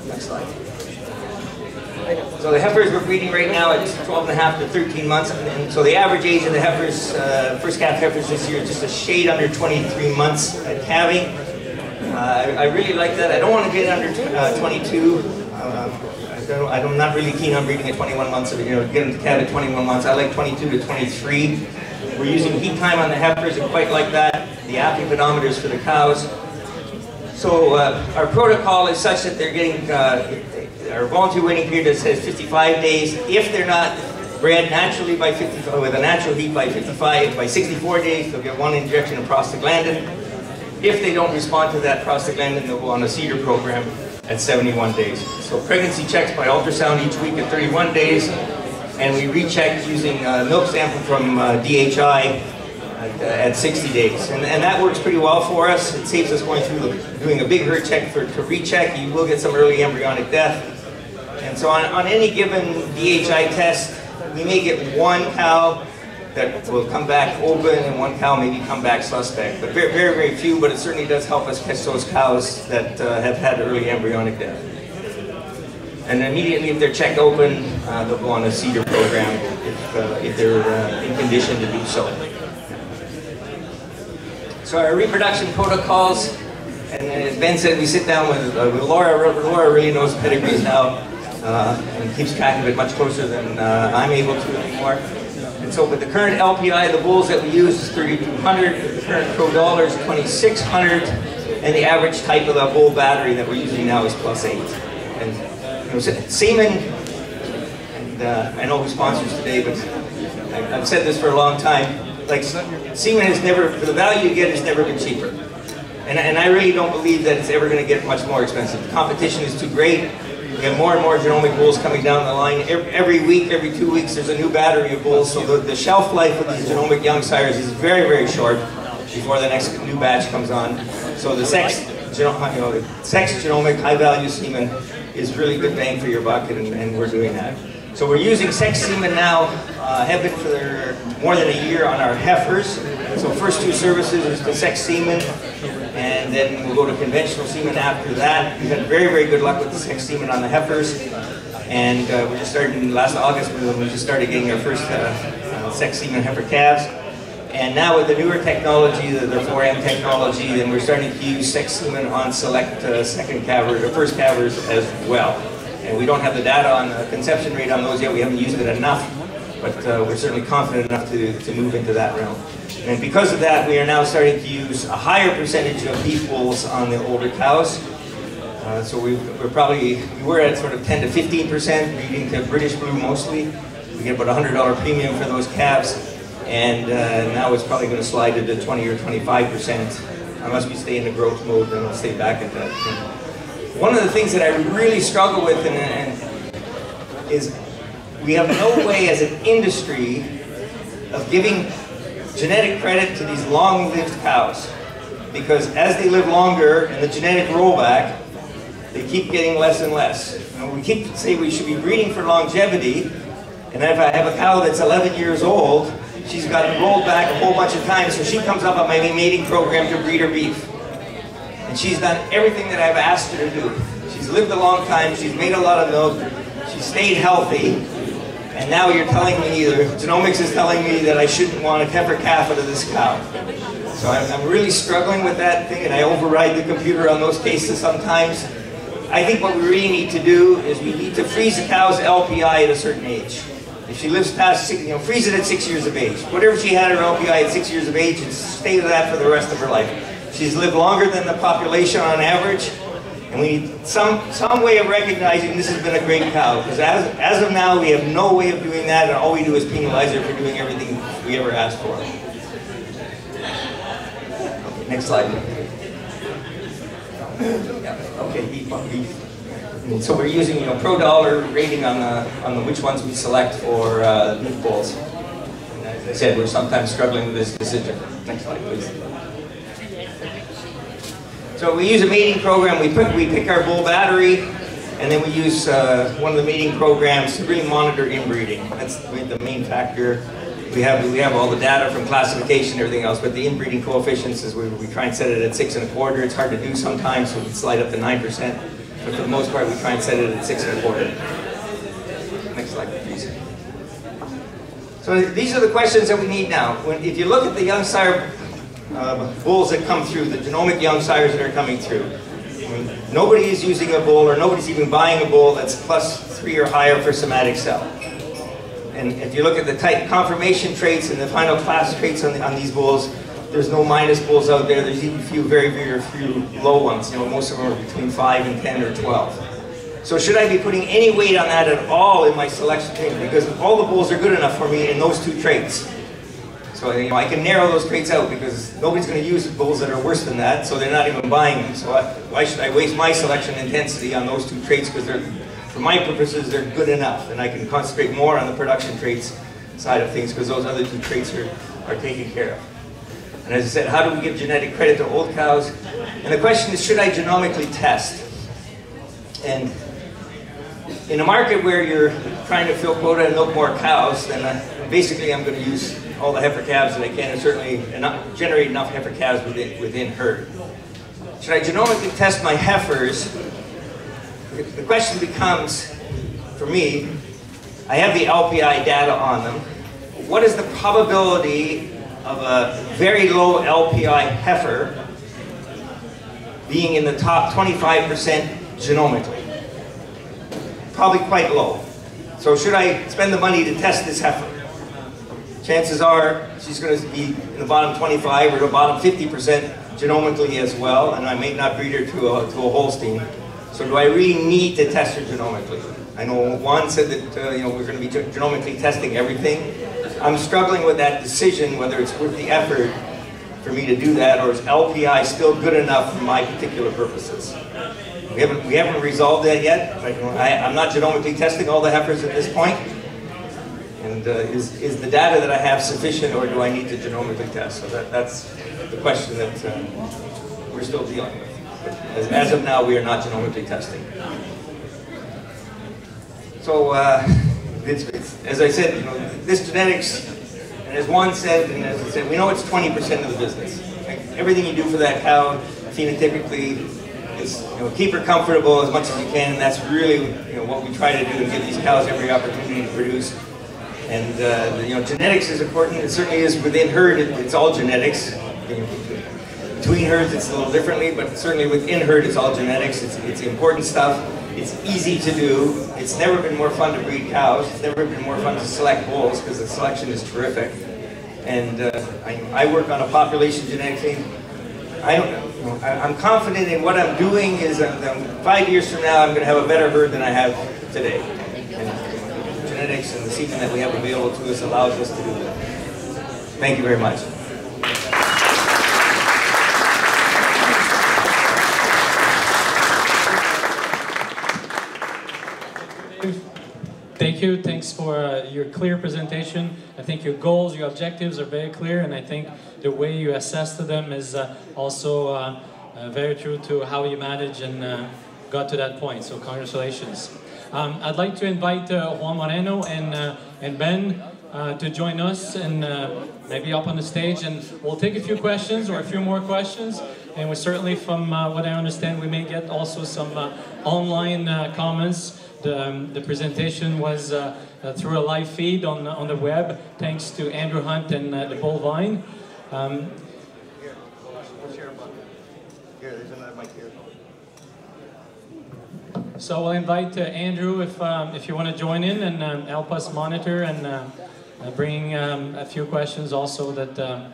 Next slide. So the heifers we're breeding right now at 12.5 to 13 months, and so the average age of the heifers, first calf heifers this year, is just a shade under 23 months at calving. I really like that. I don't want to get under 22. I'm not really keen on breeding at 21 months, you know, get them to calve at 21 months. I like 22 to 23. We're using heat time on the heifers and quite like that. The apipedometers for the cows. So our protocol is such that they're getting our voluntary waiting period that says 55 days. If they're not bred naturally by 55, with a natural heat by 64 days, they'll get 1 injection of prostaglandin. If they don't respond to that prostaglandin, they'll go on a CEDAR program at 71 days. So pregnancy checks by ultrasound each week at 31 days, and we recheck using milk sample from DHI at 60 days. And that works pretty well for us. It saves us going through doing a big herd check to recheck. You will get some early embryonic death. And so on any given DHI test, we may get 1 cow that will come back open and 1 cow maybe come back suspect. But very, very, very few, but it certainly does help us catch those cows that have had early embryonic death. And immediately if they're checked open, they'll go on a CEDAR program if they're in condition to do so. So our reproduction protocols, and as Ben said, we sit down with Laura. Laura really knows pedigrees now. And keeps track of it much closer than I'm able to anymore. And so with the current LPI, the bulls that we use is 3,200, the current Pro Dollar is 2,600, and the average type of the bull battery that we're using now is +8. And you know, semen, and I know who sponsors today, but I've said this for a long time, like semen is never, for the value you get, it's never been cheaper. And I really don't believe that it's ever going to get much more expensive. The competition is too great. We have more and more genomic bulls coming down the line. Every week, every 2 weeks, there's a new battery of bulls. So the shelf life of these genomic young sires is very, very short before the next new batch comes on. So the sex genomic high-value semen is really good bang for your buck, and we're doing that. So we're using sex semen now, have been for more than a year on our heifers. So first 2 services is the sex semen, and then we'll go to conventional semen after that. We've had very, very good luck with the sex semen on the heifers, and we just started in last August when we just started getting our first sex semen heifer calves. And now with the newer technology, the 4M technology, then we're starting to use sex semen on select second calvers, or first calvers as well. And we don't have the data on the conception rate on those yet. We haven't used it enough. but we're certainly confident enough to move into that realm. And because of that, we are now starting to use a higher percentage of beef bulls on the older cows. So we were at sort of 10 to 15% breeding to British Blue mostly. We get about $100 premium for those calves, and now it's probably going to slide to 20 or 25%. Unless we stay in the growth mode, then we'll stay back at that. One of the things that I really struggle with is we have no way as an industry of giving genetic credit to these long-lived cows, because as they live longer and the genetic rollback, they keep getting less and less. We keep saying we should be breeding for longevity, and if I have a cow that's 11 years old, she's gotten rolled back a whole bunch of times, so she comes up on my mating program to breed her beef. And she's done everything that I've asked her to do. She's lived a long time, she's made a lot of milk, she's stayed healthy, and now you're telling me, or genomics is telling me that I shouldn't want a heifer calf out of this cow. So I'm really struggling with that thing, and I override the computer on those cases sometimes. I think what we really need to do is we need to freeze the cow's LPI at a certain age. If she lives past, freeze it at 6 years of age. Whatever she had her LPI at 6 years of age, and stay with that for the rest of her life. She's lived longer than the population on average, and we need some way of recognizing this has been a great cow. Because as of now, we have no way of doing that, and all we do is penalize her for doing everything we ever asked for. Okay, next slide. Okay, beef. So we're using pro dollar rating on which ones we select for beef bulls. And as I said, we're sometimes struggling with this decision. Next slide, please. So we use a mating program. We pick our bull battery, and then we use one of the mating programs to really monitor inbreeding. That's the main factor. We have all the data from classification and everything else, but the inbreeding coefficients is we try and set it at 6 1/4. It's hard to do sometimes, so we slide up to 9%. But for the most part, we try and set it at 6 1/4. Next slide, please. So these are the questions that we need now. If you look at the young sire bulls that come through, the genomic young sires that are coming through, nobody is using a bull, or nobody's even buying a bull that's +3 or higher for somatic cell. And if you look at the type conformation traits and the final class traits on these bulls, there's no minus bulls out there. There's even very few low ones. Most of them are between 5 and 10 or 12. So should I be putting any weight on that at all in my selection table? Because all the bulls are good enough for me in those 2 traits. So I can narrow those traits out, because nobody's going to use bulls that are worse than that, so they're not even buying them. So why should I waste my selection intensity on those 2 traits? Because for my purposes, they're good enough, and I can concentrate more on the production traits side of things, because those other 2 traits are taken care of. And as I said, how do we give genetic credit to old cows? And the question is, should I genomically test? And in a market where you're trying to fill quota and milk more cows, then basically I'm going to use all the heifer calves that I can, and certainly generate enough heifer calves within herd. Should I genomically test my heifers? The question becomes, for me, I have the LPI data on them. What is the probability of a very low LPI heifer being in the top 25% genomically? Probably quite low. So should I spend the money to test this heifer? Chances are she's going to be in the bottom 25 or the bottom 50% genomically as well, and I may not breed her to a Holstein. So do I really need to test her genomically? I know Juan said that we're going to be genomically testing everything. I'm struggling with that decision, whether it's worth the effort for me to do that, or is LPI still good enough for my particular purposes? We haven't resolved that yet. I'm not genomically testing all the heifers at this point. And is the data that I have sufficient, or do I need to genomically test? So that's the question that we're still dealing with. As of now, we are not genomically testing. So, as I said, this genetics, and as Juan said, and as I said, we know it's 20% of the business. Like, everything you do for that cow, phenotypically, is keep her comfortable as much as you can, and that's really what we try to do, and give these cows every opportunity to produce. And genetics is important. It certainly is within herd. It's all genetics. Between herds, it's a little differently, but certainly within herd, it's all genetics. It's important stuff. It's easy to do. It's never been more fun to breed cows. It's never been more fun to select bulls because the selection is terrific. And I work on a population genetic thing. I'm confident in what I'm doing is 5 years from now I'm going to have a better herd than I have today. And genetics and the semen that we have available to us allows us to do that. Thank you very much. Thank you. Thanks for your clear presentation. I think your goals, your objectives are very clear, and I think the way you assess to them is also very true to how you manage and got to that point. So congratulations. I'd like to invite Juan Moreno and Ben to join us and maybe up on the stage, and we'll take a few questions or a few more questions. And we certainly, from what I understand, we may get also some online comments. The presentation was through a live feed on the web, thanks to Andrew Hunt and the Bullvine. Here, we'll share a button. Here, there's another mic here. So we'll invite Andrew if you want to join in and help us monitor and bring a few questions also that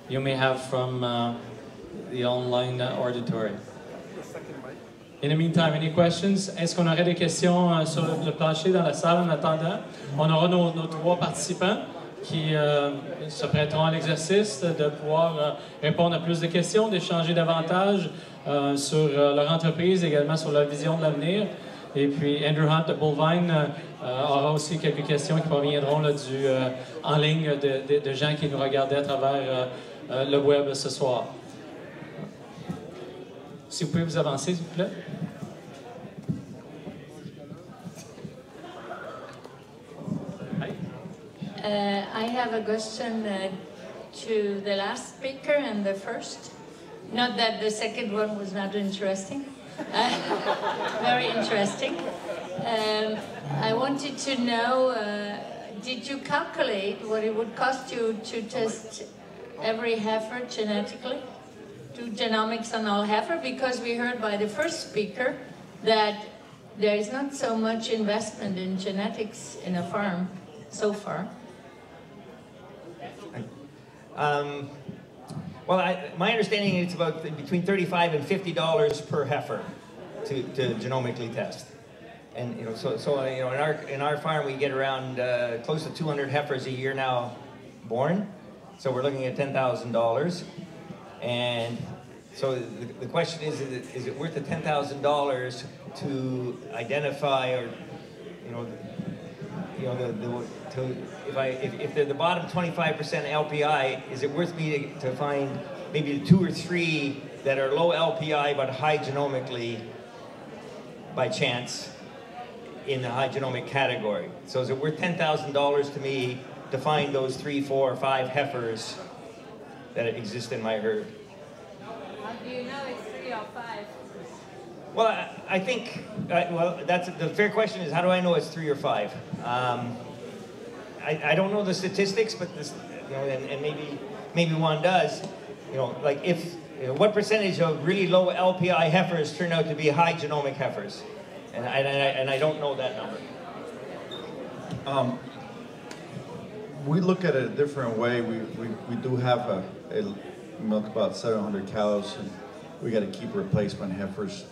you may have from the online auditory. In the meantime, any questions? Est-ce qu'on aurait des questions sur le plancher dans la salle en attendant? On aura nos 3 participants qui se prêteront à l'exercice de pouvoir répondre à plus de questions, d'échanger davantage sur leur entreprise, également sur leur vision de l'avenir. Et puis Andrew Hunt de Bullvine aura aussi quelques questions qui proviendront là, en ligne de gens qui nous regardaient à travers le web ce soir. Si vous pouvez vous avancer, s'il vous plaît. I have a question to the last speaker and the first. Not that the second one was not interesting. Very interesting. I wanted to know, did you calculate what it would cost you to test every heifer genetically? Do genomics on all heifer? Because we heard by the first speaker that there is not so much investment in genetics in a farm so far. Well, my understanding is it's about between $35 and $50 per heifer to genomically test. And in our farm we get around close to 200 heifers a year now born. So we're looking at $10,000. And so the question is it worth the $10,000 to identify or if they're the bottom 25% LPI, is it worth me to find maybe 2 or 3 that are low LPI but high genomically by chance in the high genomic category? So is it worth $10,000 to me to find those 3, 4, or 5 heifers that exist in my herd? How do you know it's 3 or 5? Well, I think, well, that's the fair question is, how do I know it's 3 or 5? I don't know the statistics, but this, and maybe one does. Like what percentage of really low LPI heifers turn out to be high genomic heifers? And I don't know that number. We look at it a different way. We do have milk about 700 cows, and we got to keep replacement heifers,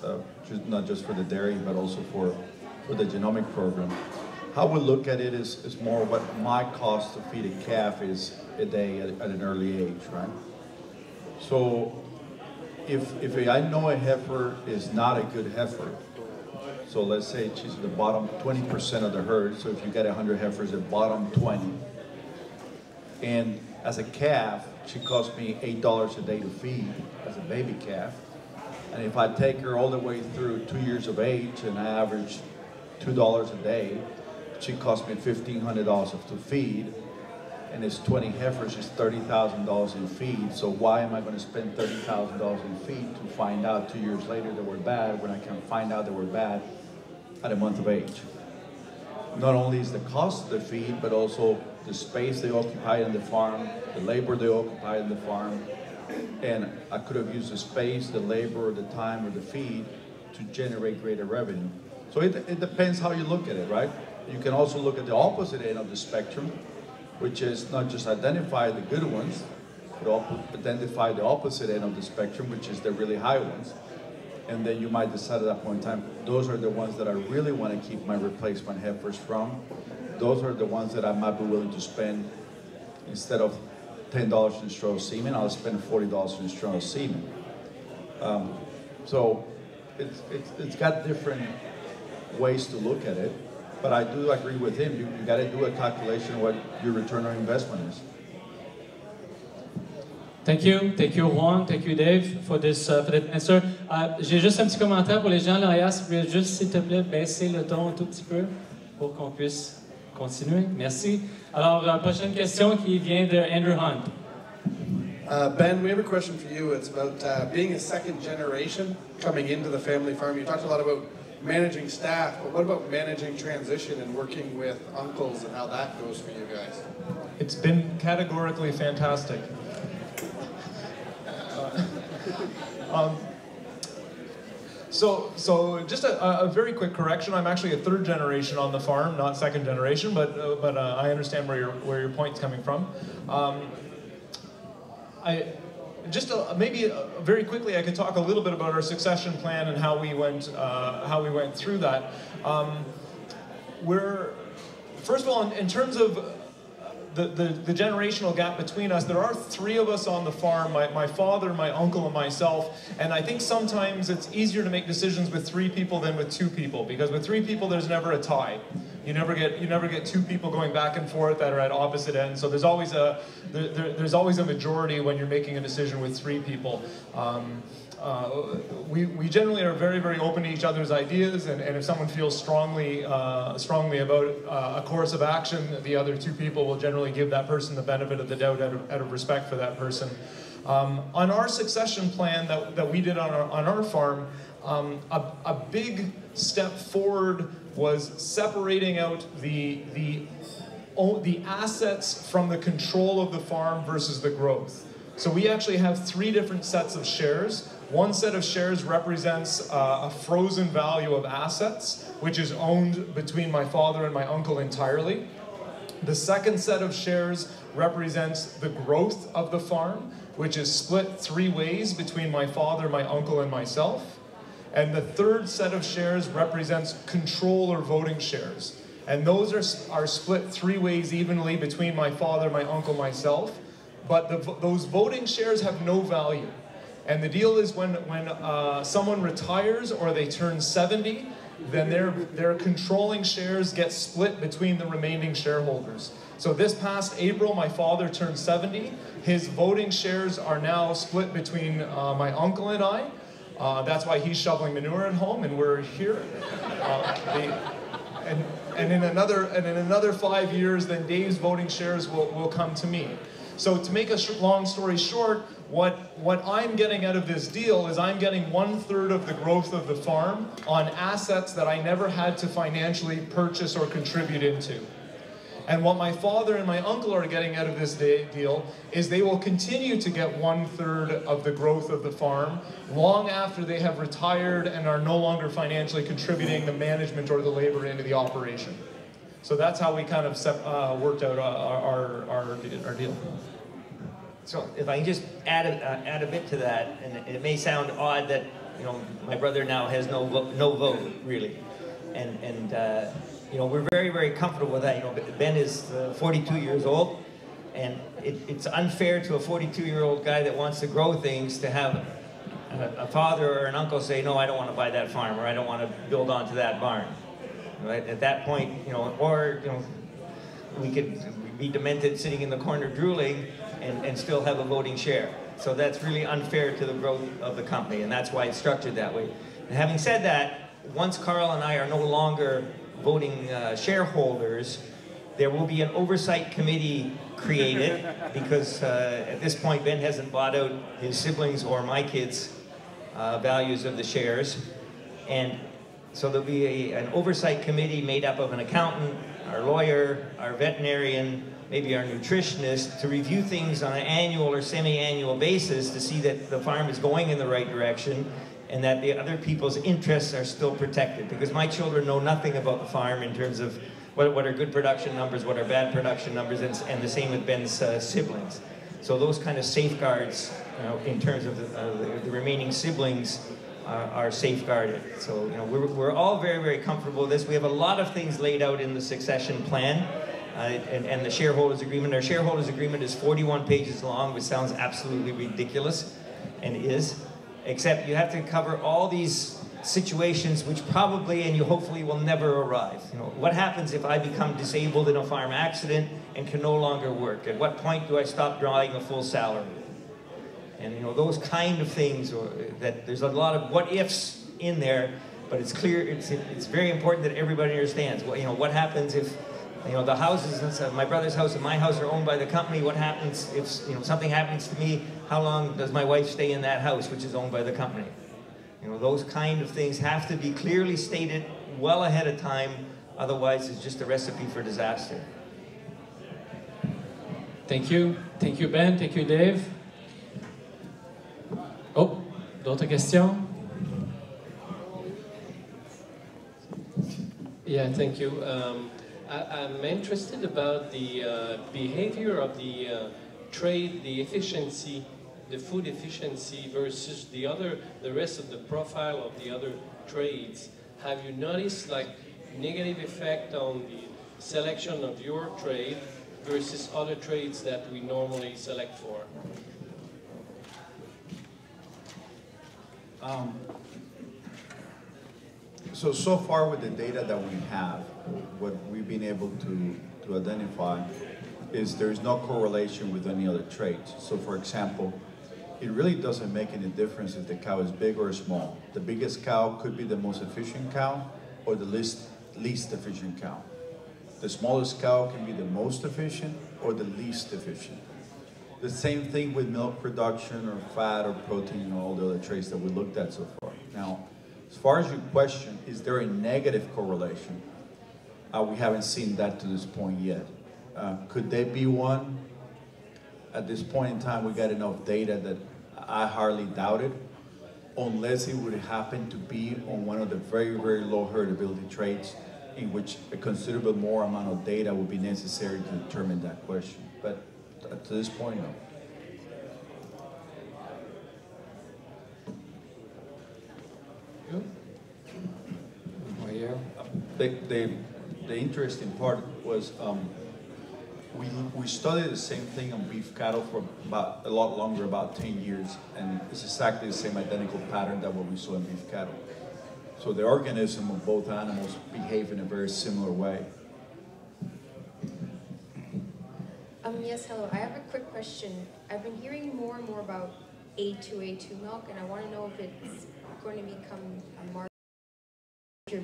not just for the dairy, but also for the genomic program. How we look at it is more what my cost to feed a calf is a day at an early age, right? So if I know a heifer is not a good heifer, so let's say she's at the bottom 20% of the herd, so if you got 100 heifers at bottom 20, and as a calf, she costs me $8 a day to feed as a baby calf. And if I take her all the way through 2 years of age and I average $2 a day, she costs me $1,500 to feed. And it's 20 heifers, it's $30,000 in feed. So why am I going to spend $30,000 in feed to find out 2 years later they were bad when I can find out they were bad at a month of age? Not only is the cost of the feed, but also the space they occupy in the farm, the labor they occupy in the farm. And I could have used the space, the labor, the time, or the feed to generate greater revenue. So it depends how you look at it, right? You can also look at the opposite end of the spectrum, which is not just identify the good ones, but identify the opposite end of the spectrum, which is the really high ones. And then you might decide at that point in time, those are the ones that I really want to keep my replacement heifers from. Those are the ones that I might be willing to spend, instead of $10 in straw semen, I'll spend $40 in straw semen. So it's got different ways to look at it, but I do agree with him. You got to do a calculation of what your return on investment is. Thank you Juan, thank you Dave for that answer. J'ai juste un petit commentaire pour les gens derrière, si vous voulez juste s'il te plaît baisser le ton un tout petit peu pour qu'on puisse continuer. Merci. Alors, prochaine question qui vient de Andrew Hunt. Ben, we have a question for you. It's about being a second generation coming into the family farm. You talked a lot about managing staff, but what about managing transition and working with uncles and how that goes for you guys? It's been categorically fantastic. So just a very quick correction. I'm actually a third generation on the farm, not second generation, but I understand where your point's coming from. Maybe very quickly I could talk a little bit about our succession plan and how we went through that. First of all, in terms of the generational gap between us, there are three of us on the farm, my father, my uncle, and myself, and I think sometimes it's easier to make decisions with three people than with two people, because with three people there's never a tie. You never get two people going back and forth that are at opposite ends, so there's always a majority when you're making a decision with three people. We generally are very, very open to each other's ideas, and if someone feels strongly about a course of action, the other two people will generally give that person the benefit of the doubt out of respect for that person. On our succession plan that we did on our farm, a big step forward was separating out the assets from the control of the farm versus the growth. So we actually have three different sets of shares. One set of shares represents a frozen value of assets, which is owned between my father and my uncle entirely. The second set of shares represents the growth of the farm, which is split three ways between my father, my uncle, and myself. And the third set of shares represents control or voting shares. And those are split three ways evenly between my father, my uncle, myself. But those voting shares have no value. And the deal is when someone retires or they turn 70, then their controlling shares get split between the remaining shareholders. So this past April, my father turned 70. His voting shares are now split between my uncle and I. That's why he's shoveling manure at home and we're here. And in another 5 years, then Dave's voting shares will come to me. So to make a long story short, what I'm getting out of this deal is I'm getting 1/3 of the growth of the farm on assets that I never had to financially purchase or contribute into. And what my father and my uncle are getting out of this deal is they will continue to get 1/3 of the growth of the farm long after they have retired and are no longer financially contributing the management or the labor into the operation. So that's how we kind of worked out our deal. So if I can just add a bit to that, and it may sound odd that my brother now has no vote really, and we're very, very comfortable with that. Ben is 42 years old, and it's unfair to a 42-year-old guy that wants to grow things to have a father or an uncle say, no, I don't want to buy that farm, or I don't want to build onto that barn. Right? At that point, we could be demented sitting in the corner drooling and still have a voting share. So that's really unfair to the growth of the company, and that's why it's structured that way. And having said that, once Carl and I are no longer voting shareholders, there will be an oversight committee created because at this point Ben hasn't bought out his siblings or my kids' values of the shares. And so there'll be an oversight committee made up of an accountant, our lawyer, our veterinarian, maybe our nutritionists, to review things on an annual or semi-annual basis to see that the farm is going in the right direction and that the other people's interests are still protected. Because my children know nothing about the farm in terms of what are good production numbers, what are bad production numbers, and the same with Ben's siblings. So those kind of safeguards, in terms of the remaining siblings, are safeguarded. So we're all very, very comfortable with this. We have a lot of things laid out in the succession plan and the shareholders agreement. Our shareholders agreement is 41 pages long, which sounds absolutely ridiculous, and is. Except you have to cover all these situations which probably and you hopefully will never arrive. What happens if I become disabled in a farm accident and can no longer work? At what point do I stop drawing a full salary? And those kind of things, or that there's a lot of what ifs in there, but it's clear, it's very important that everybody understands. What happens if the houses, my brother's house and my house are owned by the company? What happens if something happens to me? How long does my wife stay in that house, which is owned by the company? Those kind of things have to be clearly stated well ahead of time. Otherwise, it's just a recipe for disaster. Thank you. Thank you, Ben. Thank you, Dave. Oh, d'autres questions? Yeah, thank you. I'm interested about the behavior of the trade, the efficiency, the food efficiency versus the rest of the profile of the other trades. Have you noticed like negative effect on the selection of your trade versus other trades that we normally select for? So far with the data that we have, what we've been able to identify is there's no correlation with any other traits. So for example, it really doesn't make any difference if the cow is big or small. The biggest cow could be the most efficient cow or the least efficient cow. The smallest cow can be the most efficient or the least efficient. The same thing with milk production or fat or protein and all the other traits that we looked at so far. Now, as far as your question, is there a negative correlation? We haven't seen that to this point yet. Could there be one? At this point in time, we got enough data that I hardly doubt it, unless it would happen to be on one of the very, very low heritability traits in which a considerable more amount of data would be necessary to determine that question. But to this point, no. The interesting part was we studied the same thing on beef cattle for about a lot longer, about 10 years, and it's exactly the same identical pattern that what we saw in beef cattle. So the organism of both animals behave in a very similar way. Yes, hello. I have a quick question. I've been hearing more and more about A2 milk, and I want to know if it's going to become a market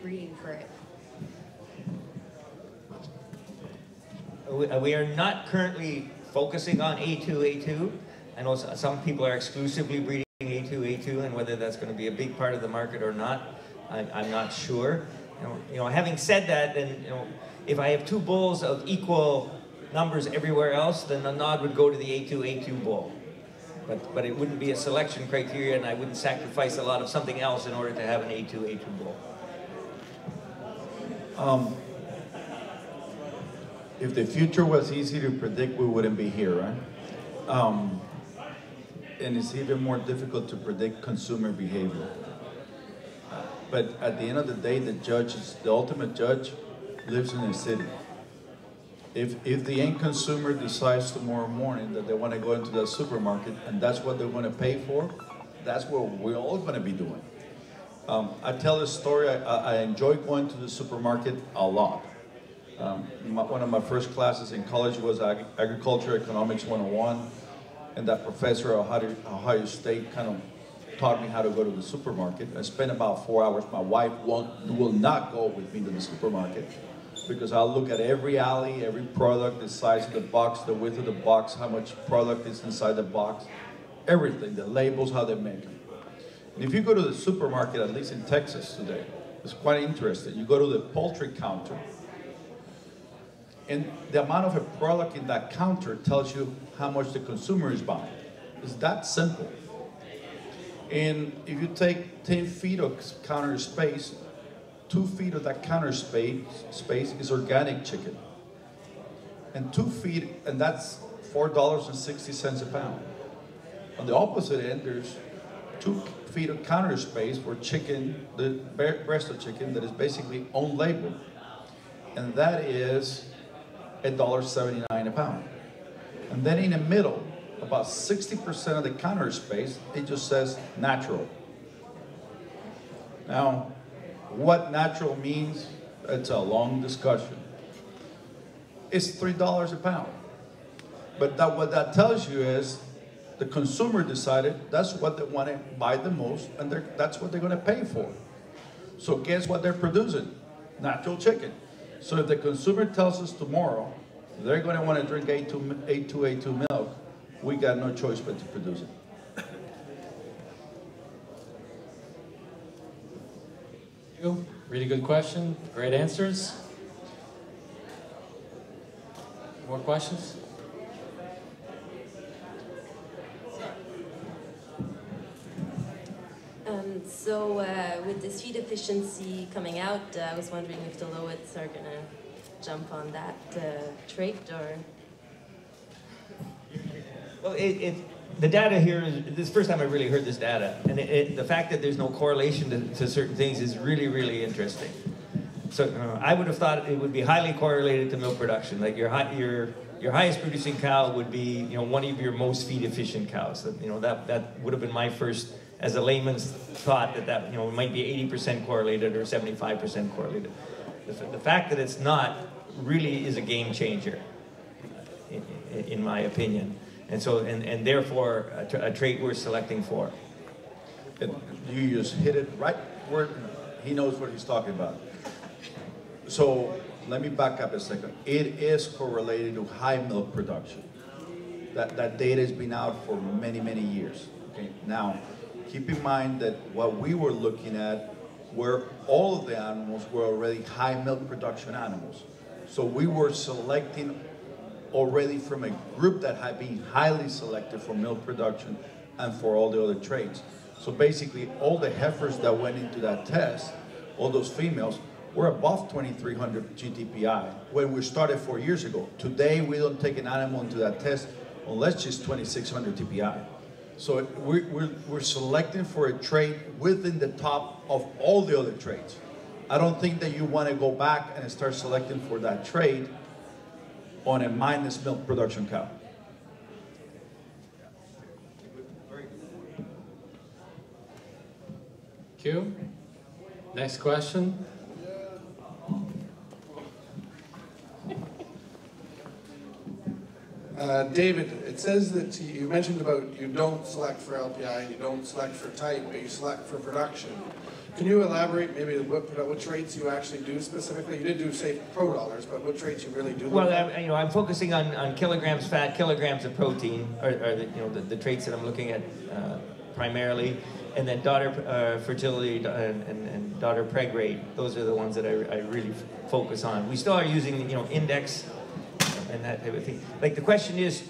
breeding for it. We are not currently focusing on A2. I know some people are exclusively breeding A2, and whether that's going to be a big part of the market or not, I'm not sure. Having said that, then if I have two bulls of equal numbers everywhere else, then the nod would go to the A2 bull. But it wouldn't be a selection criteria, and I wouldn't sacrifice a lot of something else in order to have an A2 bull. If the future was easy to predict, we wouldn't be here, right? And it's even more difficult to predict consumer behavior. But at the end of the day, the ultimate judge lives in a city. If the end consumer decides tomorrow morning that they want to go into the supermarket and that's what they're going to pay for, that's what we're all going to be doing. I tell this story, I enjoy going to the supermarket a lot. One of my first classes in college was Agriculture Economics 101, and that professor at Ohio State kind of taught me how to go to the supermarket. I spent about 4 hours. My wife will not go with me to the supermarket because I'll look at every alley, every product, the size of the box, the width of the box, how much product is inside the box, everything, the labels, how they make them. And if you go to the supermarket, at least in Texas today, it's quite interesting. You go to the poultry counter, And the amount of a product in that counter tells you how much the consumer is buying. It's that simple. And if you take 10 feet of counter space, 2 feet of that counter space is organic chicken. And 2 feet, and that's $4.60 a pound. On the opposite end, there's 2 feet of counter space for chicken, the breast of chicken that is basically own label. And that is $1.79 a pound. And then in the middle, about 60% of the counter space, it just says natural. Now, what natural means, it's a long discussion. It's $3 a pound. But what that tells you is the consumer decided that's what they want to buy the most, and that's what they're going to pay for. So guess what they're producing? Natural chicken. So if the consumer tells us tomorrow they're going to want to drink A2 milk, we got no choice but to produce it. Really good question. Great answers. More questions? So with this feed efficiency coming out, I was wondering if the Loewiths are going to jump on that trait, or... Well, the data here is, this is the first time I've really heard this data, and the fact that there's no correlation to certain things is really, really interesting. So I would have thought it would be highly correlated to milk production. Like your highest producing cow would be, one of your most feed efficient cows. That would have been my first, as a layman's thought, that it might be 80% correlated or 75% correlated. The fact that it's not really is a game changer, in my opinion. And so, and therefore, a trait we're selecting for. And you just hit it right where he knows what he's talking about. So let me back up a second. It is correlated to high milk production. That data has been out for many, many years. Okay. Now, keep in mind that what we were looking at were all of the animals were already high milk production animals. So we were selecting already from a group that had been highly selected for milk production and for all the other traits. So basically, all the heifers that went into that test, all those females, were above 2,300 GTPI when we started 4 years ago. Today, we don't take an animal into that test unless she's 2,600 TPI. So we're selecting for a trait within the top of all the other traits. I don't think that you want to go back and start selecting for that trait on a minus milk production cow. Q. Next question. David, it says that you mentioned about you don't select for LPI and you don't select for type, but you select for production. Can you elaborate maybe what traits you actually do specifically? You did do, say, pro dollars, but what traits you really do? Well, I'm focusing on kilograms fat, kilograms of protein, are the traits that I'm looking at primarily, and then daughter fertility and daughter preg rate. Those are the ones that I really focus on. We still are using index and that type of thing. Like the question is,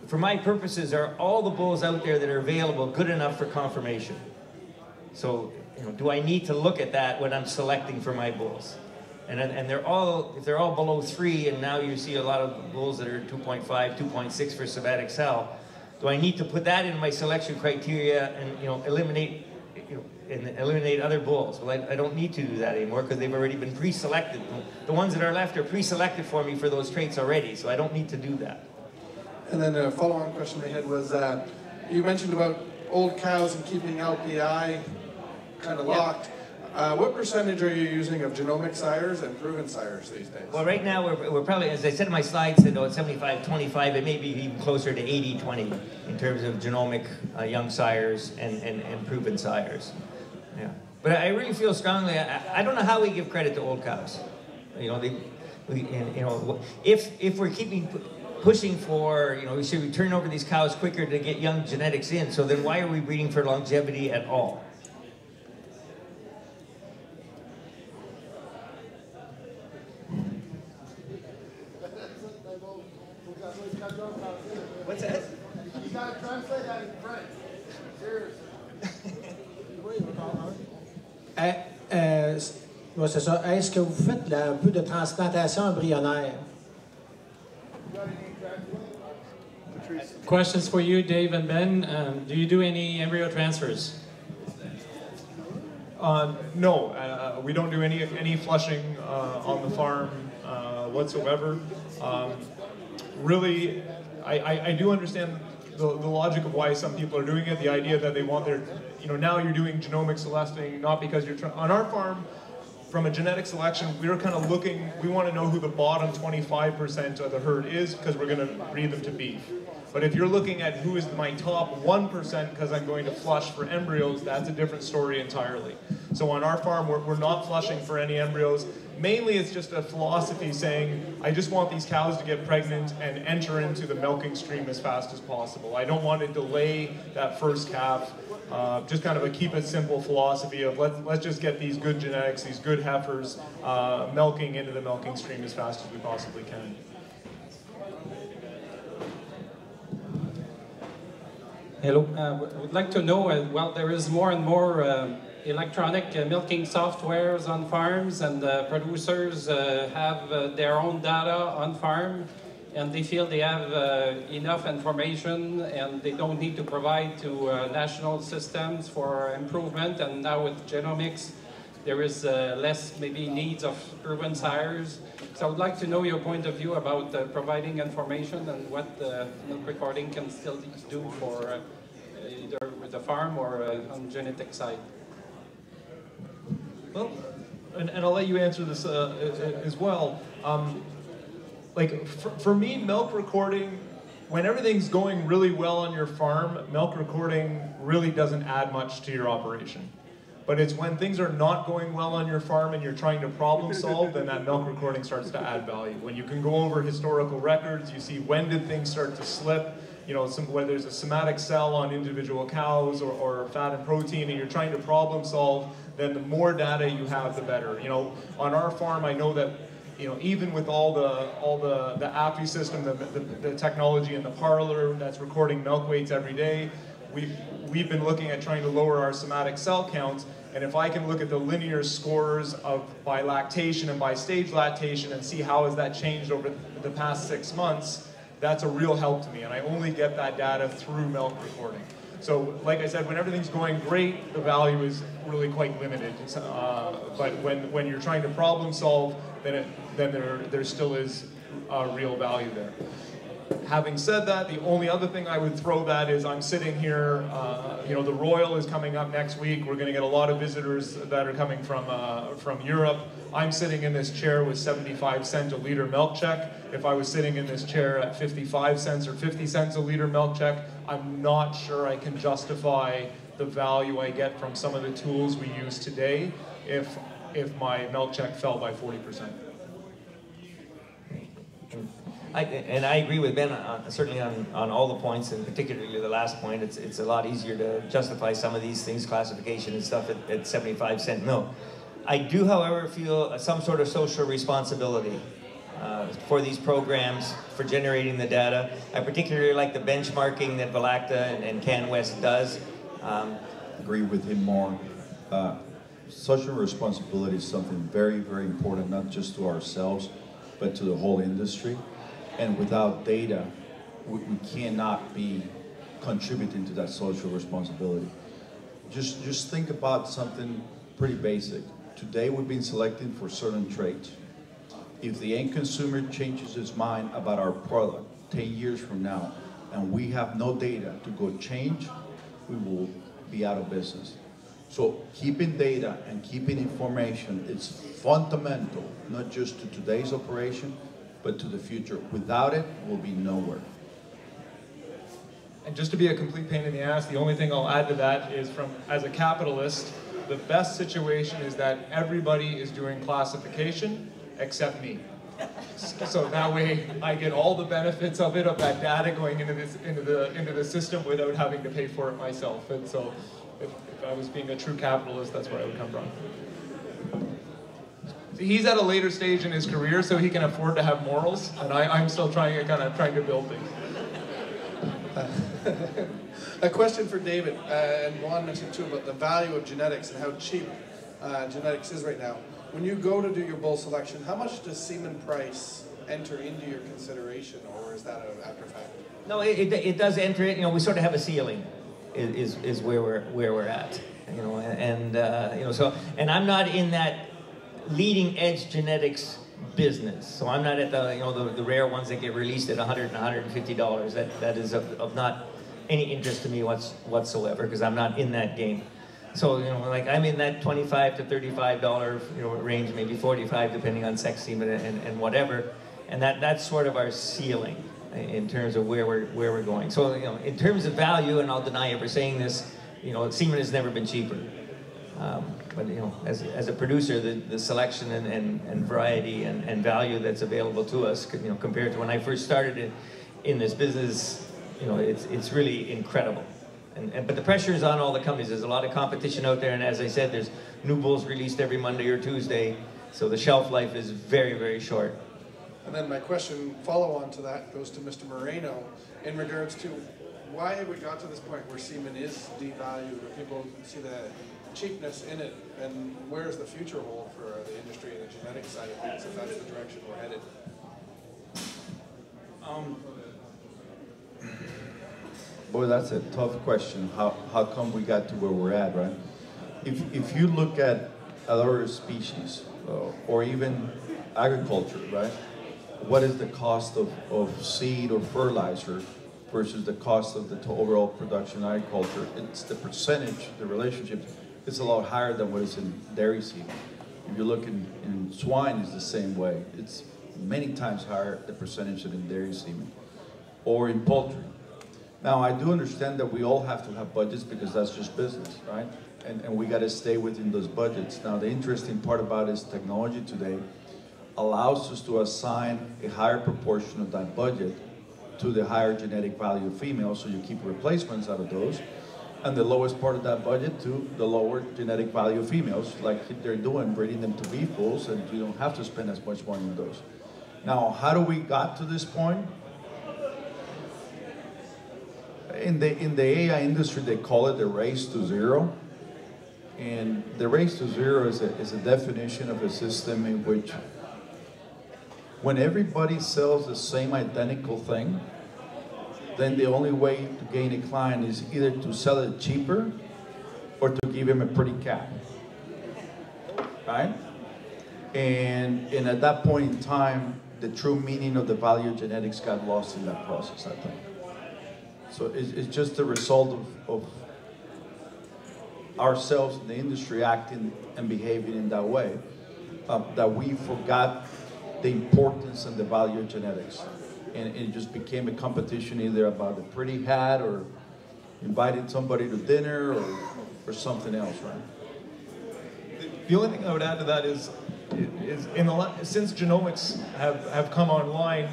for my purposes, are all the bulls out there that are available good enough for confirmation? So, do I need to look at that when I'm selecting for my bulls? And they're all, if they're all below 3, and now you see a lot of bulls that are 2.5, 2.6 for somatic cell, do I need to put that in my selection criteria and eliminate other bulls? Well, I don't need to do that anymore because they've already been pre-selected. The ones that are left are pre-selected for me for those traits already, so I don't need to do that. And then a follow-on question I had was, you mentioned about old cows and keeping LPI kind of locked. What percentage are you using of genomic sires and proven sires these days? Well, right now we're probably, as I said in my slides, it's 75-25. It may be even closer to 80-20 in terms of genomic young sires and proven sires. Yeah, but I really feel strongly. I don't know how we give credit to old cows. If we're pushing for, should we turn over these cows quicker to get young genetics in? So then why are we breeding for longevity at all? Ouais, c'est ça. Est-ce que vous faites un peu de transplantation embryonnaire? Questions for you, Dave and Ben. Do you do any embryo transfers? No, we don't do any flushing on the farm whatsoever. Really, I do understand the logic of why some people are doing it. The idea that they want their, now you're doing genomic selecting, not because you're on our farm. From a genetic selection, we're kind of looking, we want to know who the bottom 25% of the herd is because we're going to breed them to beef. But if you're looking at who is my top 1% because I'm going to flush for embryos, that's a different story entirely. So on our farm, we're not flushing for any embryos. Mainly it's just a philosophy saying, I just want these cows to get pregnant and enter into the milking stream as fast as possible. I don't want to delay that first calf. Just kind of a keep it simple philosophy of let's just get these good genetics, these good heifers milking into the milking stream as fast as we possibly can. Hello, would like to know, well, there is more and more electronic milking softwares on farms, and producers have their own data on farm, and they feel they have enough information and they don't need to provide to national systems for improvement. And now with genomics, there is less maybe needs of urban sires. So I would like to know your point of view about providing information and what milk recording can still do for either with the farm or on the genetic side. Well, and I'll let you answer this as well. Like for me, milk recording, when everything's going really well on your farm, milk recording really doesn't add much to your operation. But it's when things are not going well on your farm and you're trying to problem solve, then that milk recording starts to add value. When you can go over historical records, you see when did things start to slip, whether there's a somatic cell on individual cows or fat and protein, and you're trying to problem solve, then the more data you have, the better. On our farm, I know that even with all the AFI system, the technology in the parlor that's recording milk weights every day, we've been looking at trying to lower our somatic cell count. And if I can look at the linear scores by lactation and by stage lactation and see how has that changed over the past 6 months, that's a real help to me. And I only get that data through milk recording. So, like I said, when everything's going great, the value is really quite limited. But when you're trying to problem solve, then there still is real value there. Having said that, the only other thing I would throw that is I'm sitting here, the Royal is coming up next week. We're going to get a lot of visitors that are coming from Europe. I'm sitting in this chair with 75 cents a liter milk check. If I was sitting in this chair at 55 cents or 50 cents a liter milk check, I'm not sure I can justify the value I get from some of the tools we use today if my milk check fell by 40%. I agree with Ben certainly on all the points, and particularly the last point. It's a lot easier to justify some of these things, classification and stuff, at 75 cent milk. I do, however, feel some sort of social responsibility for these programs, for generating the data. I particularly like the benchmarking that Velacta and CanWest does. Agree with him more. Social responsibility is something very, very important, not just to ourselves, but to the whole industry. And without data, we cannot be contributing to that social responsibility. Just think about something pretty basic. Today we've been selecting for certain traits. If the end consumer changes his mind about our product 10 years from now, and we have no data to go change, we will be out of business. So keeping data and keeping information is fundamental, not just to today's operation, but to the future. Without it, we'll be nowhere. And just to be a complete pain in the ass, the only thing I'll add to that is as a capitalist, the best situation is that everybody is doing classification except me. So that way I get all the benefits of it, of that data going into the system without having to pay for it myself. And so if I was being a true capitalist, that's where I would come from. He's at a later stage in his career, so he can afford to have morals, and I'm still trying to build things. A question for David, and Juan mentioned too about the value of genetics and how cheap genetics is right now. When you go to do your bull selection, how much does semen price enter into your consideration, or is that an after fact? No, it does enter it. You know, we sort of have a ceiling, is where we're at. You know, and you know, so, and I'm not in that leading edge genetics business. So I'm not at the, you know, the rare ones that get released at $100 and $150. That is of not any interest to me whatsoever, because I'm not in that game. So, you know, like I'm in that $25 to $35, you know, range, maybe $45 depending on sex semen and whatever. And that's sort of our ceiling in terms of where we're going. So, you know, in terms of value, and I'll deny ever saying this, you know, semen has never been cheaper. But, you know, as a producer, the selection and variety and value that's available to us, you know, compared to when I first started in this business, you know, it's really incredible. But the pressure is on all the companies. There's a lot of competition out there, and as I said, there's new bulls released every Monday or Tuesday, so the shelf life is very, very short. And then my question, follow on to that, goes to Mr. Moreno in regards to why have we got to this point where semen is devalued, or people see the cheapness in it, and where's the future hold for the industry and the genetic side of things, if that's the direction we're headed? Boy, that's a tough question. How come we got to where we're at, right? If you look at other species, or even agriculture, right? What is the cost of seed or fertilizer versus the cost of the overall production of agriculture? It's the percentage, the relationship, it's a lot higher than what is in dairy seed. If you look in swine, it's the same way. It's many times higher, the percentage than in dairy semen, or in poultry. Now, I do understand that we all have to have budgets because that's just business, right? And we got to stay within those budgets. Now, the interesting part about it is technology today allows us to assign a higher proportion of that budget to the higher genetic value of females, so you keep replacements out of those, and the lowest part of that budget to the lower genetic value of females, like they're doing, breeding them to beef bulls, and you don't have to spend as much money on those. Now, how do we got to this point? In the AI industry, they call it the race to zero. And the race to zero is a definition of a system in which when everybody sells the same identical thing, then the only way to gain a client is either to sell it cheaper or to give him a pretty cap, right? And at that point in time, the true meaning of the value of genetics got lost in that process, I think. So it's just a result of ourselves in the industry acting and behaving in that way, that we forgot the importance and the value of genetics. And it just became a competition either about the pretty hat or inviting somebody to dinner or something else, right? The only thing I would add to that is since genomics have come online,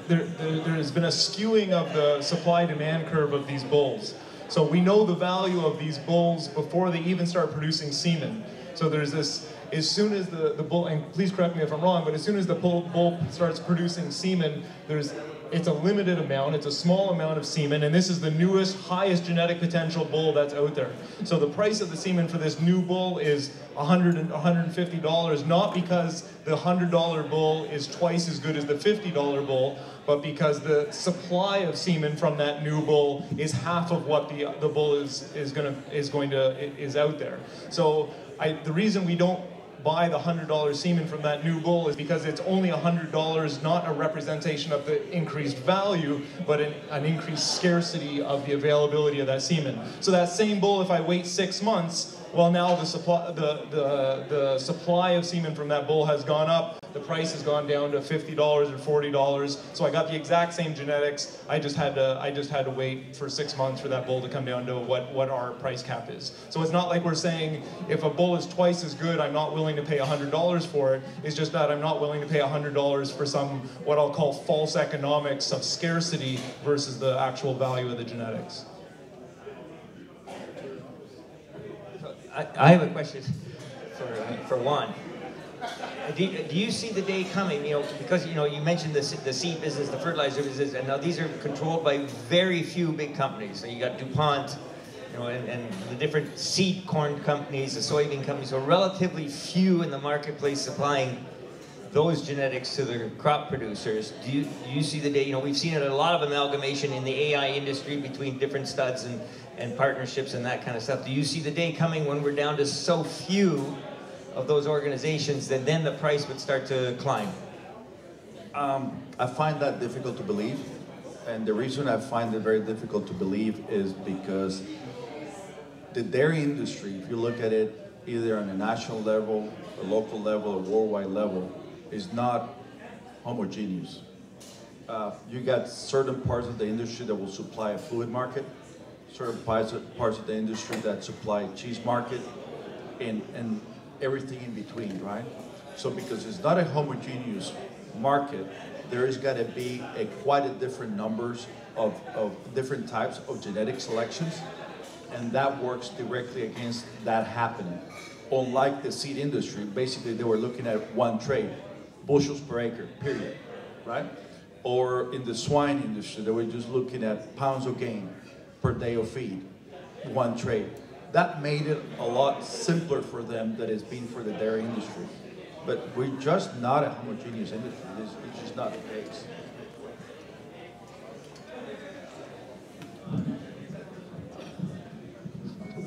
there has been a skewing of the supply-demand curve of these bulls. So we know the value of these bulls before they even start producing semen. So there's this, as soon as the bull, and please correct me if I'm wrong, but as soon as the bull starts producing semen, it's a limited amount, it's a small amount of semen, and this is the newest, highest genetic potential bull that's out there. So the price of the semen for this new bull is $100 and $150, not because the $100 bull is twice as good as the $50 bull, but because the supply of semen from that new bull is half of what the bull is out there. So the reason we don't buy the $100 semen from that new bull is because it's only $100, not a representation of the increased value, but an increased scarcity of the availability of that semen. So that same bull, if I wait 6 months, well, now the supply of semen from that bull has gone up. The price has gone down to $50 or $40. So I got the exact same genetics. I just had to wait for 6 months for that bull to come down to what our price cap is. So it's not like we're saying if a bull is twice as good, I'm not willing to pay $100 for it. It's just that I'm not willing to pay $100 for some what I'll call false economics of scarcity versus the actual value of the genetics. I have a question for Juan. Do you see the day coming, you know, because, you know, you mentioned the seed business, the fertilizer business, and now these are controlled by very few big companies. So you got DuPont, you know, and the different seed corn companies, the soybean companies, are relatively few in the marketplace supplying those genetics to the crop producers. Do you see the day, you know, we've seen a lot of amalgamation in the AI industry between different studs and partnerships and that kind of stuff. Do you see the day coming when we're down to so few of those organizations that then the price would start to climb? I find that difficult to believe. And the reason I find it very difficult to believe is because the dairy industry, if you look at it either on a national level, a local level, or worldwide level, is not homogeneous. You got certain parts of the industry that will supply a food market, certain parts of the industry that supply cheese market, and everything in between, right? So because it's not a homogeneous market, there has got to be quite a different numbers of different types of genetic selections, and that works directly against that happening. Unlike the seed industry, basically they were looking at one trade, bushels per acre, period, right? Or in the swine industry, they were just looking at pounds of gain per day of feed, one trade. That made it a lot simpler for them than it's been for the dairy industry. But we're just not a homogeneous industry. It's just not the case.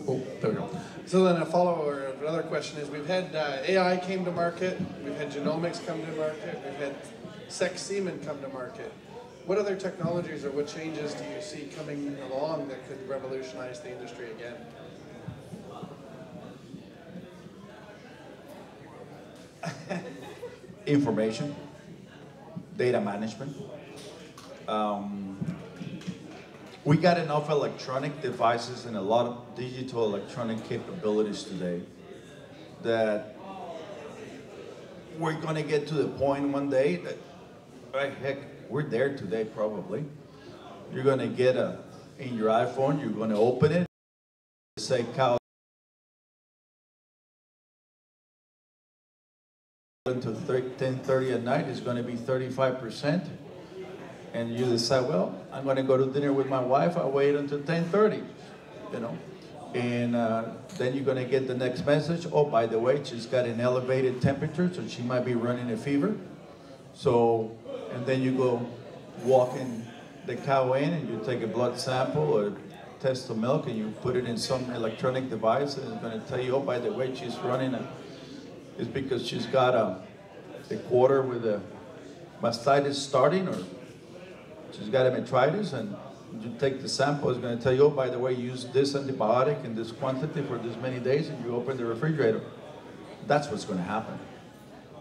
Oh, there we go. So then a follow-up or another question is, we've had AI came to market, we've had genomics come to market, we've had sex semen come to market. What other technologies or what changes do you see coming along that could revolutionize the industry again? Information, data management. We got enough electronic devices and a lot of digital electronic capabilities today that we're going to get to the point one day that, heck, we're there today probably. You're going to get in your iPhone, you're going to open it, say cow until 10:30 at night is going to be 35%. And you decide, well, I'm going to go to dinner with my wife. I'll wait until 10:30, you know. And then you're going to get the next message. Oh, by the way, she's got an elevated temperature, so she might be running a fever. So, and then you go walking the cow in and you take a blood sample or test the milk and you put it in some electronic device and it's going to tell you, oh, by the way, she's running it's because she's got a quarter with a mastitis starting, or she's got a metritis, and you take the sample, it's going to tell you, oh, by the way, use this antibiotic in this quantity for this many days, and you open the refrigerator. That's what's going to happen.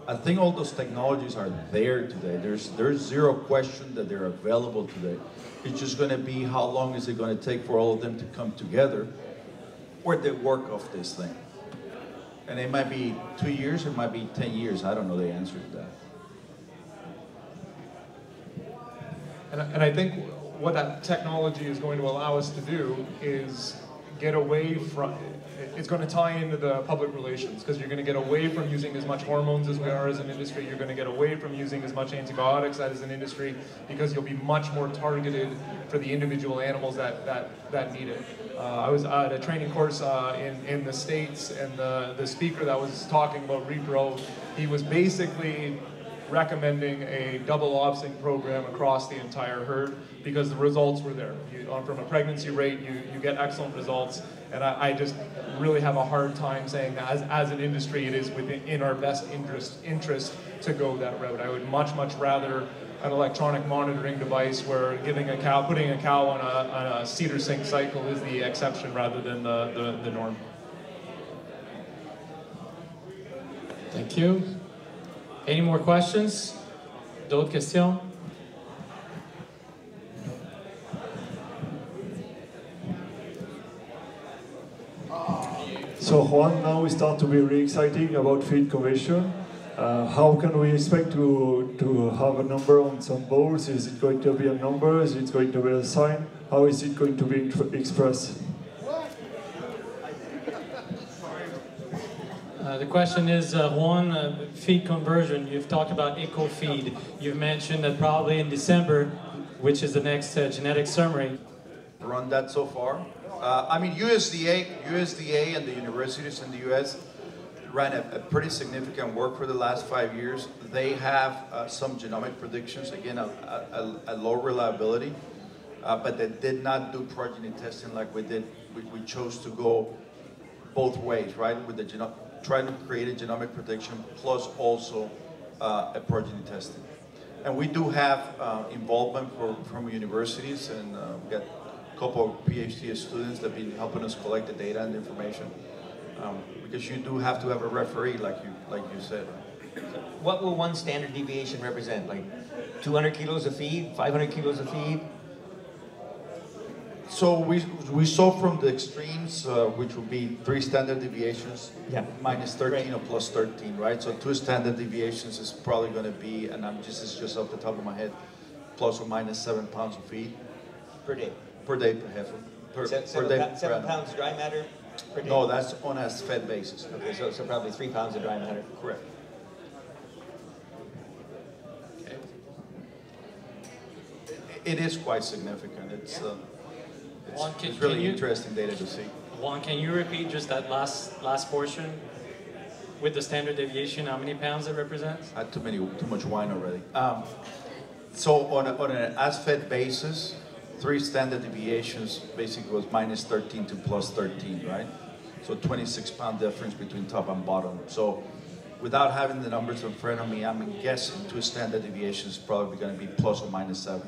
I think all those technologies are there today. There's zero question that they're available today. It's just going to be how long is it going to take for all of them to come together, or the work of this thing. And it might be 2 years, it might be 10 years. I don't know the answer to that. And I think what that technology is going to allow us to do is get away from, it's going to tie into the public relations, because you're going to get away from using as much hormones as we are as an industry. You're going to get away from using as much antibiotics as an industry, because you'll be much more targeted for the individual animals that need it. I was at a training course in the States, and the speaker that was talking about repro, he was basically recommending a double opsing program across the entire herd because the results were there. From a pregnancy rate, you get excellent results, and I just really have a hard time saying that as an industry it is in our best interest to go that route. I would much rather an electronic monitoring device where putting a cow on a cedar sink cycle is the exception rather than the norm. Thank you. Any more questions? D'autres questions? So Juan, now we start to be really exciting about feed conversion. How can we expect to have a number on some bowls? Is it going to be a number? Is it going to be a sign? How is it going to be expressed? The question is, Juan, feed conversion. You've talked about eco-feed. You've mentioned that probably in December, which is the next genetic summary. Run that so far. I mean, USDA and the universities in the U.S. ran a pretty significant work for the last 5 years. They have some genomic predictions, again, a low reliability, but they did not do progeny testing like we did. We chose to go both ways, right? With the trying to create a genomic prediction plus also a progeny testing. And we do have involvement from universities, and we got a couple of PhD students that have been helping us collect the data and the information. Because you do have to have a referee, like you said. What will one standard deviation represent? Like 200 kilos of feed, 500 kilos of feed? So we saw from the extremes, which would be 3 standard deviations, minus 13 or plus 13, right? So 2 standard deviations is probably going to be, and this is just off the top of my head, plus or minus 7 pounds of feed. Per day? Per day per heifer. Per day. 7 pounds dry matter per day? No, that's on a fed basis. Okay, so probably 3 pounds of dry matter. Correct. Okay. It is quite significant. It's Juan, it's really interesting data to see. Juan, can you repeat just that last portion with the standard deviation? How many pounds it represents? I had too much wine already. So on an as-fed basis, 3 standard deviations basically was minus 13 to plus 13, right? So 26-pound difference between top and bottom. So without having the numbers in front of me, I'm guessing 2 standard deviations is probably going to be plus or minus 7.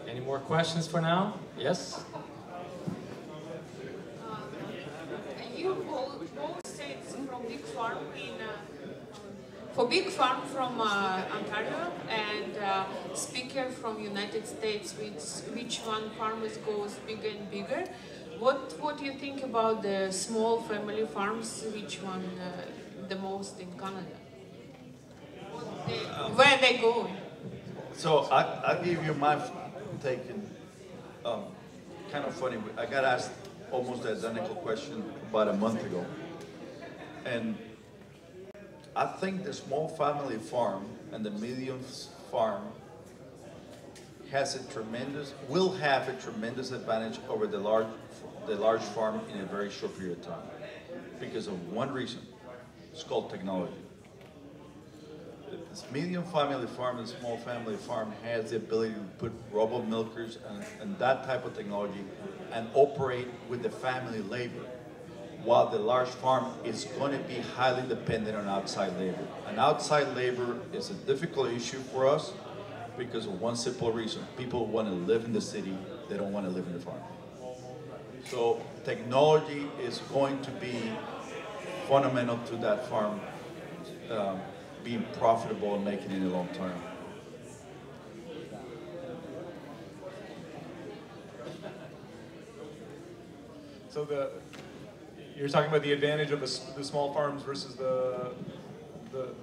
Any more questions for now? Yes? You both states from big farm for big farm from Ontario and speaker from United States, which one farmers goes bigger and bigger. What do you think about the small family farms? Which one the most in Canada? Where they go? So I'll give you my take. Kind of funny. I got asked almost the identical question about a month ago, and I think the small family farm and the medium farm will have a tremendous advantage over the large farm in a very short period of time, because of one reason. It's called technology. This medium family farm and small family farm has the ability to put robot milkers and that type of technology and operate with the family labor, while the large farm is going to be highly dependent on outside labor. And outside labor is a difficult issue for us because of one simple reason. People want to live in the city, they don't want to live in the farm. So technology is going to be fundamental to that farm being profitable and making it in the long term. So you're talking about the advantage of the small farms versus the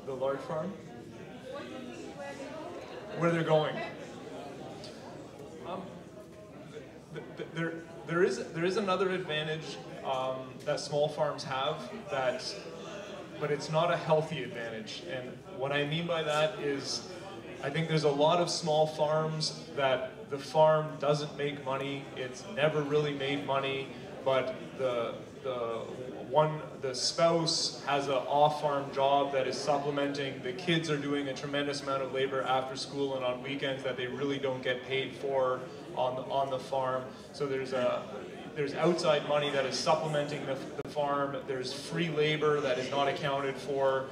large farm? Where they're going? There is another advantage that small farms have but it's not a healthy advantage. And what I mean by that is, I think there's a lot of small farms that the farm doesn't make money, it's never really made money, but the spouse has an off-farm job that is supplementing, the kids are doing a tremendous amount of labor after school and on weekends that they really don't get paid for on the farm. So there's outside money that is supplementing the farm. There's free labor that is not accounted for.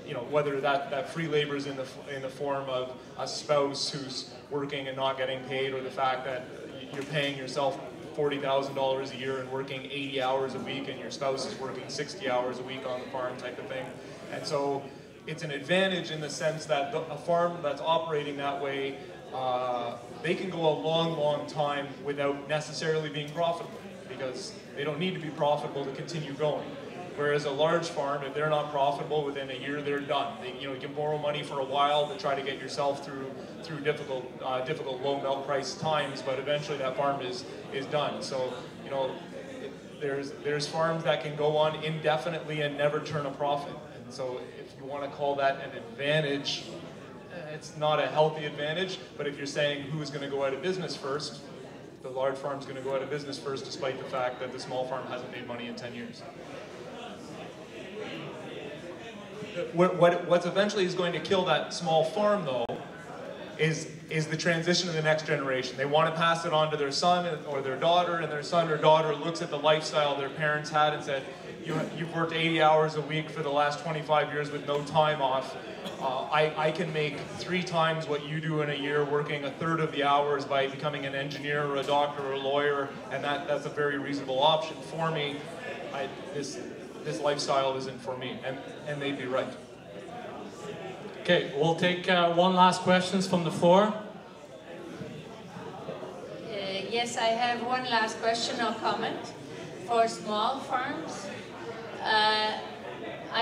You know, whether that free labor is in the form of a spouse who's working and not getting paid, or the fact that you're paying yourself $40,000 a year and working 80 hours a week, and your spouse is working 60 hours a week on the farm, type of thing. And so it's an advantage in the sense that a farm that's operating that way, they can go a long time without necessarily being profitable, because they don't need to be profitable to continue going. Whereas a large farm, if they're not profitable within a year, they're done. You can borrow money for a while to try to get yourself through difficult low milk price times, but eventually that farm is done. So there's farms that can go on indefinitely and never turn a profit. And so if you want to call that an advantage, it's not a healthy advantage, but if you're saying who's going to go out of business first, the large farm's going to go out of business first, despite the fact that the small farm hasn't made money in 10 years. What's eventually is going to kill that small farm, though, is the transition to the next generation. They want to pass it on to their son or their daughter, and their son or daughter looks at the lifestyle their parents had and said, you've worked 80 hours a week for the last 25 years with no time off. I can make 3 times what you do in a year, working 1/3 of the hours by becoming an engineer or a doctor or a lawyer, and that's a very reasonable option for me. This lifestyle isn't for me, and they'd be right. Okay, we'll take one last questions from the floor. Yes, I have one last question or comment. For small farms,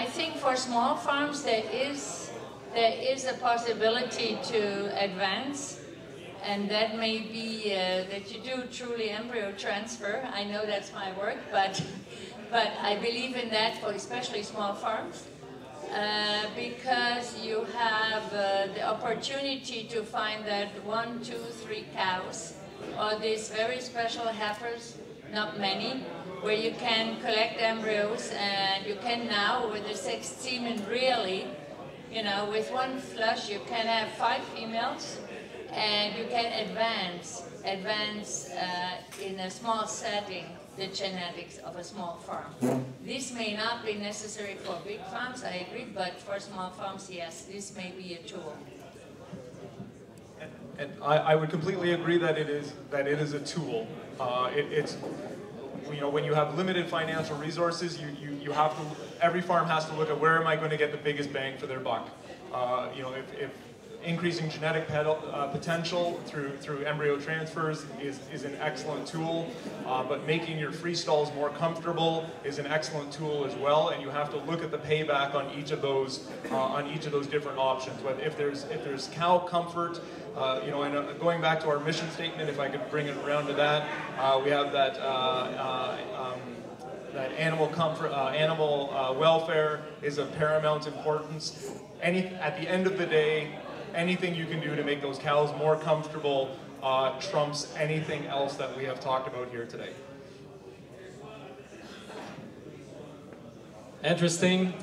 I think for small farms there is a possibility to advance, and that may be that you do truly embryo transfer. I know that's my work, but I believe in that for especially small farms. Because you have the opportunity to find that 1, 2, 3 cows, or these very special heifers, not many, where you can collect embryos, and you can now, with the sex semen, really, you know, with one flush you can have 5 females, and you can advance in a small setting the genetics of a small farm. This may not be necessary for big farms, I agree, but for small farms, yes, this may be a tool. And I would completely agree that it is a tool. It's, you know, when you have limited financial resources, you have to, every farm has to look at where am I going to get the biggest bang for their buck. You know, if increasing genetic potential through embryo transfers is an excellent tool, but making your free stalls more comfortable is an excellent tool as well, and you have to look at the payback on each of those different options. But if there's cow comfort, you know, and going back to our mission statement, if I could bring it around to that, we have that that animal comfort, animal welfare is of paramount importance. At the end of the day, anything you can do to make those cows more comfortable trumps anything else that we have talked about here today. Interesting.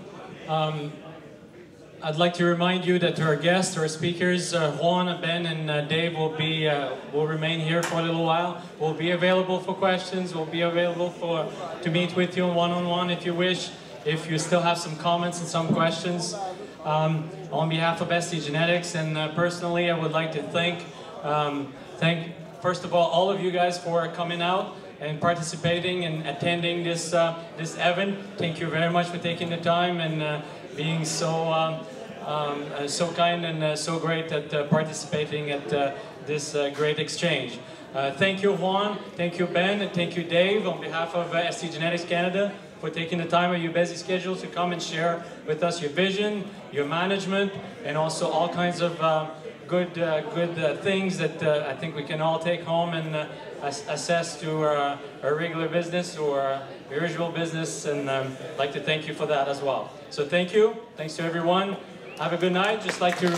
I'd like to remind you that our guests, our speakers, Juan, Ben, and Dave will remain here for a little while. We'll be available for questions. We'll be available to meet with you one-on-one if you wish. If you still have some comments and some questions. On behalf of ST Genetics and personally, I would like to thank first of all of you guys for coming out and participating and attending this event. Thank you very much for taking the time and being so kind and so great at participating at this great exchange. Thank you, Juan. Thank you, Ben. And thank you, Dave, on behalf of ST Genetics Canada, for taking the time of your busy schedule to come and share with us your vision, your management, and also all kinds of good things that I think we can all take home and assess to our regular business or our usual business, and I'd like to thank you for that as well. So thank you. Thanks to everyone. Have a good night. Just like to